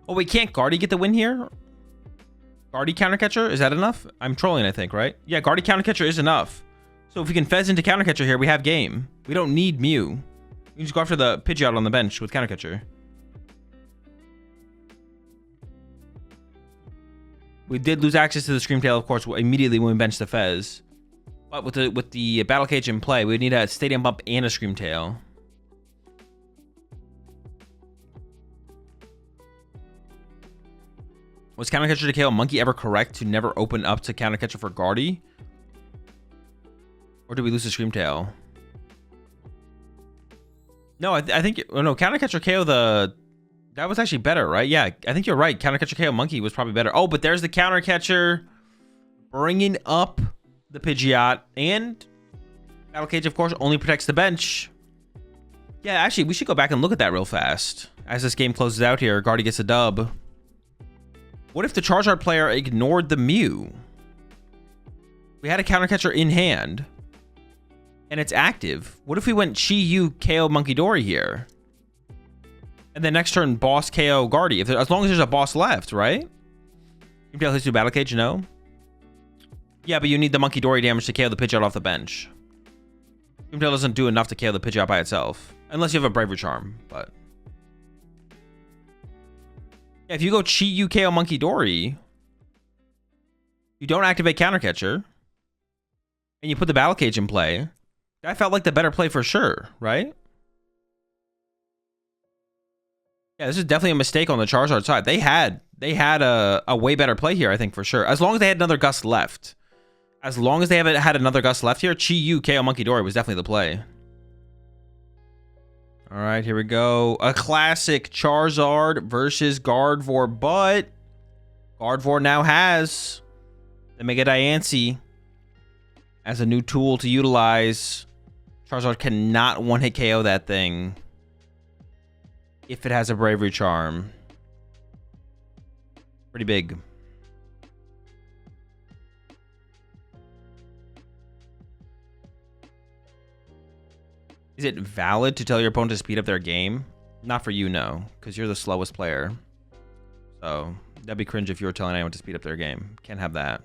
Oh, wait, can't Guardy get the win here? Guardy Counter Catcher? Is that enough? I'm trolling, I think, right? Yeah, Guardy Counter Catcher is enough. So if we can Fez into Counter Catcher here, we have game. We don't need Mew. We can just go after the Pidgeot on the bench with Counter Catcher. We did lose access to the Screamtail, of course, immediately when we benched the Fez. But with the Battle Cage in play, we need a Stadium Bump and a Screamtail. Was Counter Catcher to KO Monkey ever correct to never open up to Counter Catcher for Guardy? Or did we lose the Screamtail? No, I think... Oh, no, Counter Catcher KO the... That was actually better, right? Yeah, I think you're right. Counter Catcher KO Monkey was probably better. Oh, but there's the Counter Catcher bringing up the Pidgeot, and Battle Cage, of course, only protects the bench. Yeah, actually, we should go back and look at that real fast. As this game closes out here, Guardy gets a dub. What if the Charizard player ignored the Mew? We had a Counter Catcher in hand, and it's active. What if we went Chi-Yu KO Monkey Dory here? And then next turn, boss KO Guardy. As long as there's a boss left, right? Screamtail hits you Battle Cage, no? Yeah, but you need the Monkey Dory damage to KO the Pidgeot off the bench. Screamtail doesn't do enough to KO the Pidgeot by itself. Unless you have a Bravery Charm, but... Yeah, if you go cheat UKO Monkey Dory, you don't activate Counter Catcher, and you put the Battle Cage in play, that felt like the better play for sure, right? Yeah, this is definitely a mistake on the Charizard side. They had a way better play here, I think, for sure. As long as they had another Gust left. As long as they haven't had another Gust left here, Chi-Yu KO Monkey Dory was definitely the play. All right, here we go. A classic Charizard versus Gardevoir, but Gardevoir now has the Mega Diancie as a new tool to utilize. Charizard cannot one-hit KO that thing if it has a Bravery Charm. Pretty big. Is it valid to tell your opponent to speed up their game? Not for you, no, because you're the slowest player. So that'd be cringe if you were telling anyone to speed up their game. Can't have that.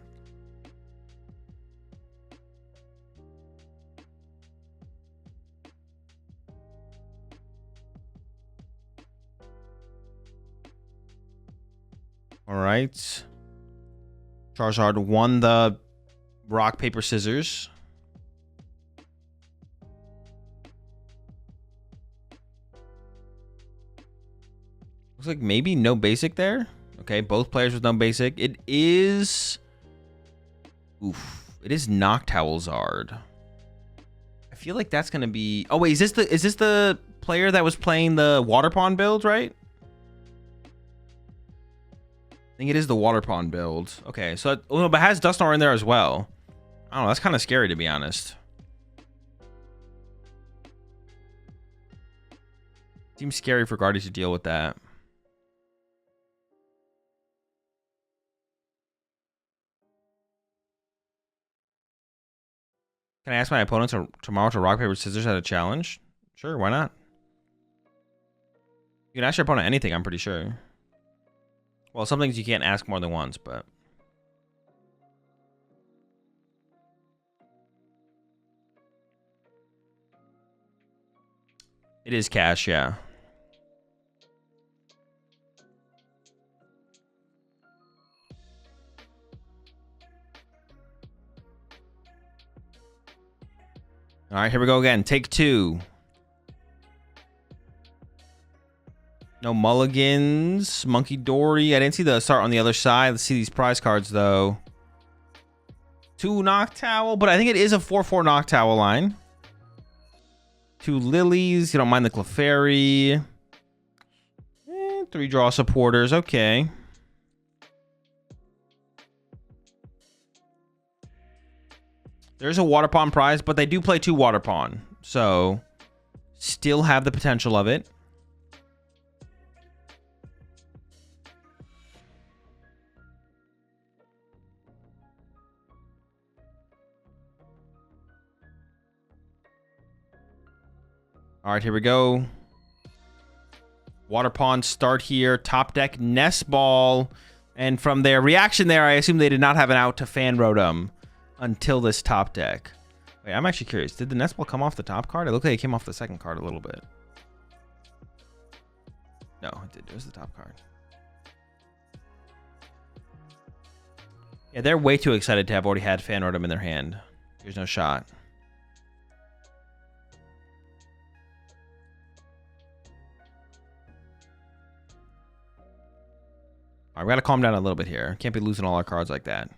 All right. Charizard won the rock, paper, scissors. Looks like maybe no basic there. Okay, both players with no basic. It is... Oof. It is Noctowl Zard. I feel like that's going to be... Oh, wait, is this the player that was playing the Water Pond build, right? I think it is the Water Pond build. Okay, so... Oh, but it has Dusknoir in there as well. I don't know, that's kind of scary, to be honest. Seems scary for Guardy to deal with that. Can I ask my opponent tomorrow to rock, paper, scissors at a challenge? Sure, why not? You can ask your opponent anything, I'm pretty sure. Well, some things you can't ask more than once, but... It is cash, yeah. All right, here we go again. Take two. No mulligans. Monkey Dory. I didn't see the start on the other side. Let's see these prize cards, though. 2 Noctowl, but I think it is a 4/4 Noctowl line. 2 Lilies. You don't mind the Clefairy. 3 draw supporters. Okay. There's a Water Pond prize, but they do play 2 Water Pond. So, still have the potential of it. All right, here we go. Water Pond start here. Top deck Nest Ball. And from their reaction there, I assume they did not have an out to Fan Rotom until this top deck. Wait, I'm actually curious. Did the Nest Ball come off the top card? It looked like it came off the second card a little bit. No, it did. It was the top card. Yeah, they're way too excited to have already had Fan Rotom in their hand. There's no shot. All right, we got to calm down a little bit here. Can't be losing all our cards like that.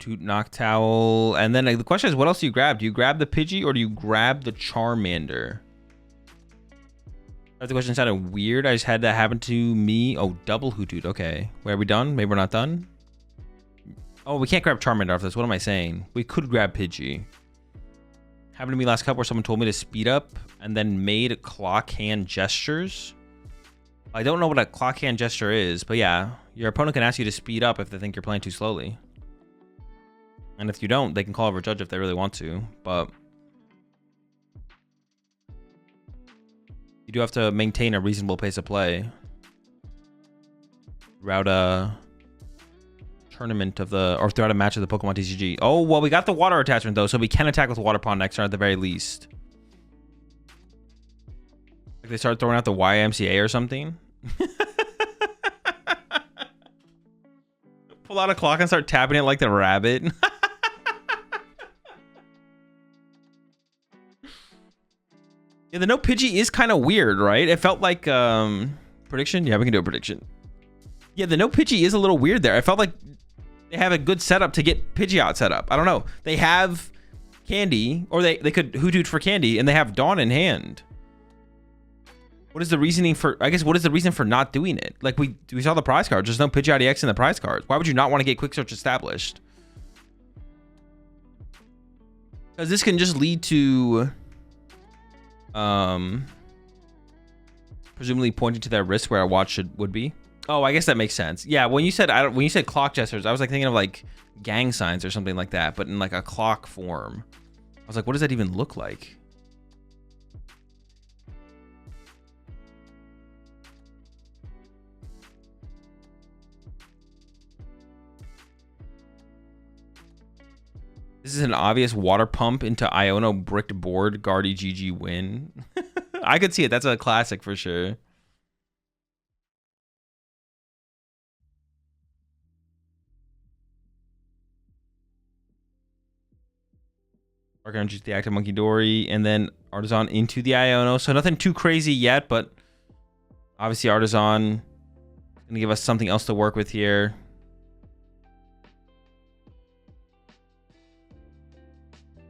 Hoot Noctowl. And then the question is, what else do you grab? Do you grab the Pidgey or do you grab the Charmander? The question sounded weird. I just had that happen to me. Oh, double Hoothoot. Okay. Wait, are we done? Maybe we're not done? Oh, we can't grab Charmander off this. What am I saying? We could grab Pidgey. Happened to me last cup where someone told me to speed up and then made clock hand gestures. I don't know what a clock hand gesture is, but yeah. Your opponent can ask you to speed up if they think you're playing too slowly. And if you don't, they can call over judge if they really want to, but... You do have to maintain a reasonable pace of play throughout a tournament of the, or throughout a match of the Pokemon TCG. Oh, well, we got the water attachment though, so we can attack with Water Pond next turn at the very least. Like they start throwing out the YMCA or something. Pull out a clock and start tapping it like the rabbit. Yeah, the no Pidgey is kind of weird, right? It felt like prediction. Yeah, we can do a prediction. Yeah, the no Pidgey is a little weird there. I felt like they have a good setup to get Pidgeot set up. I don't know. They have Candy, or they could Hoothoot for Candy, and they have Dawn in hand. What is the reasoning for, I guess, what is the reason for not doing it? Like, we saw the prize cards. There's no Pidgeot EX in the prize cards. Why would you not want to get Quick Search established? Because this can just lead to, presumably pointing to their wrist where a watch would be. Oh, I guess that makes sense. Yeah, when you said clock gestures, I was like thinking of like gang signs or something like that, but in like a clock form. I was like, what does that even look like? This is an obvious water pump into Iono bricked board Guardy GG win. I could see it. That's a classic for sure. Dark Energy to the active Monkey Dory, and then Artisan into the Iono. So nothing too crazy yet, but obviously Artisan gonna give us something else to work with here.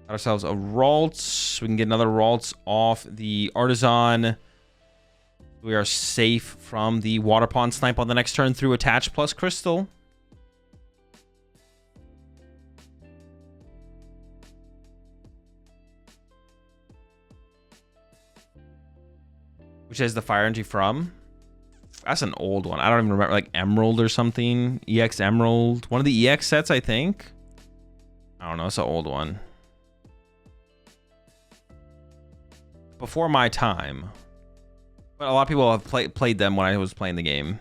Got ourselves a Ralts. We can get another Ralts off the Artisan. We are safe from the Water Pond Snipe on the next turn through Attach plus Crystal. Which is the Fire Energy from? That's an old one. I don't even remember, like Emerald or something. EX Emerald. One of the EX sets, I think. I don't know. It's an old one. Before my time. But a lot of people have played them when I was playing the game.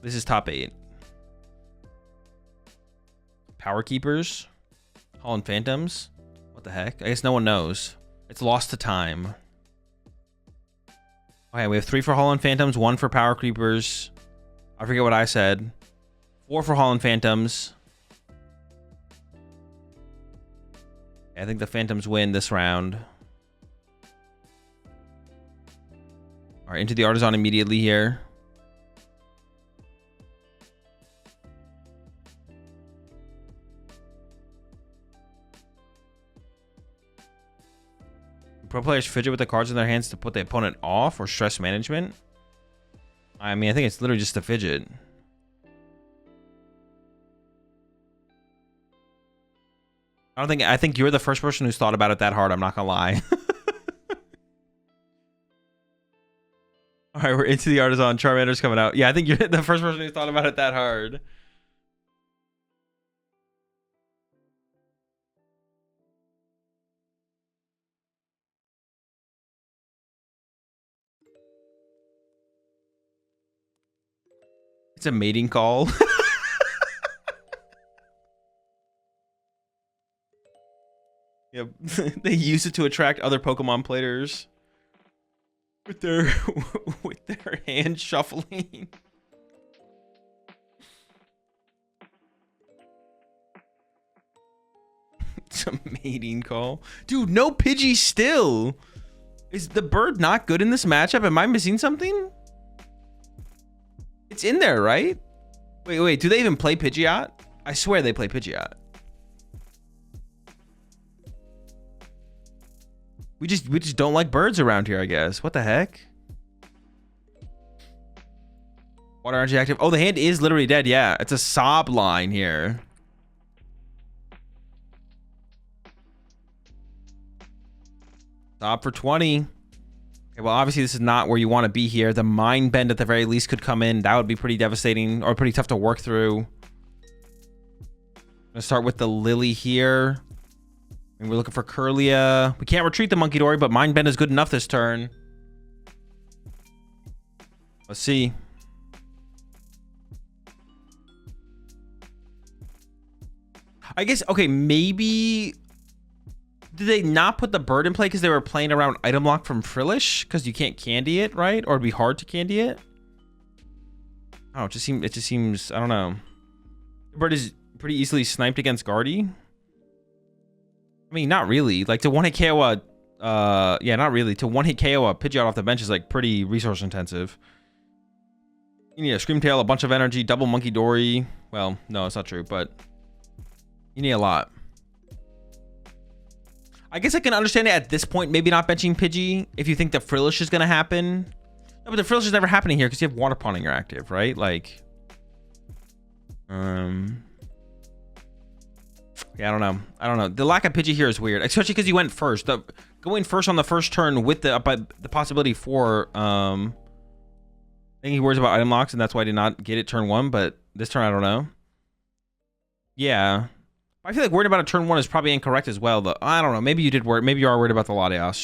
This is top 8. Power Keepers. Holland Phantoms. What the heck? I guess no one knows. It's lost to time. Okay, we have 3 for Holland Phantoms, 1 for Power Creepers. I forget what I said. 4 for Holland Phantoms. I think the Phantoms win this round. All right, into the Artisan immediately here. Pro players fidget with the cards in their hands to put the opponent off, or stress management. I mean, I think it's literally just a fidget. I think you're the first person who's thought about it that hard. I'm not gonna lie. All right, we're into the Artisan. Charmander's coming out. Yeah, I think you're the first person who thought about it that hard. It's a mating call. Yep. They use it to attract other Pokemon players with their hand shuffling. It's a mating call. Dude, no Pidgey still. Is the bird not good in this matchup? Am I missing something? It's in there, right? Wait. Do they even play Pidgeot? I swear they play Pidgeot. We just don't like birds around here, I guess. What the heck? Water Energy active. Oh, the hand is literally dead. Yeah, it's a sob line here. Sob for 20. Okay, well, obviously this is not where you want to be here. The Mind Bend at the very least could come in. That would be pretty devastating, or pretty tough to work through. I'm gonna start with the Lily here. And we're looking for Curlia. We can't retreat the Monkey Dory, but Mind Bend is good enough this turn. Let's see. I guess, okay, maybe... Did they not put the bird in play because they were playing around item lock from Frillish? Because you can't candy it, right? Or it'd be hard to candy it? Oh, it just seems, I don't know. The bird is pretty easily sniped against Guardy. I mean, not really. Like, to one-hit KO yeah, not really. To one-hit KO a Pidgeot off the bench is, like, pretty resource-intensive. You need a Screamtail, a bunch of energy, double Monkey Dory. Well, no, it's not true, but you need a lot. I guess I can understand it at this point, maybe not benching Pidgey if you think the Frillish is going to happen. No, but the Frillish is never happening here because you have Water Pawning your active, right? Like, yeah, I don't know. I don't know. The lack of Pidgey here is weird, especially because you went first. Going first on the first turn with the possibility for, I think he worries about item locks, and that's why I did not get it turn 1, but this turn, I don't know. Yeah. I feel like worried about a turn 1 is probably incorrect as well, though. I don't know. Maybe you did worry. Maybe you are worried about the Latias.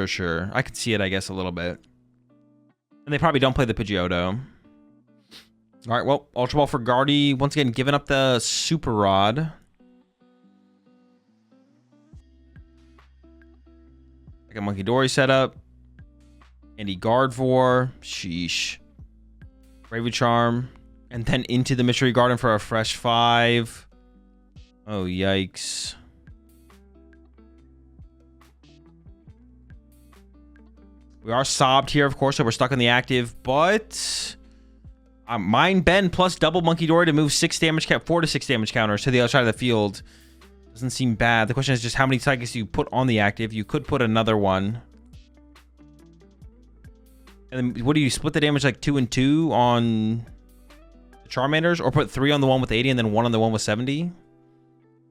Sure. I can see it, I guess, a little bit. And they probably don't play the Pidgeotto. All right, well, Ultra Ball for Guardy. Once again, giving up the Super Rod. Like a Monkey Dory setup. Andy Gardevoir. Sheesh. Bravely Charm. And then into the Mystery Garden for a fresh 5. Oh, yikes. We are sobbed here, of course, so we're stuck in the active, but Mind Bend plus double Monkey Dory to move 4 to 6 damage counters to the other side of the field. Doesn't seem bad. The question is just how many psychics do you put on the active? You could put another one. And then what do you split the damage like 2 and 2 on the Charmanders, or put 3 on the one with 80 and then 1 on the one with 70?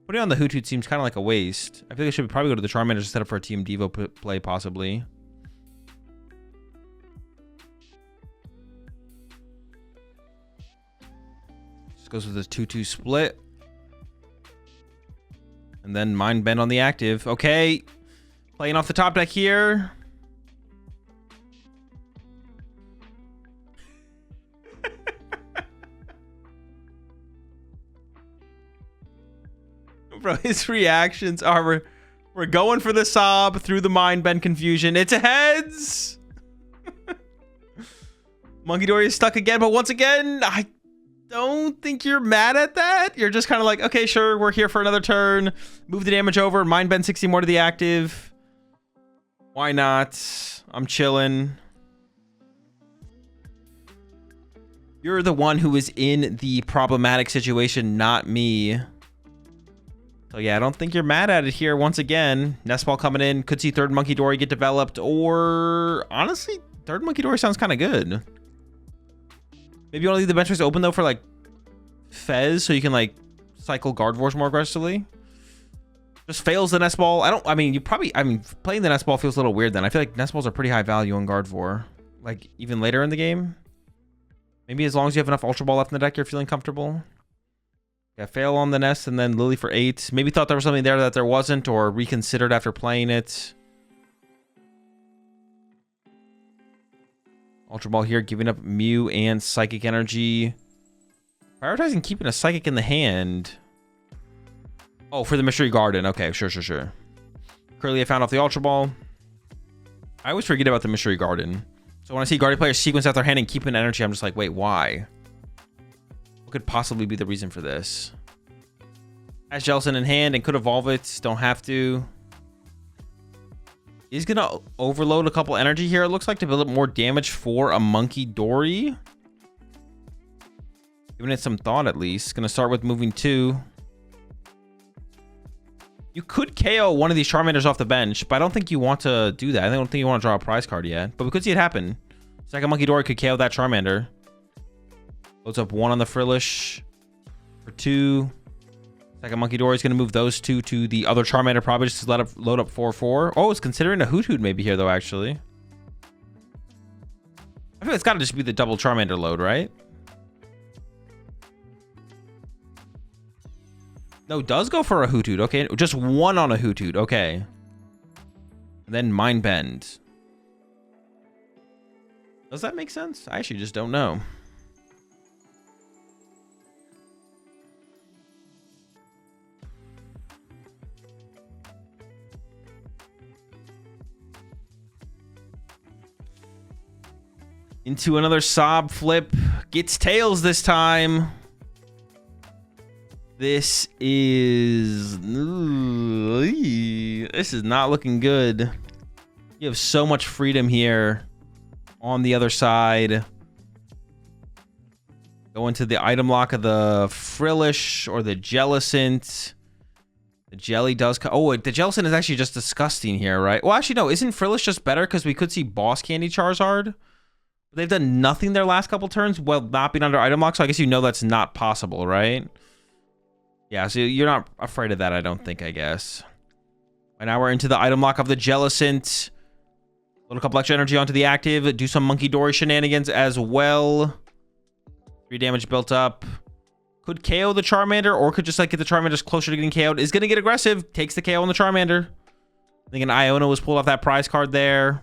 Putting on the Hoothoot seems kind of like a waste. I feel like I should probably go to the Charmanders instead of for a Team Devo play, possibly. Just goes with this 2-2 split. And then Mind Bend on the active. Okay. Playing off the top deck here. Bro, his reactions are, we're going for the sob through the Mind Bend confusion. It's a heads. Monkey Dory is stuck again, but once again, I don't think you're mad at that. You're just kind of like, okay, sure, we're here for another turn. Move the damage over. Mind Bend 60 more to the active. Why not? I'm chilling. You're the one who is in the problematic situation, not me. So yeah, I don't think you're mad at it here. Once again, Nest Ball coming in. Could see third Monkey Dory get developed, or honestly, third Monkey Dory sounds kind of good. Maybe you want to leave the bench space open though for like Fez, so you can like cycle Gardevoirs more aggressively. Just fails the Nest Ball. playing the Nest Ball feels a little weird then. I feel like Nest Balls are pretty high value on Gardevoir. Like even later in the game. Maybe as long as you have enough Ultra Ball left in the deck, you're feeling comfortable. Yeah, fail on the Nest and then Lily for 8. Maybe thought there was something there that there wasn't, or reconsidered after playing it. Ultra Ball here, giving up Mew and Psychic Energy. Prioritizing keeping a Psychic in the hand. Oh, for the Mystery Garden. Okay, sure. Curlia found off the Ultra Ball. I always forget about the Mystery Garden. So when I see Guardian players sequence out their hand and keep an energy, I'm just like, wait, why? What could possibly be the reason for this? Has Jellicent in hand and could evolve it. Don't have to. He's going to overload a couple energy here, it looks like, to build up more damage for a Monkey Dory. Giving it some thought, at least. Going to start with moving 2. You could KO one of these Charmanders off the bench, but I don't think you want to do that. I don't think you want to draw a prize card yet, but we could see it happen. Second Monkey Dory could KO that Charmander. Loads up 1 on the Frillish for 2. Second Monkey Dory is going to move those 2 to the other Charmander, probably just to load up 4/4. Oh, it's considering a Hoothoot maybe here, though, actually. I feel it's got to just be the double Charmander load, right? No, does go for a Hoothoot. Okay, just one on a Hoothoot. Okay. And then Mind Bend. Does that make sense? I actually just don't know. Into another Sob flip. Gets tails this time. This is not looking good. You have so much freedom here on the other side. Go into the item lock of the Frillish or the Jellicent. The Jelly does... Oh, the Jellicent is actually just disgusting here, right? Well, actually, no. Isn't Frillish just better? Because we could see Boss Candy Charizard. They've done nothing their last couple turns while not being under item lock, so I guess you know that's not possible, right? Yeah, so you're not afraid of that, I don't think, I guess. And now we're into the item lock of the Jellicent. Put a couple extra energy onto the active. Do some Monkey Dory shenanigans as well. 3 damage built up. Could KO the Charmander, or could just like get the Charmander closer to getting KO'd. Is going to get aggressive. Takes the KO on the Charmander. I think an Iona was pulled off that prize card there.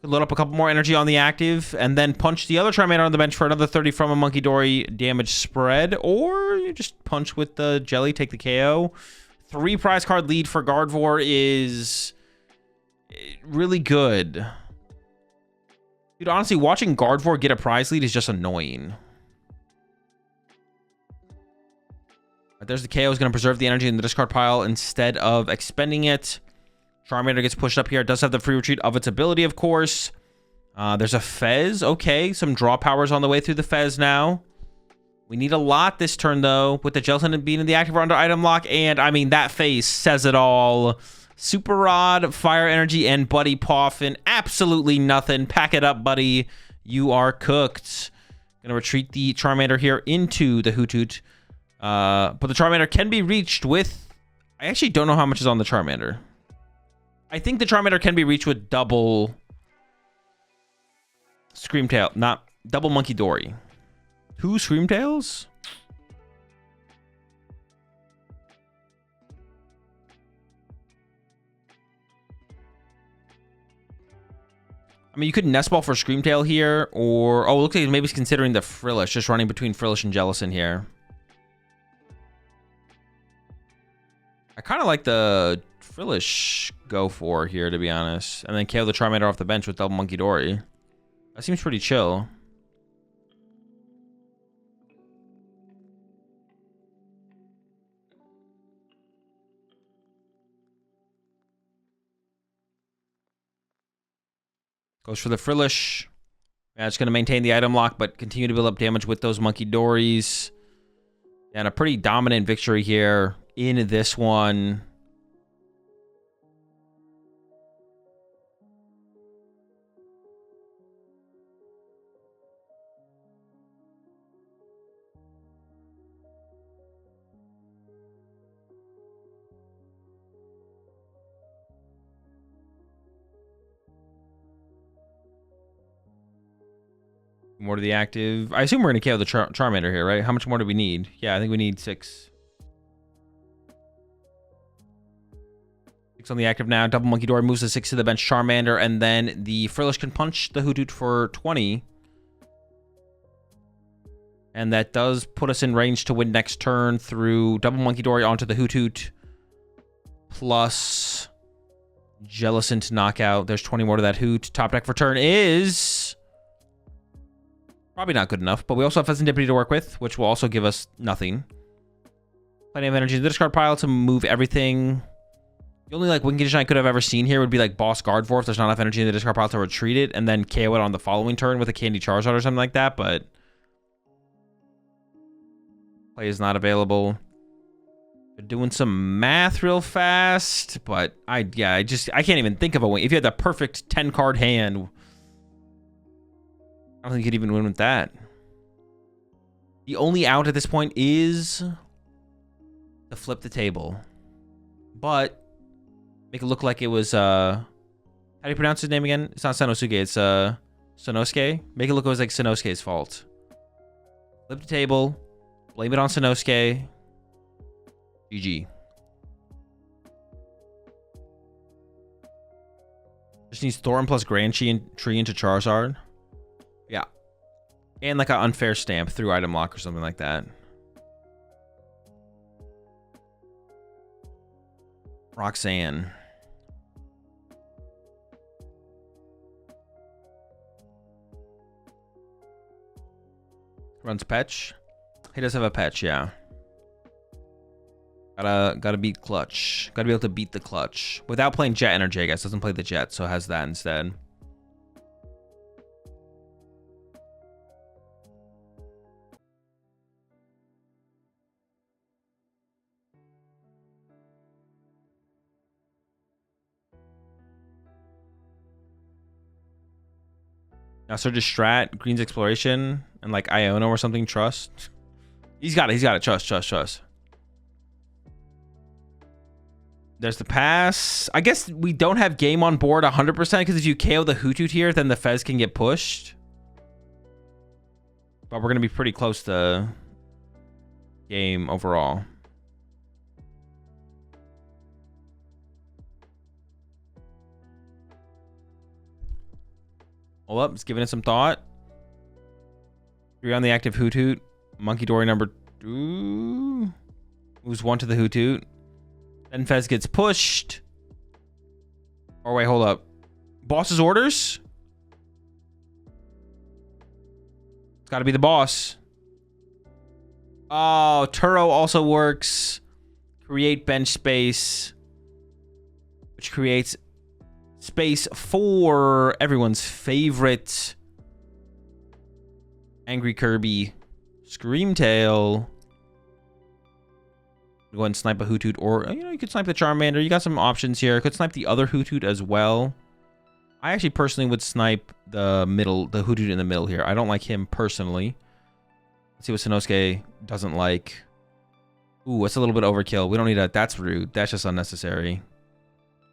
Could load up a couple more energy on the active, and then punch the other Charmander on the bench for another 30 from a Monkey Dory damage spread, or you just punch with the Jelly, take the KO. 3 prize card lead for Gardevoir is really good. Dude, honestly, watching Gardevoir get a prize lead is just annoying. But there's the KO, is going to preserve the energy in the discard pile instead of expending it. Charmander gets pushed up here. It does have the free retreat of its ability, of course. There's a Fez. Okay, some draw powers on the way through the Fez now. We need a lot this turn, though, with the Jellicent being in the active or under item lock. And, I mean, that face says it all. Super Rod, Fire Energy, and Buddy Poffin. Absolutely nothing. Pack it up, buddy. You are cooked. Gonna retreat the Charmander here into the Hoothoot. But the Charmander can be reached with... I actually don't know how much is on the Charmander. I think the Charmander can be reached with double Screamtail, not double Monkey Dory. 2 Screamtails? I mean, you could Nest Ball for Screamtail here, or... Oh, it looks like maybe he's considering the Frillish, just running between Frillish and Jellicent here. I kind of like the Frillish go for here, to be honest. And then KO the Charmander off the bench with double Monkey Dory. That seems pretty chill. Goes for the Frillish. Yeah, it's going to maintain the item lock, but continue to build up damage with those Monkey Dories. And a pretty dominant victory here in this one. More to the active. I assume we're going to KO the Charmander here, right? How much more do we need? Yeah, I think we need 6. 6 on the active now. Double Monkey Dory moves the 6 to the bench Charmander, and then the Frillish can punch the Hoothoot for 20. And that does put us in range to win next turn through double Monkey Dory onto the Hoothoot. Plus Jellicent knockout. There's 20 more to that Hoot. Top deck for turn is... probably not good enough, but we also have Pheasantipity to work with, which will also give us nothing. Plenty of energy in the discard pile to move everything. The only like win condition I could have ever seen here would be like Boss Gardevoir if there's not enough energy in the discard pile to retreat it, and then KO it on the following turn with a Candy Charizard or something like that, but play is not available. They're doing some math real fast, but I can't even think of a win. If you had the perfect 10 card hand, I don't think you could even win with that. The only out at this point is to flip the table. But make it look like it was, how do you pronounce his name again? It's not Sanosuke, it's Sanosuke. Make it look like it was like Sanosuke's fault. Flip the table, blame it on Sanosuke. GG. Just needs Thorn plus Grand Tree into Charizard. Yeah. And like an unfair stamp through item lock or something like that. Roxanne. Runs Petch. He does have a Petch, yeah. Gotta beat Clutch. Gotta be able to beat the Clutch. Without playing Jet Energy, I guess. Doesn't play the Jet, so has that instead. Now Surge's Strat, Green's Exploration, and like Iono or something, Trust. He's got it. Trust. There's the pass. I guess we don't have game on board 100% because if you KO the Hoothoot here, then the Fez can get pushed. But we're going to be pretty close to game overall. Hold up, just giving it some thought. 3 on the active Hoothoot. Monkey Dory number 2. Moves 1 to the Hoothoot. Then Fez gets pushed. Or wait, hold up. Boss's orders? It's got to be the boss. Oh, Turo also works. Create bench space. Which creates space for everyone's favorite Angry Kirby, Screamtail. Go ahead and snipe a Hoothoot, or you could snipe the Charmander. You got some options here. Could snipe the other Hoothoot as well. I actually personally would snipe the Hoothoot in the middle here. I don't like him personally. Let's see what Sanosuke doesn't like. Ooh, that's a little bit overkill. We don't need that. That's rude. That's just unnecessary.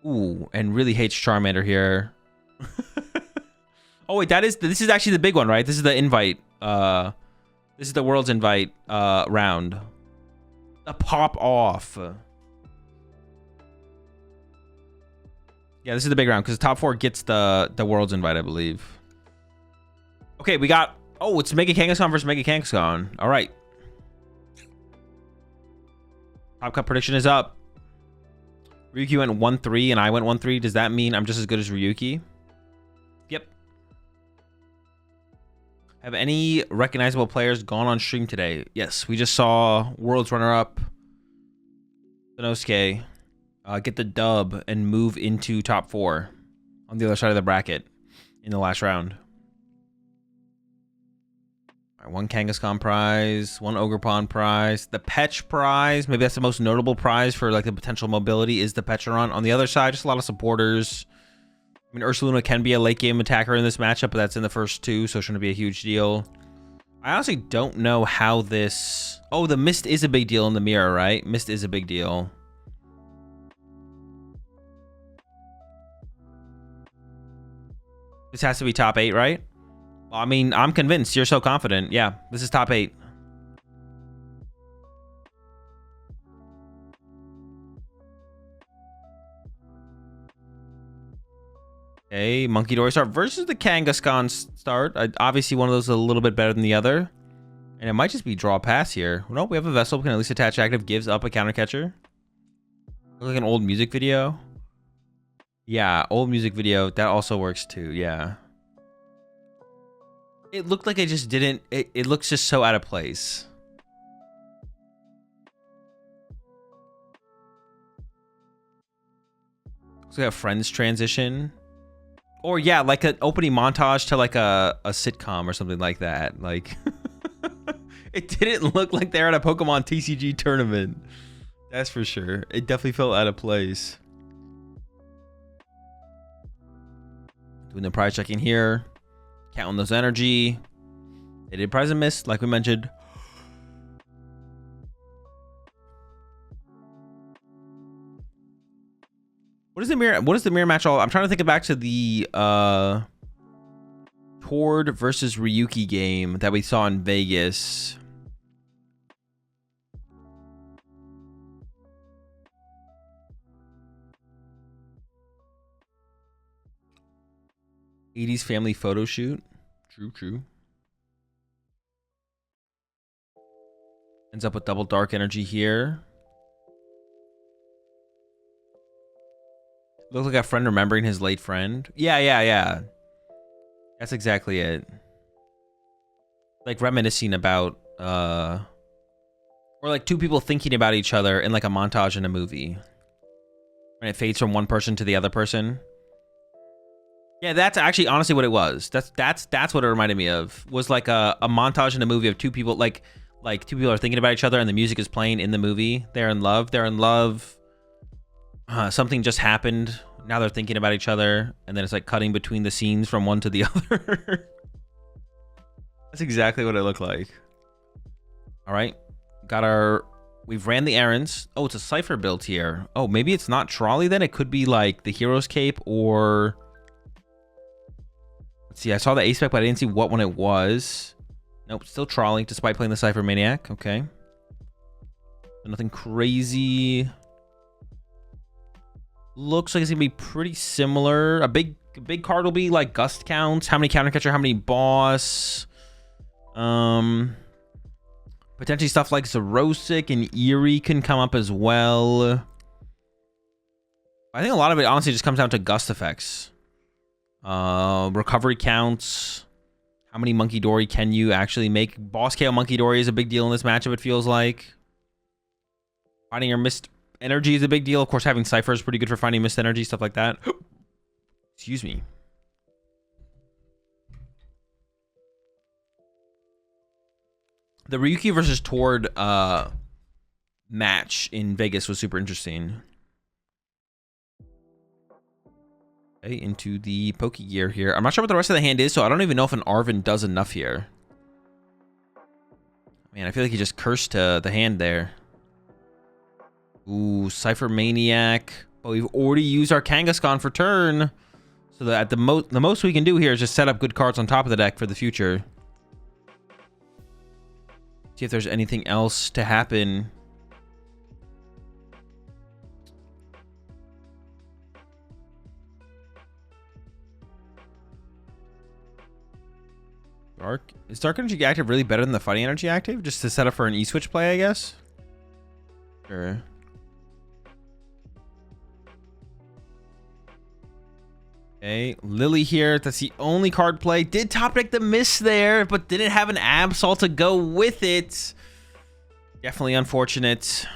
Ooh, and really hates Charmander here. Oh wait, this is actually the big one, right? This is the invite. This is the world's invite round. The pop off. Yeah, this is the big round because top 4 gets the world's invite, I believe. Okay, we got. Oh, it's Mega Kangaskhan versus Mega Kangaskhan. All right. Top cut prediction is up. Ryuki went 1-3 and I went 1-3. Does that mean I'm just as good as Ryuki? Yep. Have any recognizable players gone on stream today? Yes, we just saw World's runner-up Sanosuke get the dub and move into top 4 on the other side of the bracket in the last round. All right, 1 Kangaskhan prize, 1 Ogerpon prize, the Petch prize. Maybe that's the most notable prize for like the potential mobility is the Petcheron. On the other side, just a lot of supporters. I mean, Ursaluna can be a late game attacker in this matchup, but that's in the first 2, so it shouldn't be a huge deal. I honestly don't know how this... Oh, the Mist is a big deal in the mirror, right? Mist is a big deal. This has to be top 8, right? Well, I mean, I'm convinced. You're so confident. Yeah, this is top 8. Okay, Monkey Dory start versus the Kangaskhan start. Obviously, one of those is a little bit better than the other. And it might just be draw pass here. Nope, we have a Vessel. We can at least attach active. Gives up a counter catcher. Look like an old music video. Yeah, old music video. That also works too. Yeah. It looked like it just didn't. It looks just so out of place. Looks like a Friends transition. Or yeah, like an opening montage to like a sitcom or something like that. Like, it didn't look like they're at a Pokemon TCG tournament. That's for sure. It definitely felt out of place. Doing the prize checking here. Counting those energy. They did prize and miss, like we mentioned. What is the mirror match all? I'm trying to think back to the Tord versus Ryuki game that we saw in Vegas. 80s family photo shoot. True, true. Ends up with double dark energy here. Looks like a friend remembering his late friend. Yeah. That's exactly it. Like reminiscing about, or like two people thinking about each other in like a montage in a movie. When it fades from one person to the other person. Yeah, that's actually honestly what it was. That's what it reminded me of. Was like a montage in a movie of two people, like two people are thinking about each other and the music is playing in the movie. They're in love. Something just happened. Now they're thinking about each other, and then it's like cutting between the scenes from one to the other. That's exactly what it looked like. All right, we've ran the errands. Oh, it's a cipher built here. Oh, maybe it's not trolley then. It could be like the hero's cape or. Let's see. I saw the ace spec, but I didn't see what one it was. Nope, still trolley despite playing the cipher maniac. Okay, nothing crazy. Looks like it's gonna be pretty similar. A big card will be like gust counts. How many counter catcher? How many boss? Potentially stuff like Zerosic and Eerie can come up as well. I think a lot of it honestly just comes down to gust effects. Recovery counts. How many Monkey Dory can you actually make? Boss KO Monkey Dory is a big deal in this matchup, it feels like. Finding your missed energy is a big deal. Of course, having Cypher is pretty good for finding missed energy, stuff like that. Excuse me. The Ryuki versus Tord match in Vegas was super interesting. Okay, into the Poke Gear here. I'm not sure what the rest of the hand is, so I don't even know if an Arven does enough here. Man, I feel like he just cursed the hand there. Ooh, Cypher Maniac. But we've already used our Kangaskhan for turn. So that the most we can do here is just set up good cards on top of the deck for the future. See if there's anything else to happen. Is Dark Energy active really better than the Fighting Energy active? Just to set up for an E-switch play, I guess? Sure. Okay, Lily here. That's the only card play. Did top deck the miss there, but didn't have an Absol to go with it. Definitely unfortunate.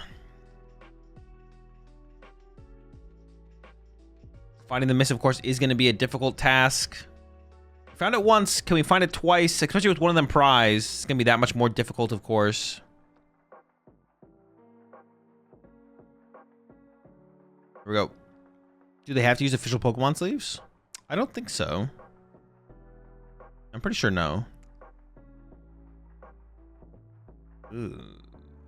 Finding the miss, of course, is going to be a difficult task. Found it once. Can we find it twice? Especially with one of them prize. It's going to be that much more difficult, of course. Here we go. Do they have to use official Pokemon sleeves? I don't think so. I'm pretty sure no. Ugh.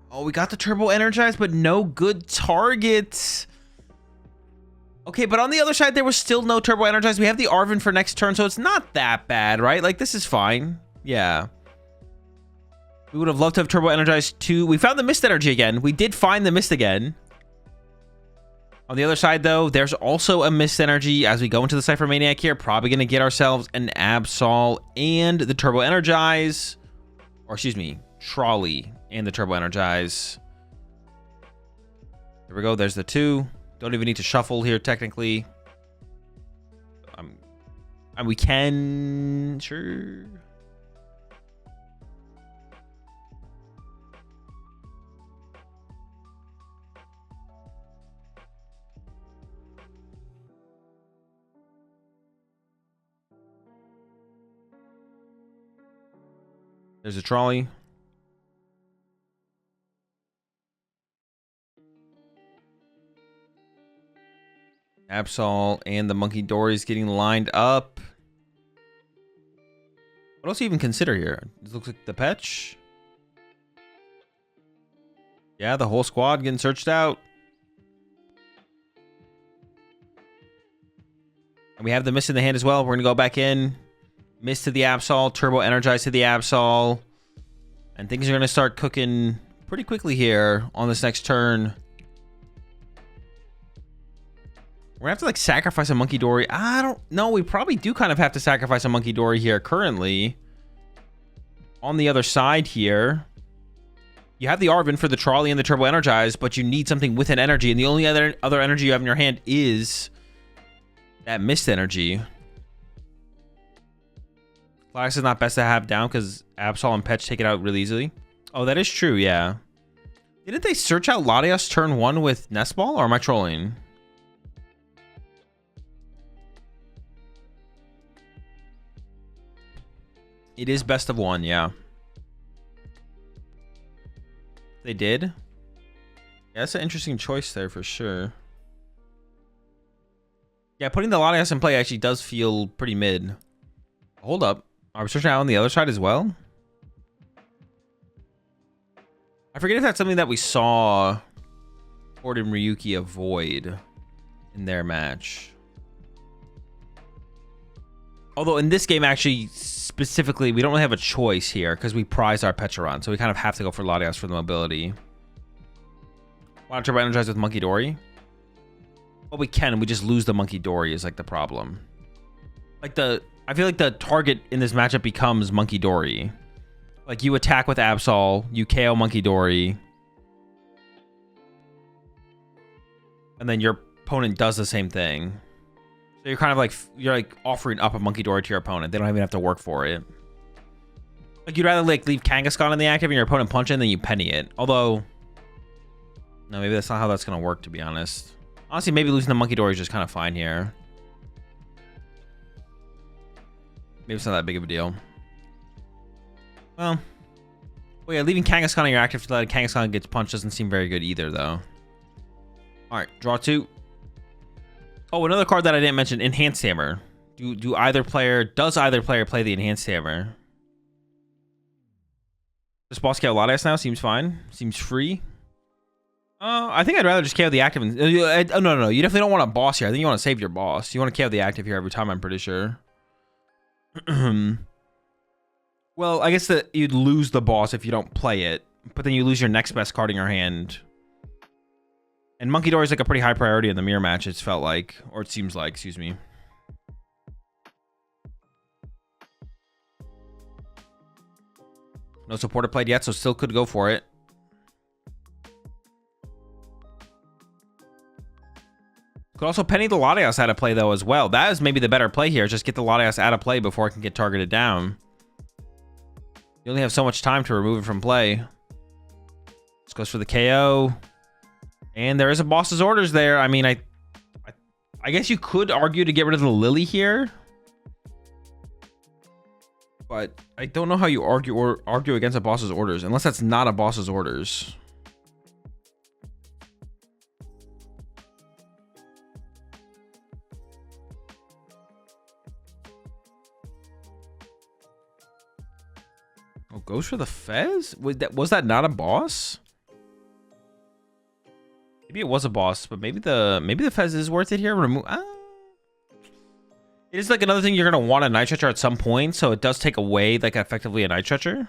Oh, we got the Turbo Energized, but no good targets. Okay, but on the other side, there was still no Turbo Energized. We have the Arven for next turn, so it's not that bad, right? Like, this is fine. Yeah. We would have loved to have Turbo Energized too. We found the Mist Energy again. We did find the Mist again. On the other side, though, there's also a Mist Energy as we go into the Cypher Maniac here. Probably going to get ourselves an Absol and the Turbo Energize. Or, excuse me, Trolley and the Turbo Energize. There we go. There's the two. Don't even need to shuffle here, technically. And we can... Sure. There's a trolley. Absol and the Monkey Dory's getting lined up. What else do you even consider here? This looks like the Petch. Yeah, the whole squad getting searched out. And we have the Mist in the hand as well. We're going to go back in. Mist to the Absol. Turbo Energize to the Absol. And things are going to start cooking pretty quickly here on this next turn. We're gonna have to like sacrifice a Monkey Dory. I don't know. We probably do kind of have to sacrifice a Monkey Dory here currently. On the other side here, you have the Arvin for the trolley and the Turbo Energize, but you need something with an energy, and the only other energy you have in your hand is that Mist energy. Glax is not best to have down because Absol and Petch take it out really easily. Oh, that is true, yeah. Didn't they search out Latias turn 1 with Nest Ball, or am I trolling? It is best of 1, yeah. They did? Yeah, that's an interesting choice there for sure. Yeah, putting the Latias in play actually does feel pretty mid. Hold up. Are we searching out on the other side as well? I forget if that's something that we saw Horde and Ryuki avoid in their match. Although in this game, actually, specifically, we don't really have a choice here because we prize our Pecharon, so we kind of have to go for Latias for the mobility. Why not Turbo Energize with Monkey Dory? Well, we can. We just lose the Monkey Dory is like the problem. Like I feel like the target in this matchup becomes Monkey Dory. Like you attack with Absol, you KO Monkey Dory, and then your opponent does the same thing. So you're kind of like offering up a Monkey Dory to your opponent. They don't even have to work for it. Like you'd rather like leave Kangaskhan in the active and your opponent punch it and then you penny it. Although, no, maybe that's not how that's gonna work, to be honest. Honestly, maybe losing the Monkey Dory is just kind of fine here. Maybe it's not that big of a deal. Well, yeah, leaving Kangaskhan in your active to let Kangaskhan gets punched doesn't seem very good either, though. All right, draw 2. Oh, another card that I didn't mention, Enhanced Hammer. Does either player play the Enhanced Hammer? Does boss KO Latias now? Seems fine. Seems free. I think I'd rather just KO the active. No. You definitely don't want a boss here. I think you want to save your boss. You want to KO the active here every time, I'm pretty sure. Well, I guess that you'd lose the boss if you don't play it, but then you lose your next best card in your hand. And Monkey Dory is like a pretty high priority in the mirror match, it's felt like. Or it seems like, excuse me. No supporter played yet, so still could go for it. Could also penny the Latias out of play, though, as well. That is maybe the better play here. Just get the Latias out of play before it can get targeted down. You only have so much time to remove it from play. This goes for the KO. And there is a boss's orders there. I mean, I guess you could argue to get rid of the Lily here. But I don't know how you argue against a boss's orders, unless that's not a boss's orders. Oh, goes for the Fez? Was that not a boss? Maybe it was a boss, but maybe the Fez is worth it here. It is like another thing you're gonna want a Night Stretcher at some point, so it does take away like effectively a Night Stretcher.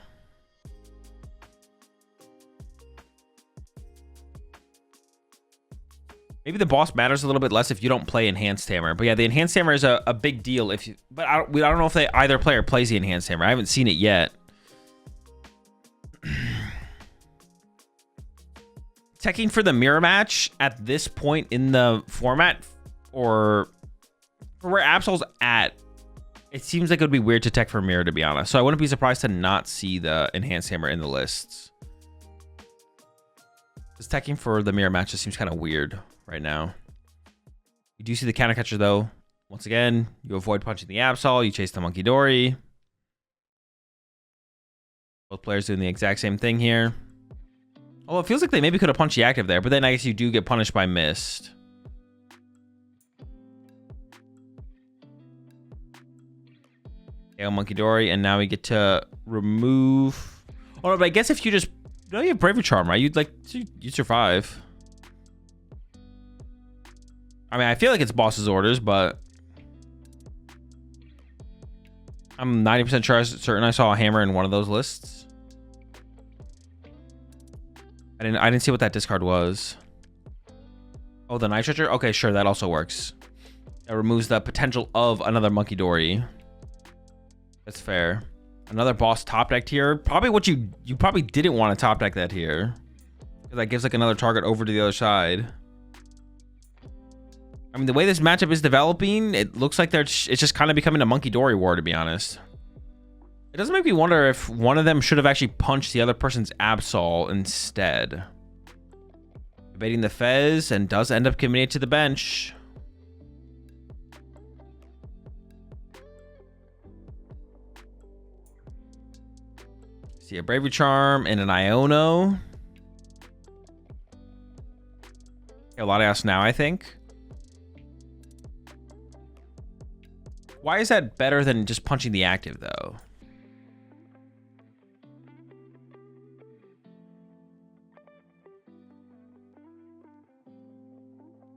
Maybe the boss matters a little bit less if you don't play Enhanced Hammer. But yeah, the Enhanced Hammer is a big deal if you. But I don't know if either player plays the Enhanced Hammer. I haven't seen it yet. Teching for the mirror match at this point in the format, or for where Absol's at, it seems like it would be weird to tech for mirror, to be honest. So I wouldn't be surprised to not see the Enhanced Hammer in the lists. Because teching for the mirror match just seems kind of weird right now. You do see the counter catcher, though. Once again, you avoid punching the Absol, you chase the Monkey Dory. Both players doing the exact same thing here. Although it feels like they maybe could have punched the active there, but then I guess you do get punished by Mist. KO Monkey Dory, and now we get to remove. Oh, no, but I guess if you just. No, you have Bravery Charm, right? You'd survive. I mean, I feel like it's boss's orders, but I'm 90% certain I saw a hammer in one of those lists. I didn't see what that discard was. Oh, the Night Stretcher? Okay, sure, that also works. That removes the potential of another Monkey Dory. That's fair. Another boss top decked here. Probably what you probably didn't want to top deck that here. Because that gives like another target over to the other side. I mean, the way this matchup is developing, it looks like it's just kind of becoming a Monkey Dory war, to be honest. It does make me wonder if one of them should have actually punched the other person's Absol instead. Debating the Fez and does end up committing it to the bench. See a Bravery Charm and an Iono. A lot of us now, I think. Why is that better than just punching the active, though?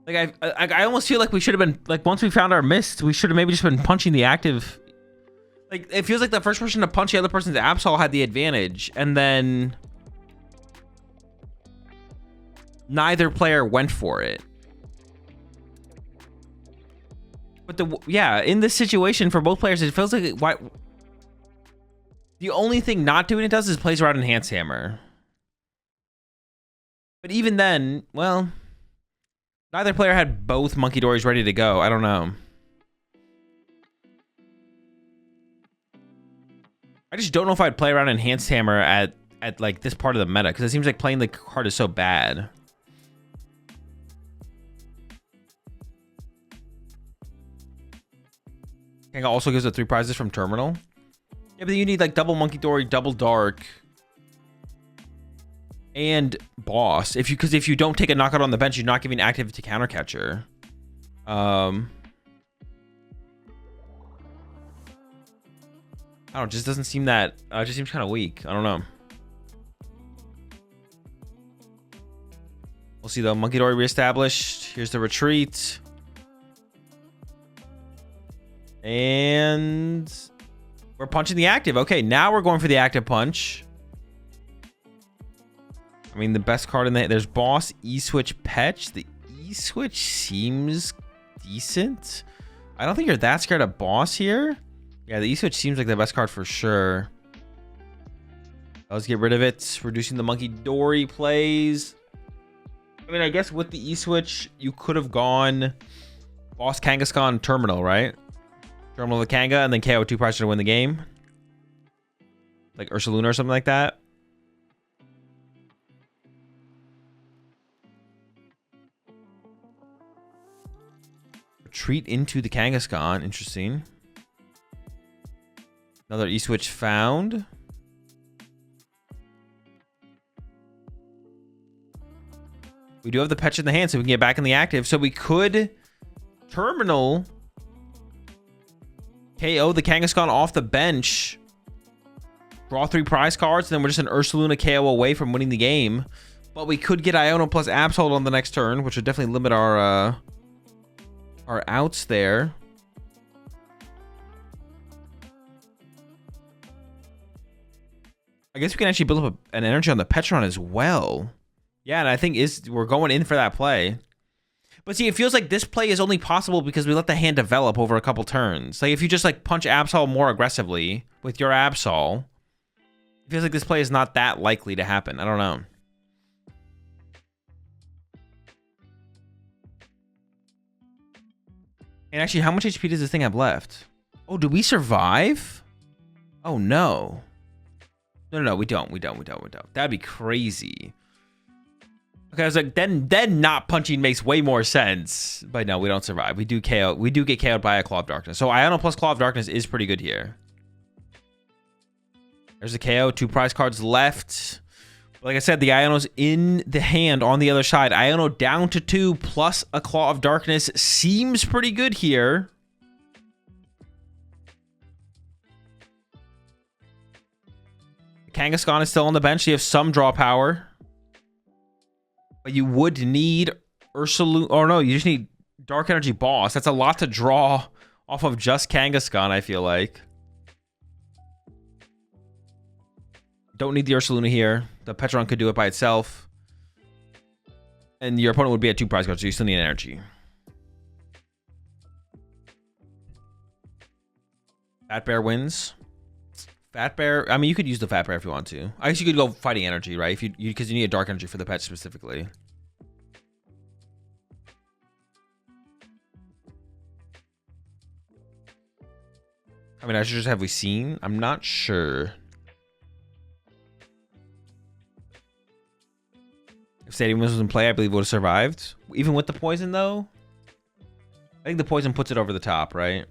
Like, I almost feel like we should have been, like, once we found our mist, we should have maybe just been punching the active. Like, it feels like the first person to punch the other person's Absol had the advantage, and then neither player went for it. But yeah, in this situation for both players, it feels like the only thing not doing it does is plays around Enhanced Hammer. But even then, well, neither player had both Monkey Dories ready to go. I don't know. I just don't know if I'd play around Enhanced Hammer at like this part of the meta, because it seems like playing the card is so bad. Kanga also gives it 3 prizes from Terminal. Yeah, but you need like double Monkey Dory, double Dark, and Boss. Because if you don't take a knockout on the bench, you're not giving active to Counter Catcher. I don't know, it just doesn't seem that, it just seems kind of weak. I don't know. We'll see the Monkey Dory reestablished. Here's the retreat. And we're punching the active. Okay, now we're going for the active punch. I mean, the best card in there's Boss, E-Switch, Petch. The E-Switch seems decent. I don't think you're that scared of Boss here. Yeah, the E-Switch seems like the best card for sure. Let's get rid of it. Reducing the Monkey Dory plays. I mean, I guess with the E-Switch, you could have gone Boss, Kangaskhan, Terminal, right? Terminal the Kanga, and then KO 2 prizes to win the game. Like Ursaluna or something like that. Retreat into the Kangaskhan. Interesting. Another E-Switch found. We do have the Petch in the hand, so we can get back in the active. So we could Terminal KO the Kangaskhan off the bench. Draw 3 prize cards, and then we're just an Ursaluna KO away from winning the game. But we could get Iono plus Absol on the next turn, which would definitely limit our outs there. I guess we can actually build up an energy on the Petron as well. Yeah, and I think we're going in for that play. But see, it feels like this play is only possible because we let the hand develop over a couple turns. Like, if you just, like, punch Absol more aggressively with your Absol, it feels like this play is not that likely to happen. I don't know. And actually, how much HP does this thing have left? Oh, do we survive? Oh, no. No, we don't. That'd be crazy. Okay, I was like, then not punching makes way more sense. But no, we don't survive. We do KO. We do get KO'd by a Claw of Darkness. So Iono plus Claw of Darkness is pretty good here. There's a KO. 2 prize cards left. But like I said, the Iono's in the hand on the other side. Iono down to 2 plus a Claw of Darkness seems pretty good here. Kangaskhan is still on the bench. You have some draw power. But you would need Ursaluna. Oh, no, you just need Dark Energy Boss. That's a lot to draw off of just Kangaskhan, I feel like. Don't need the Ursaluna here. The Petron could do it by itself. And your opponent would be at 2 prize cards, so you still need energy. Fat Bear wins. Fat Bear. I mean, you could use the Fat Bear if you want to. I guess you could go Fighting Energy, right? If because you need a Dark Energy for the pet specifically. How many Azul's have we seen? I'm not sure. If Stadium was in play, I believe it would have survived. Even with the poison, though? I think the poison puts it over the top, right?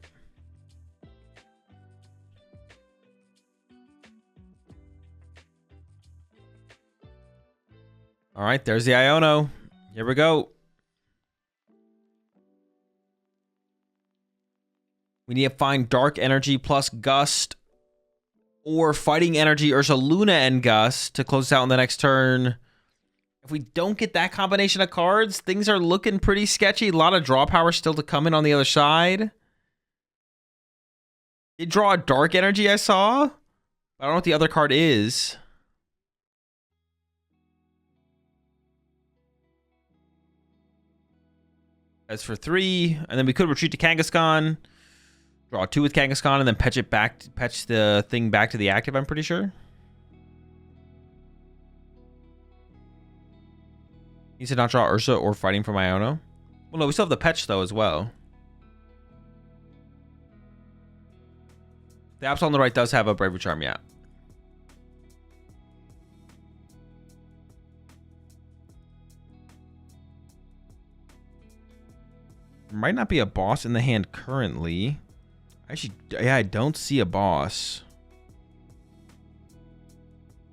All right, there's the Iono. Here we go. We need to find Dark Energy plus Gust or Fighting Energy, Ursaluna and Gust to close out on the next turn. If we don't get that combination of cards, things are looking pretty sketchy. A lot of draw power still to come in on the other side. Did draw a Dark Energy, I saw. I don't know what the other card is. As for 3, and then we could retreat to Kangaskhan, draw 2 with Kangaskhan, and then patch the thing back to the active, I'm pretty sure. Needs to not draw Ursa or Fighting from Iono. Well, no, we still have the Petch, though, as well. The Absol on the right does have a Bravery Charm, yeah. There might not be a boss in the hand currently. Actually, yeah, I don't see a boss.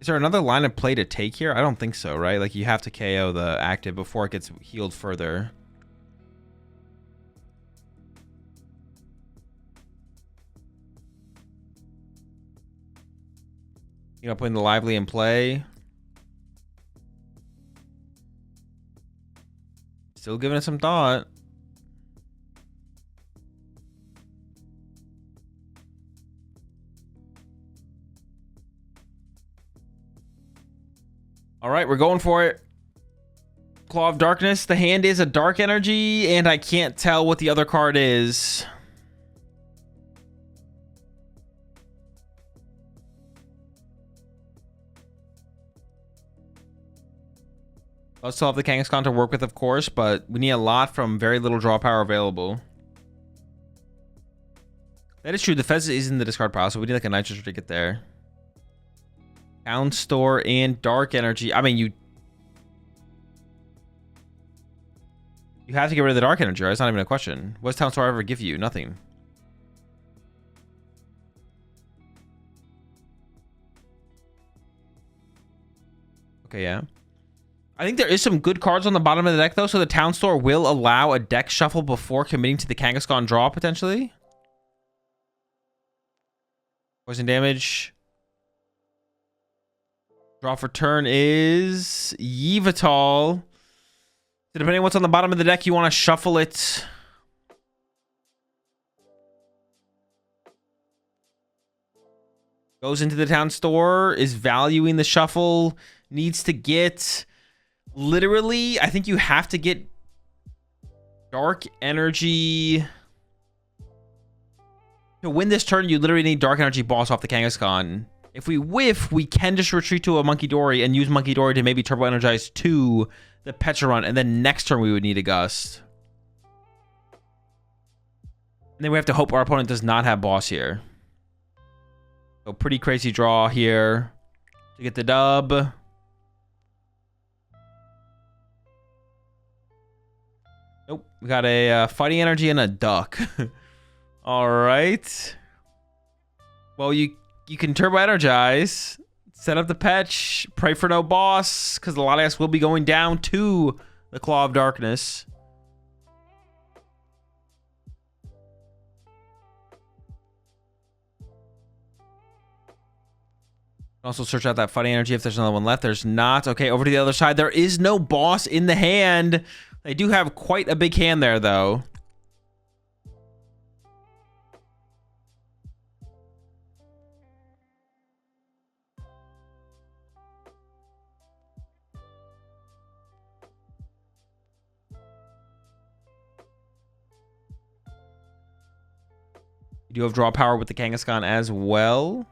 Is there another line of play to take here? I don't think so, right? Like, you have to KO the active before it gets healed further. You know, putting the Lively in play. Still giving it some thought. All right, we're going for it. Claw of Darkness. The hand is a Dark Energy, and I can't tell what the other card is. I'll still have the Kangaskhan to work with, of course, but we need a lot from very little draw power available. That is true. The Fez is in the discard pile, so we need like a Nitrous to get there. Town Store and Dark Energy. I mean, you have to get rid of the Dark Energy, right? It's not even a question. What does Town Store ever give you? Nothing. Okay, yeah. I think there is some good cards on the bottom of the deck, though, so the Town Store will allow a deck shuffle before committing to the Kangaskhan draw, potentially. Poison damage. Draw for turn is Yveltal. So depending on what's on the bottom of the deck, you want to shuffle it. Goes into the Town Store, is valuing the shuffle, needs to get... Literally, I think you have to get Dark Energy... To win this turn, you literally need Dark Energy boss off the Kangaskhan. If we whiff, we can just retreat to a Monkey Dory and use Monkey Dory to maybe Turbo Energize to the Pecharunt, and then next turn we would need a Gust. And then we have to hope our opponent does not have boss here. So pretty crazy draw here to get the dub. Nope, we got a Fighting Energy and a Duck. All right. Well, you can Turbo Energize, set up the Petch, pray for no boss, because the Latias will be going down to the Claw of Darkness. Also search out that Fighting Energy if there's another one left. There's not. Okay, over to the other side. There is no boss in the hand. They do have quite a big hand there, though. You do have draw power with the Kangaskhan as well.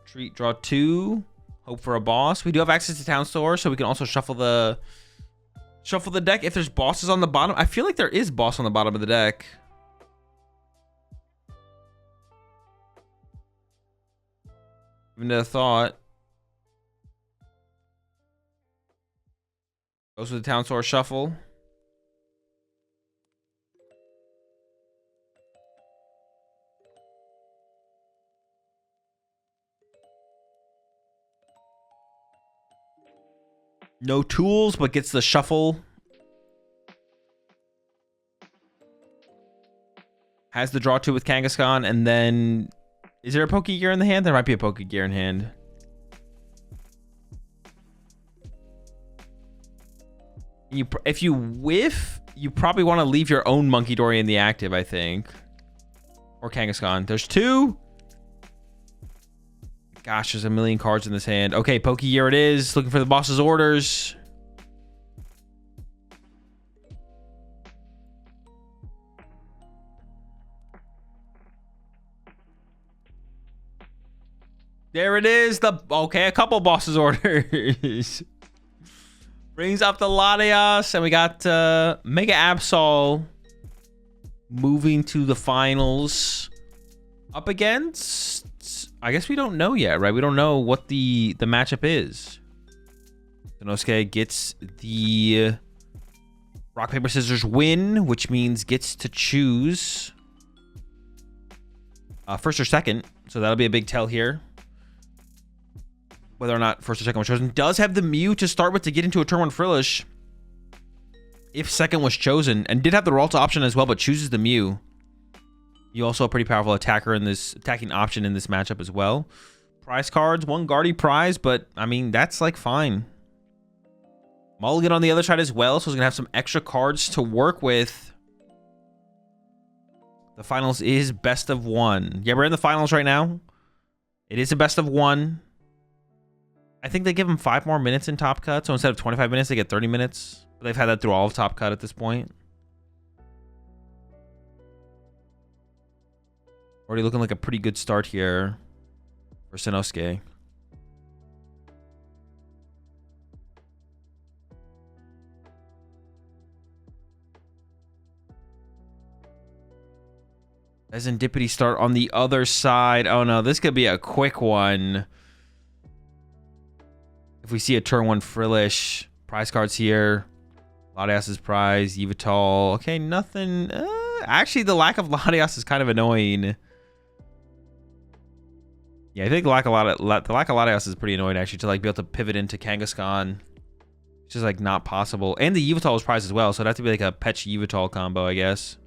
Treat, draw 2. Hope for a boss. We do have access to Town Store, so we can also shuffle the deck if there's bosses on the bottom. I feel like there is boss on the bottom of the deck. Even a thought. Goes with the Town Store shuffle. No tools, but gets the shuffle. Has the draw 2 with Kangaskhan, and then... Is there a Pokegear in the hand? There might be a Pokegear in hand. If you whiff, you probably want to leave your own Monkey Dory in the active, I think. Or Kangaskhan. There's 2. Gosh, there's a million cards in this hand. Okay, Pokegear it is. Looking for the boss's orders. There it is. Okay, a couple boss's orders. Brings up the Latias, and we got Mega Absol moving to the finals. Up against... I guess we don't know yet, right? We don't know what the matchup is. Sanosuke gets the rock, paper, scissors win, which means gets to choose first or second. So that'll be a big tell here. Whether or not first or second was chosen. Does have the Mew to start with to get into a turn 1 Frillish. If second was chosen. And did have the Ralta option as well, but chooses the Mew. You also a pretty powerful attacker in this attacking option in this matchup as well. Prize cards, 1 Guardy prize, but I mean, that's like fine. Mulligan on the other side as well, so he's gonna have some extra cards to work with. The finals is best of 1. Yeah, we're in the finals right now. It is a best of 1. I think they give him 5 more minutes in Top Cut, so instead of 25 minutes, they get 30 minutes. But they've had that through all of Top Cut at this point. Already looking like a pretty good start here for Sanosuke. Serendipity start on the other side. Oh no, this could be a quick one. If we see a turn 1 Frillish, prize cards here. Latias's prize, Yveltal. Okay, nothing. Actually, the lack of Latias is kind of annoying. Yeah, I think the lack of Latias is pretty annoying, actually, to like be able to pivot into Kangaskhan. It's just like not possible. And the Yveltal is prized as well, so it'd have to be like a Petch Yveltal combo, I guess.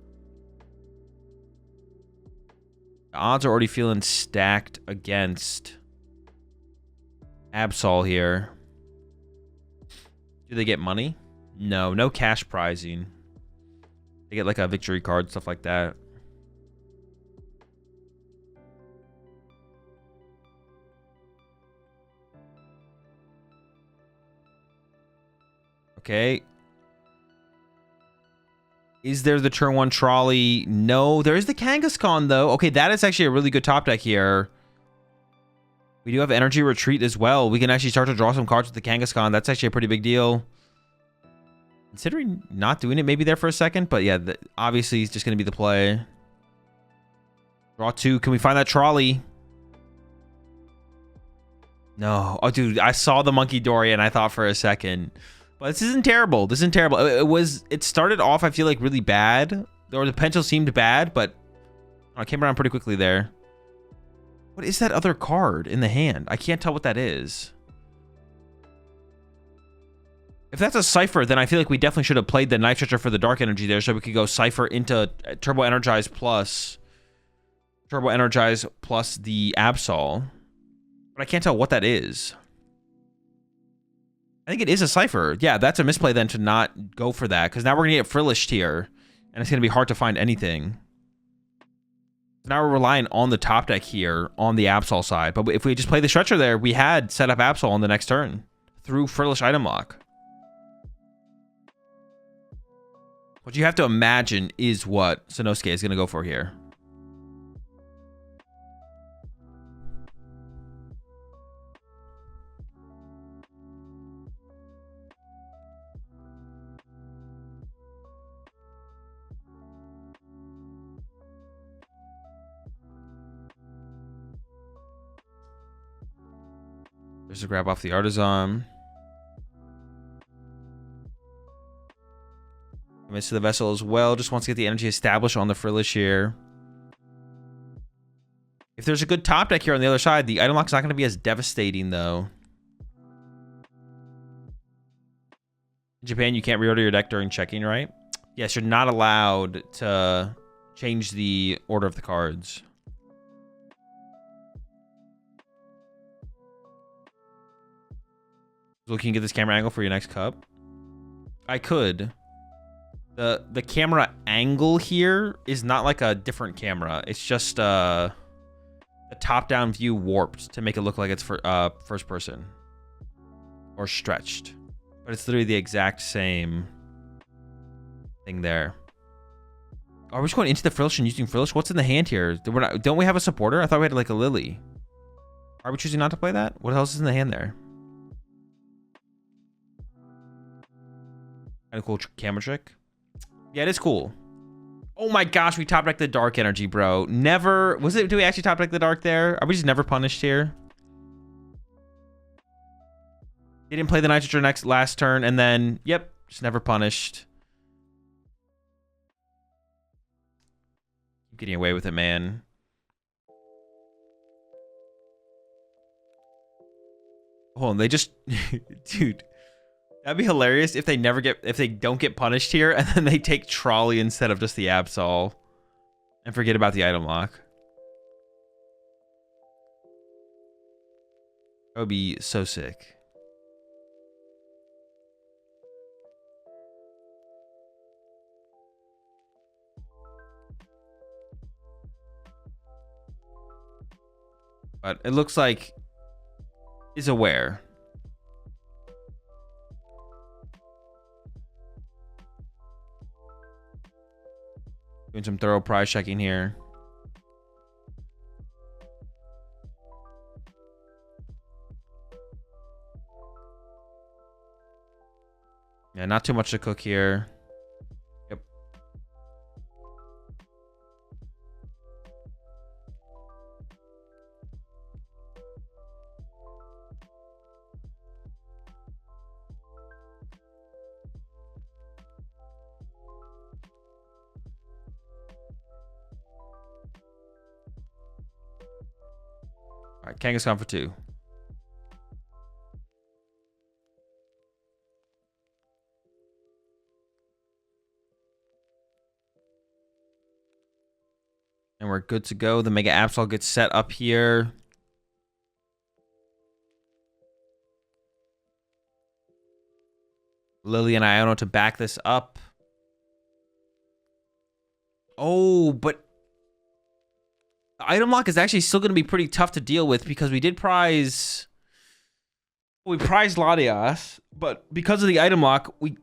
The odds are already feeling stacked against Absol here. Do they get money? No, no cash prizing. They get like a victory card, stuff like that. Okay. Is there the turn 1 trolley? No, there is the Kangaskhan though. Okay, that is actually a really good top deck here. We do have Energy Retreat as well. We can actually start to draw some cards with the Kangaskhan. That's actually a pretty big deal. Considering not doing it maybe there for a second, but yeah, obviously it's just going to be the play. Draw 2. Can we find that trolley? No. Oh, dude, I saw the Monkey Dory and I thought for a second. But this isn't terrible. This isn't terrible. It started off, I feel like, really bad. Or the potential seemed bad, but I came around pretty quickly there. What is that other card in the hand? I can't tell what that is. If that's a Cypher, then I feel like we definitely should have played the Knife Stretcher for the Dark Energy there so we could go Cypher into Turbo Energize plus the Absol. But I can't tell what that is. I think it is a Cypher. Yeah, that's a misplay then to not go for that, because now we're going to get Frillished here, and it's going to be hard to find anything. Now we're relying on the top deck here on the Absol side. But if we just play the Stretcher there, we had set up Absol on the next turn through Frillish item lock. What you have to imagine is what Sanosuke is going to go for here. There's a grab off the artisan. Commits to the vessel as well. Just wants to get the energy established on the Frillish here. If there's a good top deck here on the other side, the item lock's not going to be as devastating, though. In Japan, you can't reorder your deck during checking, right? Yes, you're not allowed to change the order of the cards. Looking at this camera angle for your next cup. I could. The camera angle here is not like a different camera. It's just the top-down view warped to make it look like it's for first person or stretched. But it's literally the exact same thing there. Are we just going into the Frillish and using Frillish? What's in the hand here? Don't we have a supporter? I thought we had like a Lily. Are we choosing not to play that? What else is in the hand there? Kind of cool camera trick. Yeah, it is cool. Oh my gosh, we top decked the dark energy, bro. Never. Do we actually top deck the dark there? Are we just never punished here? They didn't play the nitrogen last turn, and then, yep, just never punished. Keep getting away with it, man. Hold on, they just, dude. That'd be hilarious if they don't get punished here, and then they take Trolley instead of just the Absol, and forget about the item lock. That would be so sick. But it looks like is aware. Doing some thorough prize checking here. Yeah, not too much to cook here. Yep. All right, Kangaskhan for 2. And we're good to go. The Mega Absol gets set up here. Lily and Iono to back this up. Oh, but the item lock is actually still going to be pretty tough to deal with because we did prize. We prized Latias, but because of the item lock, we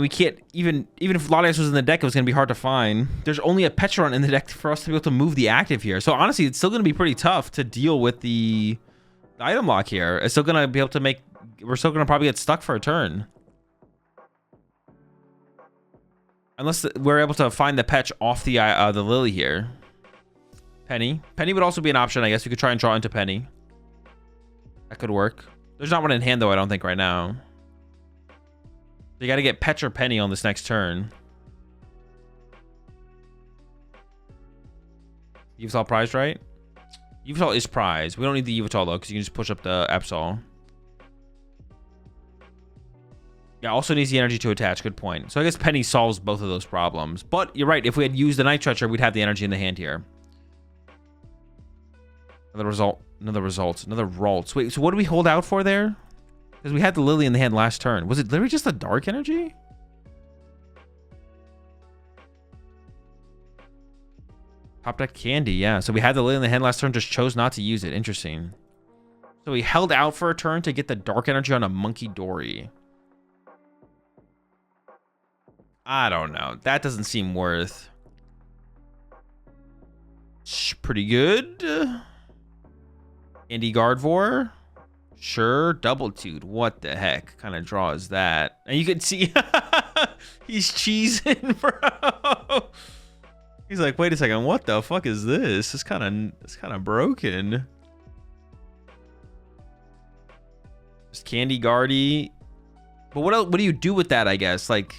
can't even if Latias was in the deck, it was going to be hard to find. There's only a Petron in the deck for us to be able to move the active here. So honestly, it's still going to be pretty tough to deal with the item lock here. It's still going to be able to make. We're still going to probably get stuck for a turn. Unless we're able to find the Petch off the Lily here. Penny. Penny would also be an option, I guess. We could try and draw into Penny. That could work. There's not one in hand, though, I don't think, right now. So you got to get Petch or Penny on this next turn. Yveltal prized, right? Yveltal is prized. We don't need the Yveltal, though, because you can just push up the Absol. Yeah, also needs the energy to attach. Good point. So I guess Penny solves both of those problems. But you're right. If we had used the Night Treacher, we'd have the energy in the hand here. Another result. Another result. Another Ralts. Wait, so what do we hold out for there? Because we had the Lily in the hand last turn. Was it literally just the dark energy? Top deck Candy, yeah. So we had the Lily in the hand last turn, just chose not to use it. Interesting. So we held out for a turn to get the dark energy on a Monkey Dory. I don't know. That doesn't seem worth. Pretty good. Andy Gardevoir. Sure. Double Toot. What the heck kind of draw is that? And you can see he's cheesing, bro. He's like, wait a second. What the fuck is this? It's kind of broken. Just Candy Guardy. But what do you do with that, I guess? Like,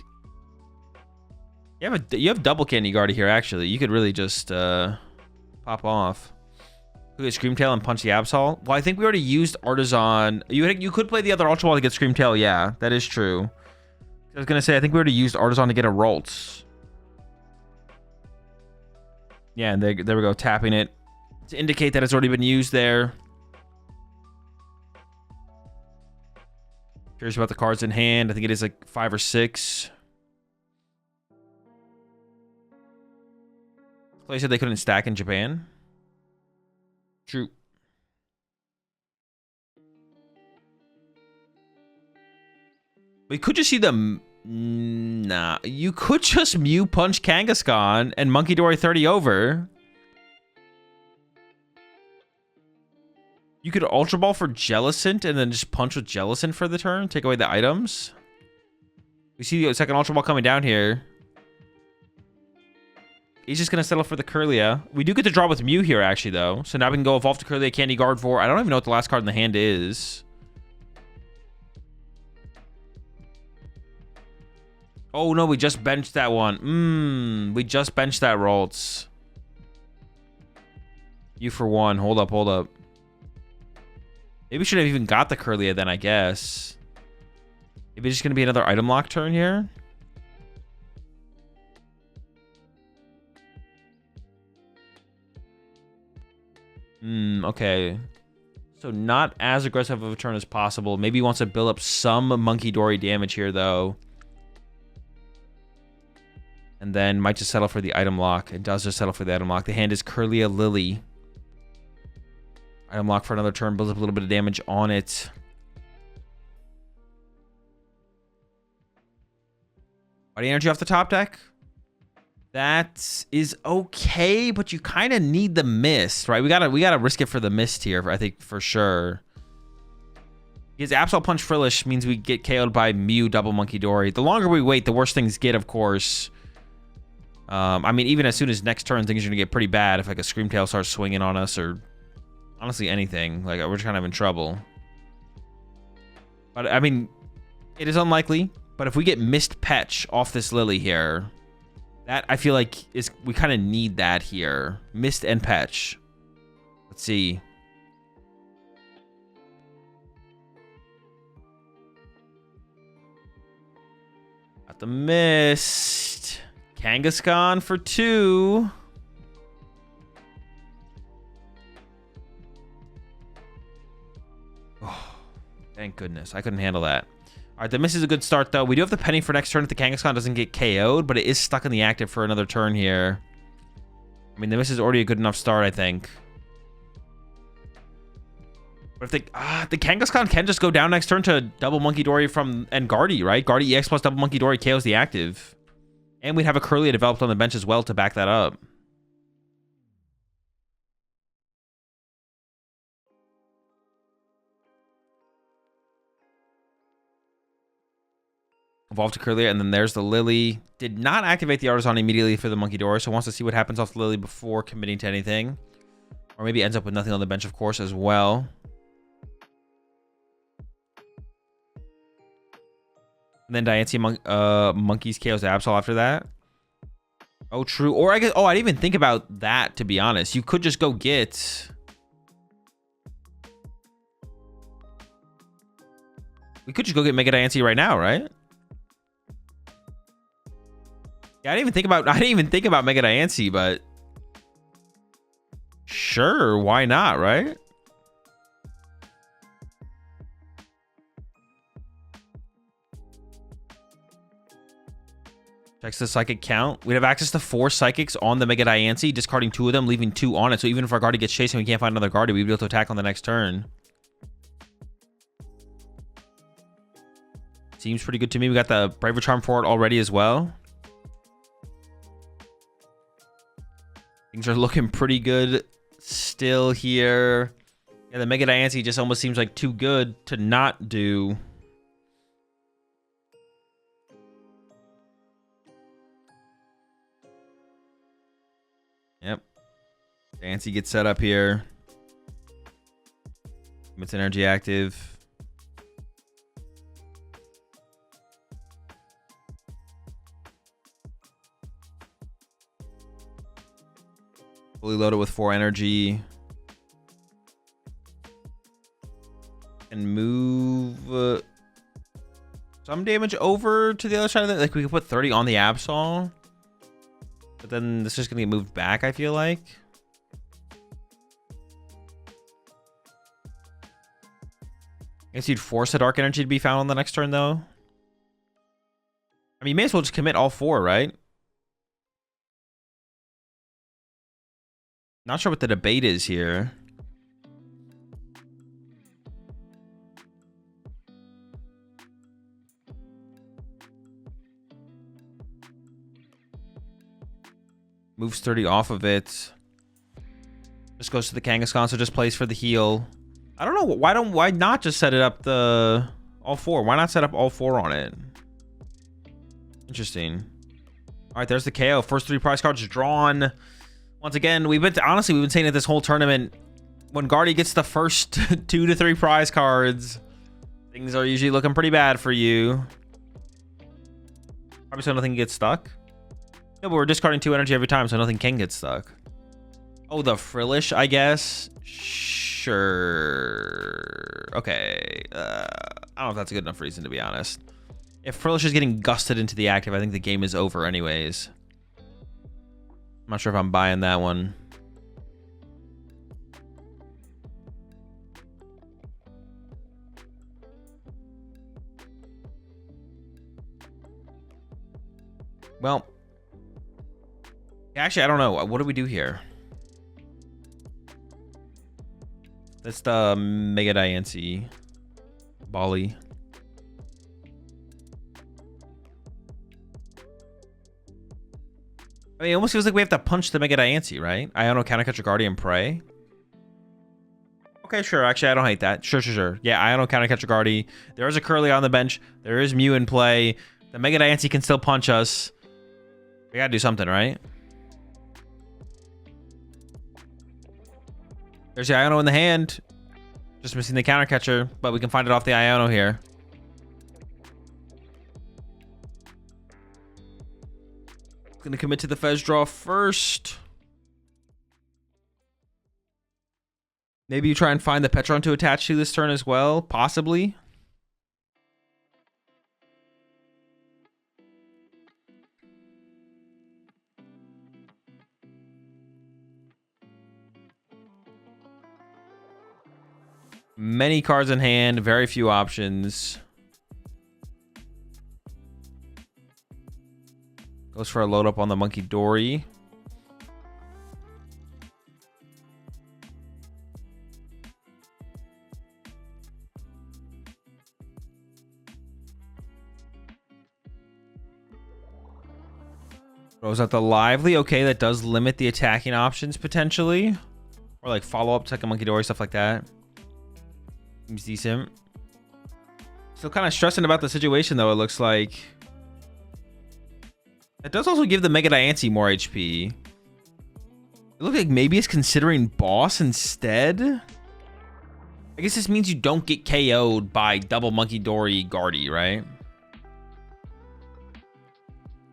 you have double Candy Guardy here, actually. You could really just pop off. Look at Screamtail and punch the Absol. Well, I think we already used Artisan. You could play the other Ultra Ball to get Screamtail. Yeah, that is true. I was going to say, I think we already used Artisan to get a Ralts. Yeah, and there we go, tapping it to indicate that it's already been used there. Curious about the cards in hand. I think it is like 5 or 6. Clay said they couldn't stack in Japan. True. We could just see them. Nah, you could just Mew punch Kangaskhan and Monkey Dory 30 over. You could Ultra Ball for Jellicent and then just punch with Jellicent for the turn. Take away the items. We see the second Ultra Ball coming down here. He's just going to settle for the Kirlia. We do get to draw with Mew here, actually, though. So now we can go evolve to Kirlia, Candy Guard for... I don't even know what the last card in the hand is. Oh, no, we just benched that one. We just benched that Ralts. You for 1. Hold up, hold up. Maybe we should have even got the Kirlia then, I guess. Maybe it's just going to be another item lock turn here. Okay. So not as aggressive of a turn as possible. Maybe he wants to build up some Monkey Dory damage here, though. And then might just settle for the item lock. It does just settle for the item lock. The hand is Kirlia Lily. Item lock for another turn. Builds up a little bit of damage on it. Body energy off the top deck. That is okay, but you kind of need the mist, right? We gotta risk it for the mist here, I think, for sure. Because Absol Punch Frillish means we get KO'd by Mew double Monkey Dory. The longer we wait, the worse things get, of course. I mean, even as soon as next turn, things are gonna get pretty bad if like a Screamtail starts swinging on us, or honestly anything. Like, we're just kind of in trouble. But I mean, it is unlikely. But if we get Mist Petch off this Lily here, that I feel like we kind of need that here. Mist and Petch. Let's see. Got the Mist. Kangaskhan for 2. Oh, thank goodness. I couldn't handle that. All right, the Mist is a good start, though. We do have the Penny for next turn if the Kangaskhan doesn't get KO'd, but it is stuck in the active for another turn here. I mean, the Mist is already a good enough start, I think. But if the Kangaskhan can just go down next turn to double Monkey Dory and Guardy, right? Guardy EX plus double Monkey Dory KOs the active. And we'd have a Kirlia developed on the bench as well to back that up. Evolve to Kirlia, and then there's the Lily. Did not activate the Artisan immediately for the Monkey Dory, so wants to see what happens off the Lily before committing to anything. Or maybe ends up with nothing on the bench, of course, as well. And then Diancie Monkeys KOs Absol after that. Oh, true. Or I guess... Oh, I didn't even think about that, to be honest. You could just go get... We could just go get Mega Diancie right now, right? Yeah, I didn't even think about Mega Diancie, but... Sure, why not, right? Checks the psychic count. We'd have access to 4 psychics on the Mega Diancie, discarding 2 of them, leaving 2 on it. So even if our Guardy gets chased and we can't find another Guardy, we'd be able to attack on the next turn. Seems pretty good to me. We got the Braver Charm for it already as well. Things are looking pretty good still here. Yeah, the Mega Diancie just almost seems like too good to not do. Yep. Diancie gets set up here. It's energy active. Fully loaded with 4 energy. And move some damage over to the other side of it. Like, we could put 30 on the Absol. But then this is just going to get moved back, I feel like. I guess you'd force a Dark Energy to be found on the next turn, though. I mean, you may as well just commit all 4, right? Not sure what the debate is here. Moves 30 off of it. Just goes to the Kangaskhan, so just plays for the heal. I don't know. Why not just set it up the all 4? Why not set up all 4 on it? Interesting. All right, there's the KO. First 3 prize cards drawn. Once again, honestly, we've been saying it this whole tournament. When Guardy gets the first 2 to 3 prize cards, things are usually looking pretty bad for you. Probably so nothing gets stuck. Yeah, but we're discarding 2 energy every time, so nothing can get stuck. Oh, the Frillish, I guess. Sure. Okay. I don't know if that's a good enough reason, to be honest. If Frillish is getting gusted into the active, I think the game is over anyways. I'm not sure if I'm buying that one. Well, actually, I don't know. What do we do here? That's the Mega Diancie Bali. I mean, it almost feels like we have to punch the Mega Diancie, right? Iono, Countercatcher, Guardian, Prey. Okay, sure. Actually, I don't hate that. Sure. Yeah, Iono, Countercatcher, Guardian. There is a Curly on the bench. There is Mew in play. The Mega Diancie can still punch us. We gotta do something, right? There's the Iono in the hand. Just missing the Countercatcher, but we can find it off the Iono here. Gonna commit to the Fez draw first. Maybe you try and find the Petron to attach to this turn as well, possibly. Many cards in hand, very few options. Goes for a load up on the Monkey Dory. Throws out the Lively. Okay, that does limit the attacking options potentially. Or like follow up to like a Monkey Dory, stuff like that. Seems decent. Still kind of stressing about the situation though, it looks like. It does also give the Mega Diancie more HP. It looks like maybe it's considering Boss instead. I guess this means you don't get KO'd by double Monkey Dory Guardy, right?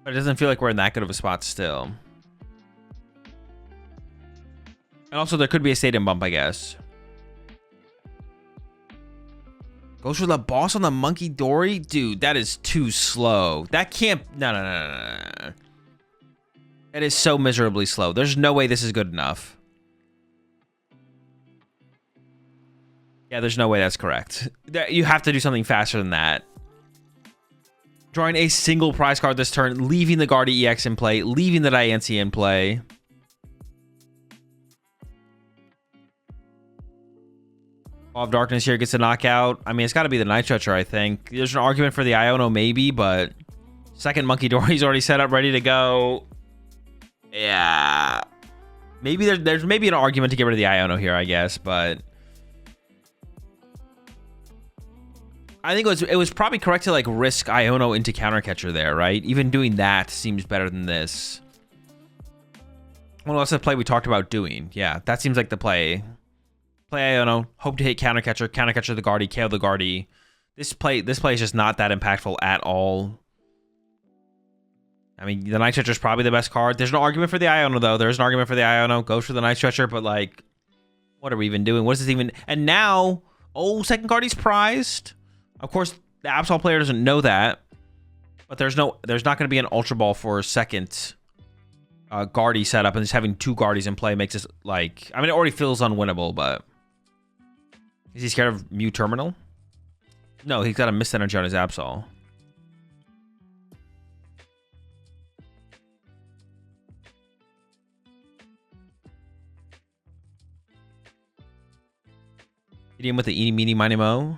But it doesn't feel like we're in that good of a spot still. And also there could be a stadium bump, I guess. Goes for the Boss on the Monkey Dory? Dude, that is too slow. That can't... No. That is so miserably slow. There's no way this is good enough. Yeah, there's no way that's correct. You have to do something faster than that. Drawing a single prize card this turn, leaving the Guardy EX in play, leaving the Diancie in play. Ball of Darkness here gets a knockout. I mean, it's got to be the Night Stretcher, I think. There's an argument for the Iono, maybe, but second Monkey Dory's already set up, ready to go. Yeah. Maybe there's maybe an argument to get rid of the Iono here, I guess, but I think it was probably correct to like risk Iono into Countercatcher there, right? Even doing that seems better than this. Well, that's the play we talked about doing. Yeah, that seems like the play. Play Iono, hope to hit Countercatcher, Countercatcher the Guardy, KO the Guardy. This play is just not that impactful at all. I mean, the Night Stretcher is probably the best card. There's no argument for the Iono, though. There's an argument for the Iono. Goes for the Night Stretcher, but, like, what are we even doing? What is this even? And now, oh, second card he's prized. Of course, the Absol player doesn't know that. But there's not going to be an Ultra Ball for a second Guardy setup. And just having 2 Guardies in play makes this, like... I mean, it already feels unwinnable, but... Is he scared of Mew Terminal? No, he's got a Mist Energy on his Absol. Hit him with the Eeny, Meeny, Miny, Mo.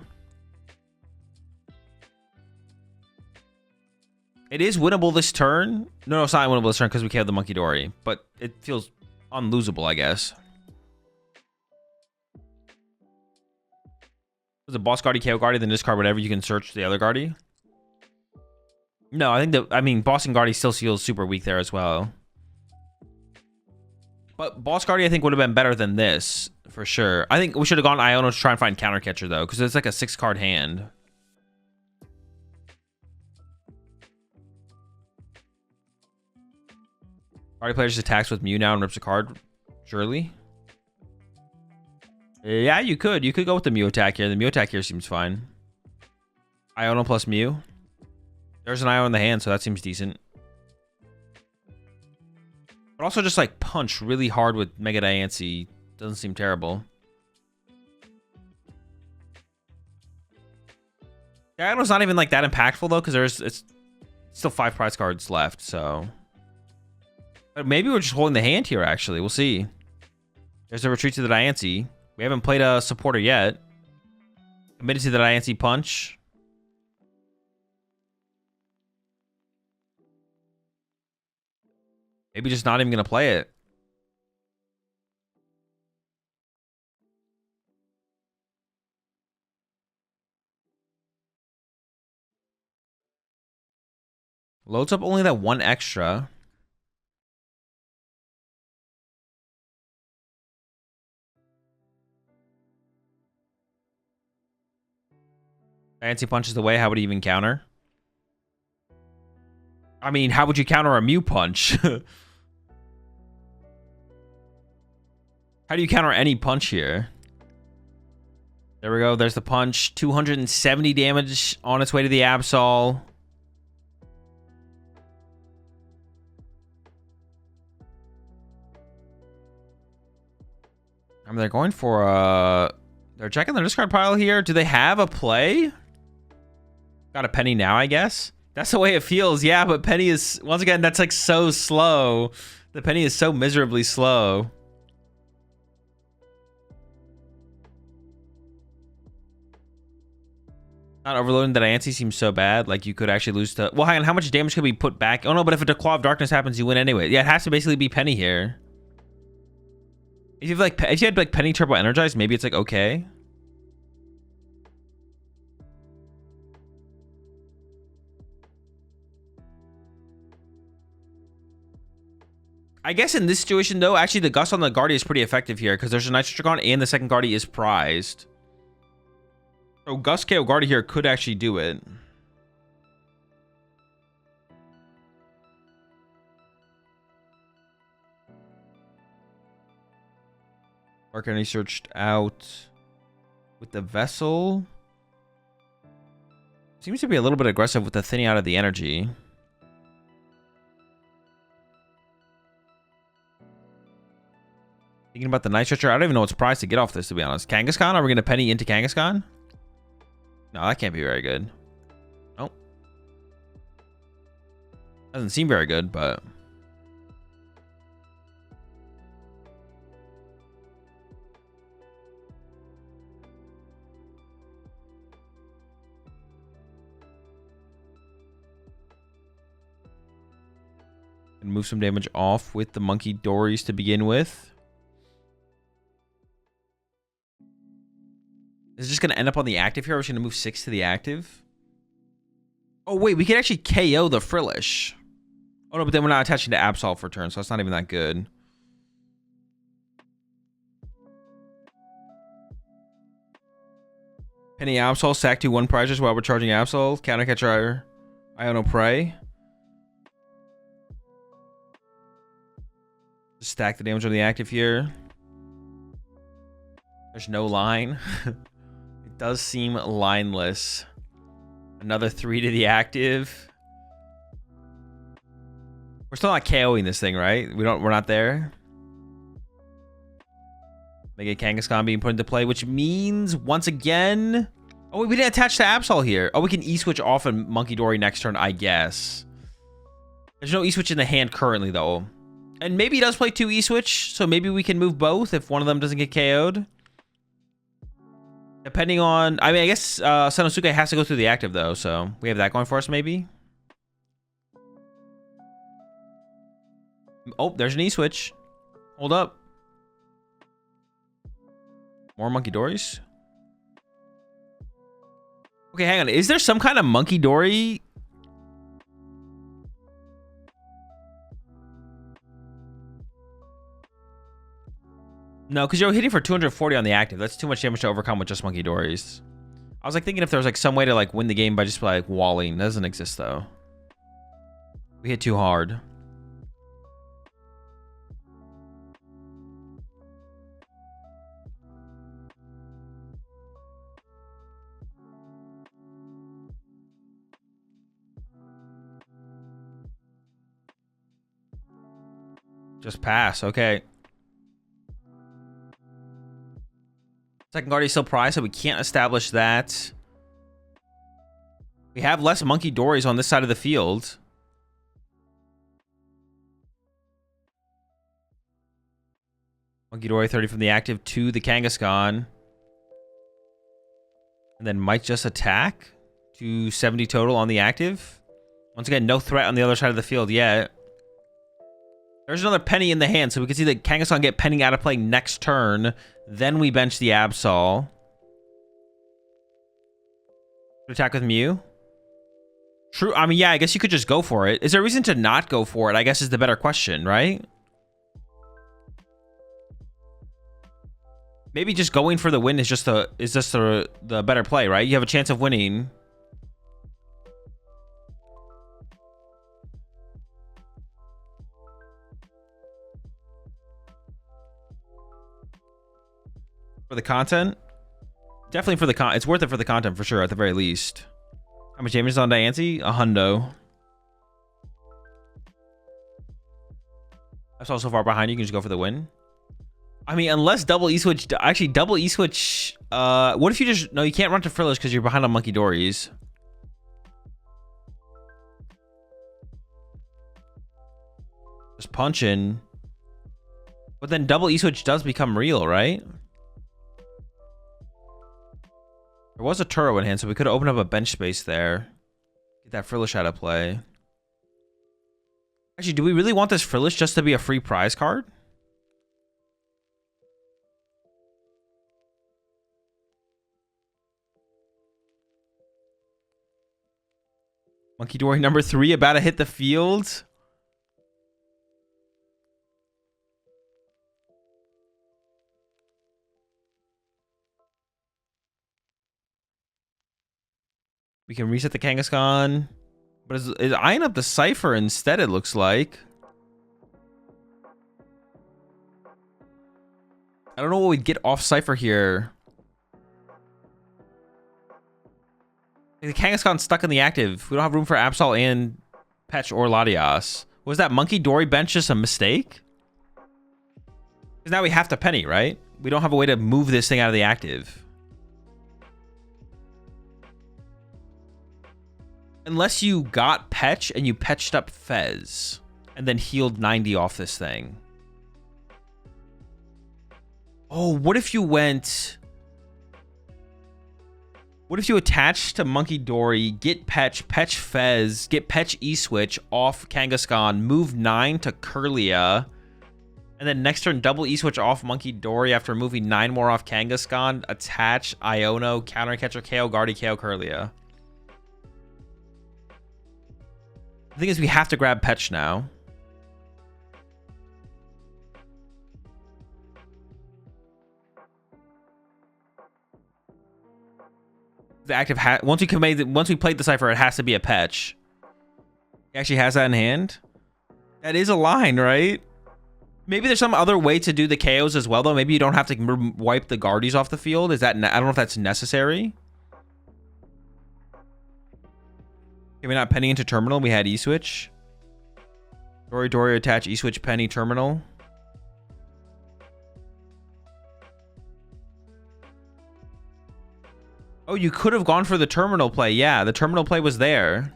It is winnable this turn. No, it's not winnable this turn because we have the Monkey Dory. But it feels unlosable, I guess. Was it Boss Guardy, KO Guardy, then discard whatever you can search the other Guardy? No, I think I mean, Boss and Guardy still feels super weak there as well. But Boss Guardy, I think, would have been better than this, for sure. I think we should have gone Iono to try and find Counter Catcher, though, because it's like a 6-card hand. Guardy player just attacks with Mew now and rips a card, surely. Yeah, you could. You could go with the Mew attack here. The Mew attack here seems fine. Iono plus Mew. There's an Io in the hand, so that seems decent. But also just like punch really hard with Mega Diancie. Doesn't seem terrible. Iono's not even like that impactful though, because it's still 5 prize cards left, so. But maybe we're just holding the hand here, actually. We'll see. There's a retreat to the Diancie. We haven't played a supporter yet. Committed to the Diancie punch. Maybe just not even going to play it. Loads up only that 1 extra. Diancie punches away. How would he even counter? I mean, how would you counter a Mew punch? How do you counter any punch here? There we go. There's the punch. 270 damage on its way to the Absol. I mean, they're going for they're checking their discard pile here. Do they have a play? Got a Penny now, I guess. That's the way it feels. Yeah, but Penny is, once again, that's like so slow. The Penny is so miserably slow. Not overloading the Diancie seems so bad. Like you could actually lose to... Well, hang on. How much damage could we put back? Oh, no, but if a Claw of Darkness happens, you win anyway. Yeah, it has to basically be Penny here. If you had like Penny Turbo Energized, maybe it's like okay. I guess in this situation, though, actually the Gust on the Guardy is pretty effective here because there's a Nitro Dragon and the second Guardy is prized. So Gust KO Guardy here could actually do it. Mark Energy searched out with the Vessel. Seems to be a little bit aggressive with the thinning out of the energy. Thinking about the Night Stretcher. I don't even know what's priced to get off this, to be honest. Kangaskhan? Are we going to Penny into Kangaskhan? No, that can't be very good. Nope. Doesn't seem very good, but... And move some damage off with the Monkey Dories to begin with. Is it just going to end up on the active here? Or are we going to move 6 to the active? Oh, wait. We can actually KO the Frillish. Oh, no, but then we're not attaching to Absol for turn, so it's not even that good. Penny Absol, sack 2 1 prizes while we're charging Absol. Countercatcher, Iono Prey. stack the damage on the active here. There's no line. It does seem lineless. Another 3 to the active. We're still not KOing this thing, right? We're not there. Mega Kangaskhan being put into play, which means once again. Oh, we didn't attach to Absol here. Oh, we can E-switch off and Monkey Dory next turn, I guess. There's no E-switch in the hand currently, though. And maybe he does play 2 E-switch, so maybe we can move both if one of them doesn't get KO'd. Depending on... I mean, I guess Sanosuke has to go through the active, though, so we have that going for us, maybe. Oh, there's an E-switch. Hold up. More Monkey Dories? Okay, hang on. Is there some kind of Monkey Dory? No, because you're hitting for 240 on the active. That's too much damage to overcome with just Monkey Dories. I was like thinking if there was like some way to like win the game by just like walling. That doesn't exist though. We hit too hard. Just pass, okay. Second guard is still prized, so we can't establish that. We have less Monkey Dories on this side of the field. Monkey Dory 30 from the active to the Kangaskhan. And then might just attack to 70 total on the active. Once again, no threat on the other side of the field yet. There's another penny in the hand, so we can see the Kangaskhan get penny out of play next turn. Then we bench the Absol. Attack with Mew. True. I mean, yeah, I guess you could just go for it. Is there a reason to not go for it? I guess is the better question, right? Maybe just going for the win is just the better play, right? You have a chance of winning. For the content? Definitely for the content. It's worth it for the content for sure, at the very least. How much damage is on Diancie? A hundo. That's all so far behind. You can just go for the win. I mean, unless double E-switch... Actually, double E-switch... what if you just... No, you can't run to Frillish because you're behind on Monkey Dories. Just punching. But then double E-switch does become real, right? There was a Turo in hand, so we could open up a bench space there. Get that Frillish out of play. Actually, do we really want this Frillish just to be a free prize card? Monkey Dory number 3 about to hit the field. We can reset the Kangaskhan. But is eyeing up the Cypher instead, it looks like. I don't know what we'd get off Cypher here. The Kangaskhan's stuck in the active. We don't have room for Absol and Petch or Latias. Was that Monkey Dory bench just a mistake? Because now we have to penny, right? We don't have a way to move this thing out of the active. Unless you got Petch and you petched up Fez and then healed 90 off this thing. Oh, what if you went... What if you attach to Monkey Dory, get Petch, Petch Fez, get Petch E-switch off Kangaskhan, move 9 to Kirlia, and then next turn double E-switch off Monkey Dory after moving 9 more off Kangaskhan, attach Iono, counter catcher KO, Guardy KO, Kirlia. The thing is, we have to grab Petch now. The active once we played the Cypher, it has to be a Petch. He actually has that in hand. That is a line, right? Maybe there's some other way to do the KOs as well, though. Maybe you don't have to wipe the guardies off the field. Is that... I don't know if that's necessary. Okay, we're not penny into terminal. We had E-switch. Dory attach E-switch penny terminal. Oh, you could have gone for the terminal play. Yeah, the terminal play was there.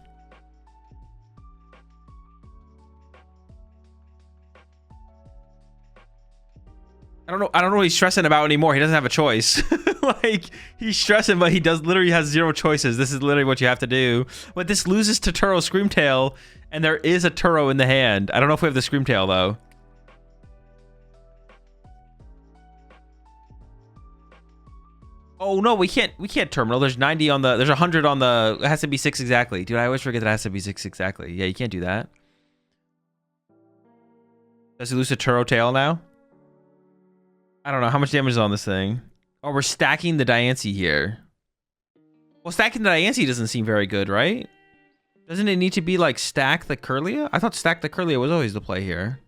I don't know what he's stressing about anymore. He doesn't have a choice. Like, he's stressing, but he literally has zero choices. This is literally what you have to do. But this loses to Turo Screamtail, and there is a Turo in the hand. I don't know if we have the Screamtail, though. Oh, no, we can't terminal. There's 90 on the... There's 100 on the... It has to be 6 exactly. Dude, I always forget that it has to be 6 exactly. Yeah, you can't do that. Does he lose to Turo Tail now? I don't know. How much damage is on this thing? Oh, we're stacking the Diancie here. Well, stacking the Diancie doesn't seem very good, right? Doesn't it need to be like stack the Curlia? I thought stack the Curlia was always the play here.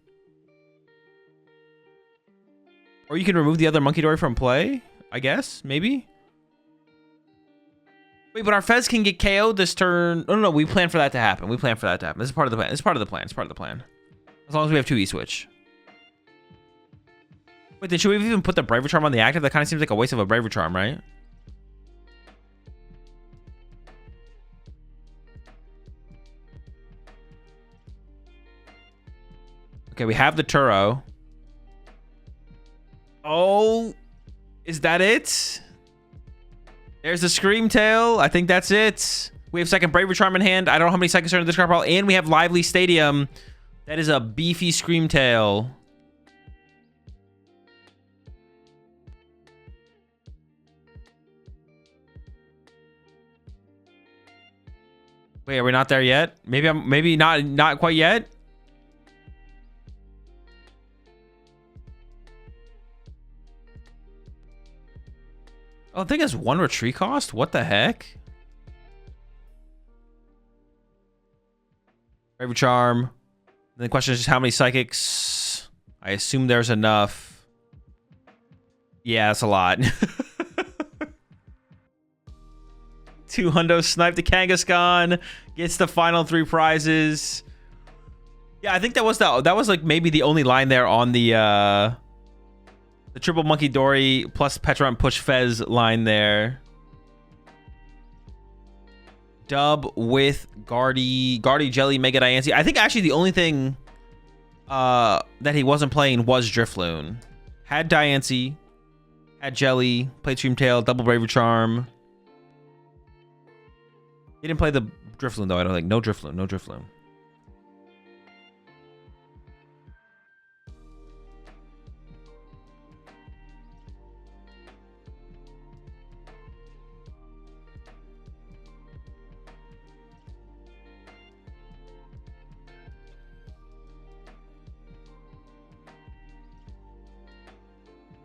Or you can remove the other Monkey Dory from play, I guess, maybe. Wait, but our Fez can get KO'd this turn. No, we plan for that to happen. We plan for that to happen. This is part of the plan. This is part of the plan. It's part of the plan. As long as we have 2 E-switch. Wait, then should we even put the Braver Charm on the active? That kind of seems like a waste of a Braver Charm, right? Okay, we have the Turo. Oh, is that it? There's the Screamtail. I think that's it. We have second Braver Charm in hand. I don't know how many seconds are in this card pile. And we have Lively Stadium. That is a beefy Screamtail. Wait, are we not there yet? Maybe not quite yet. Oh, I think it's 1 retreat cost. What the heck? Braver Charm. And the question is just how many psychics. I assume there's enough. Yeah, that's a lot. 2 hundo snipe the Kangaskhan, gets the final 3 prizes. Yeah, I think that was like maybe the only line there on the triple Monkey Dory plus Petron push Fez line there. Dub with Guardy Jelly Mega Diancie. I think actually the only thing that he wasn't playing was Drifloon. Had Diancie, had Jelly, played Screamtail, double Braver Charm. He didn't play the Drifloon though, I don't think. No Drifloon.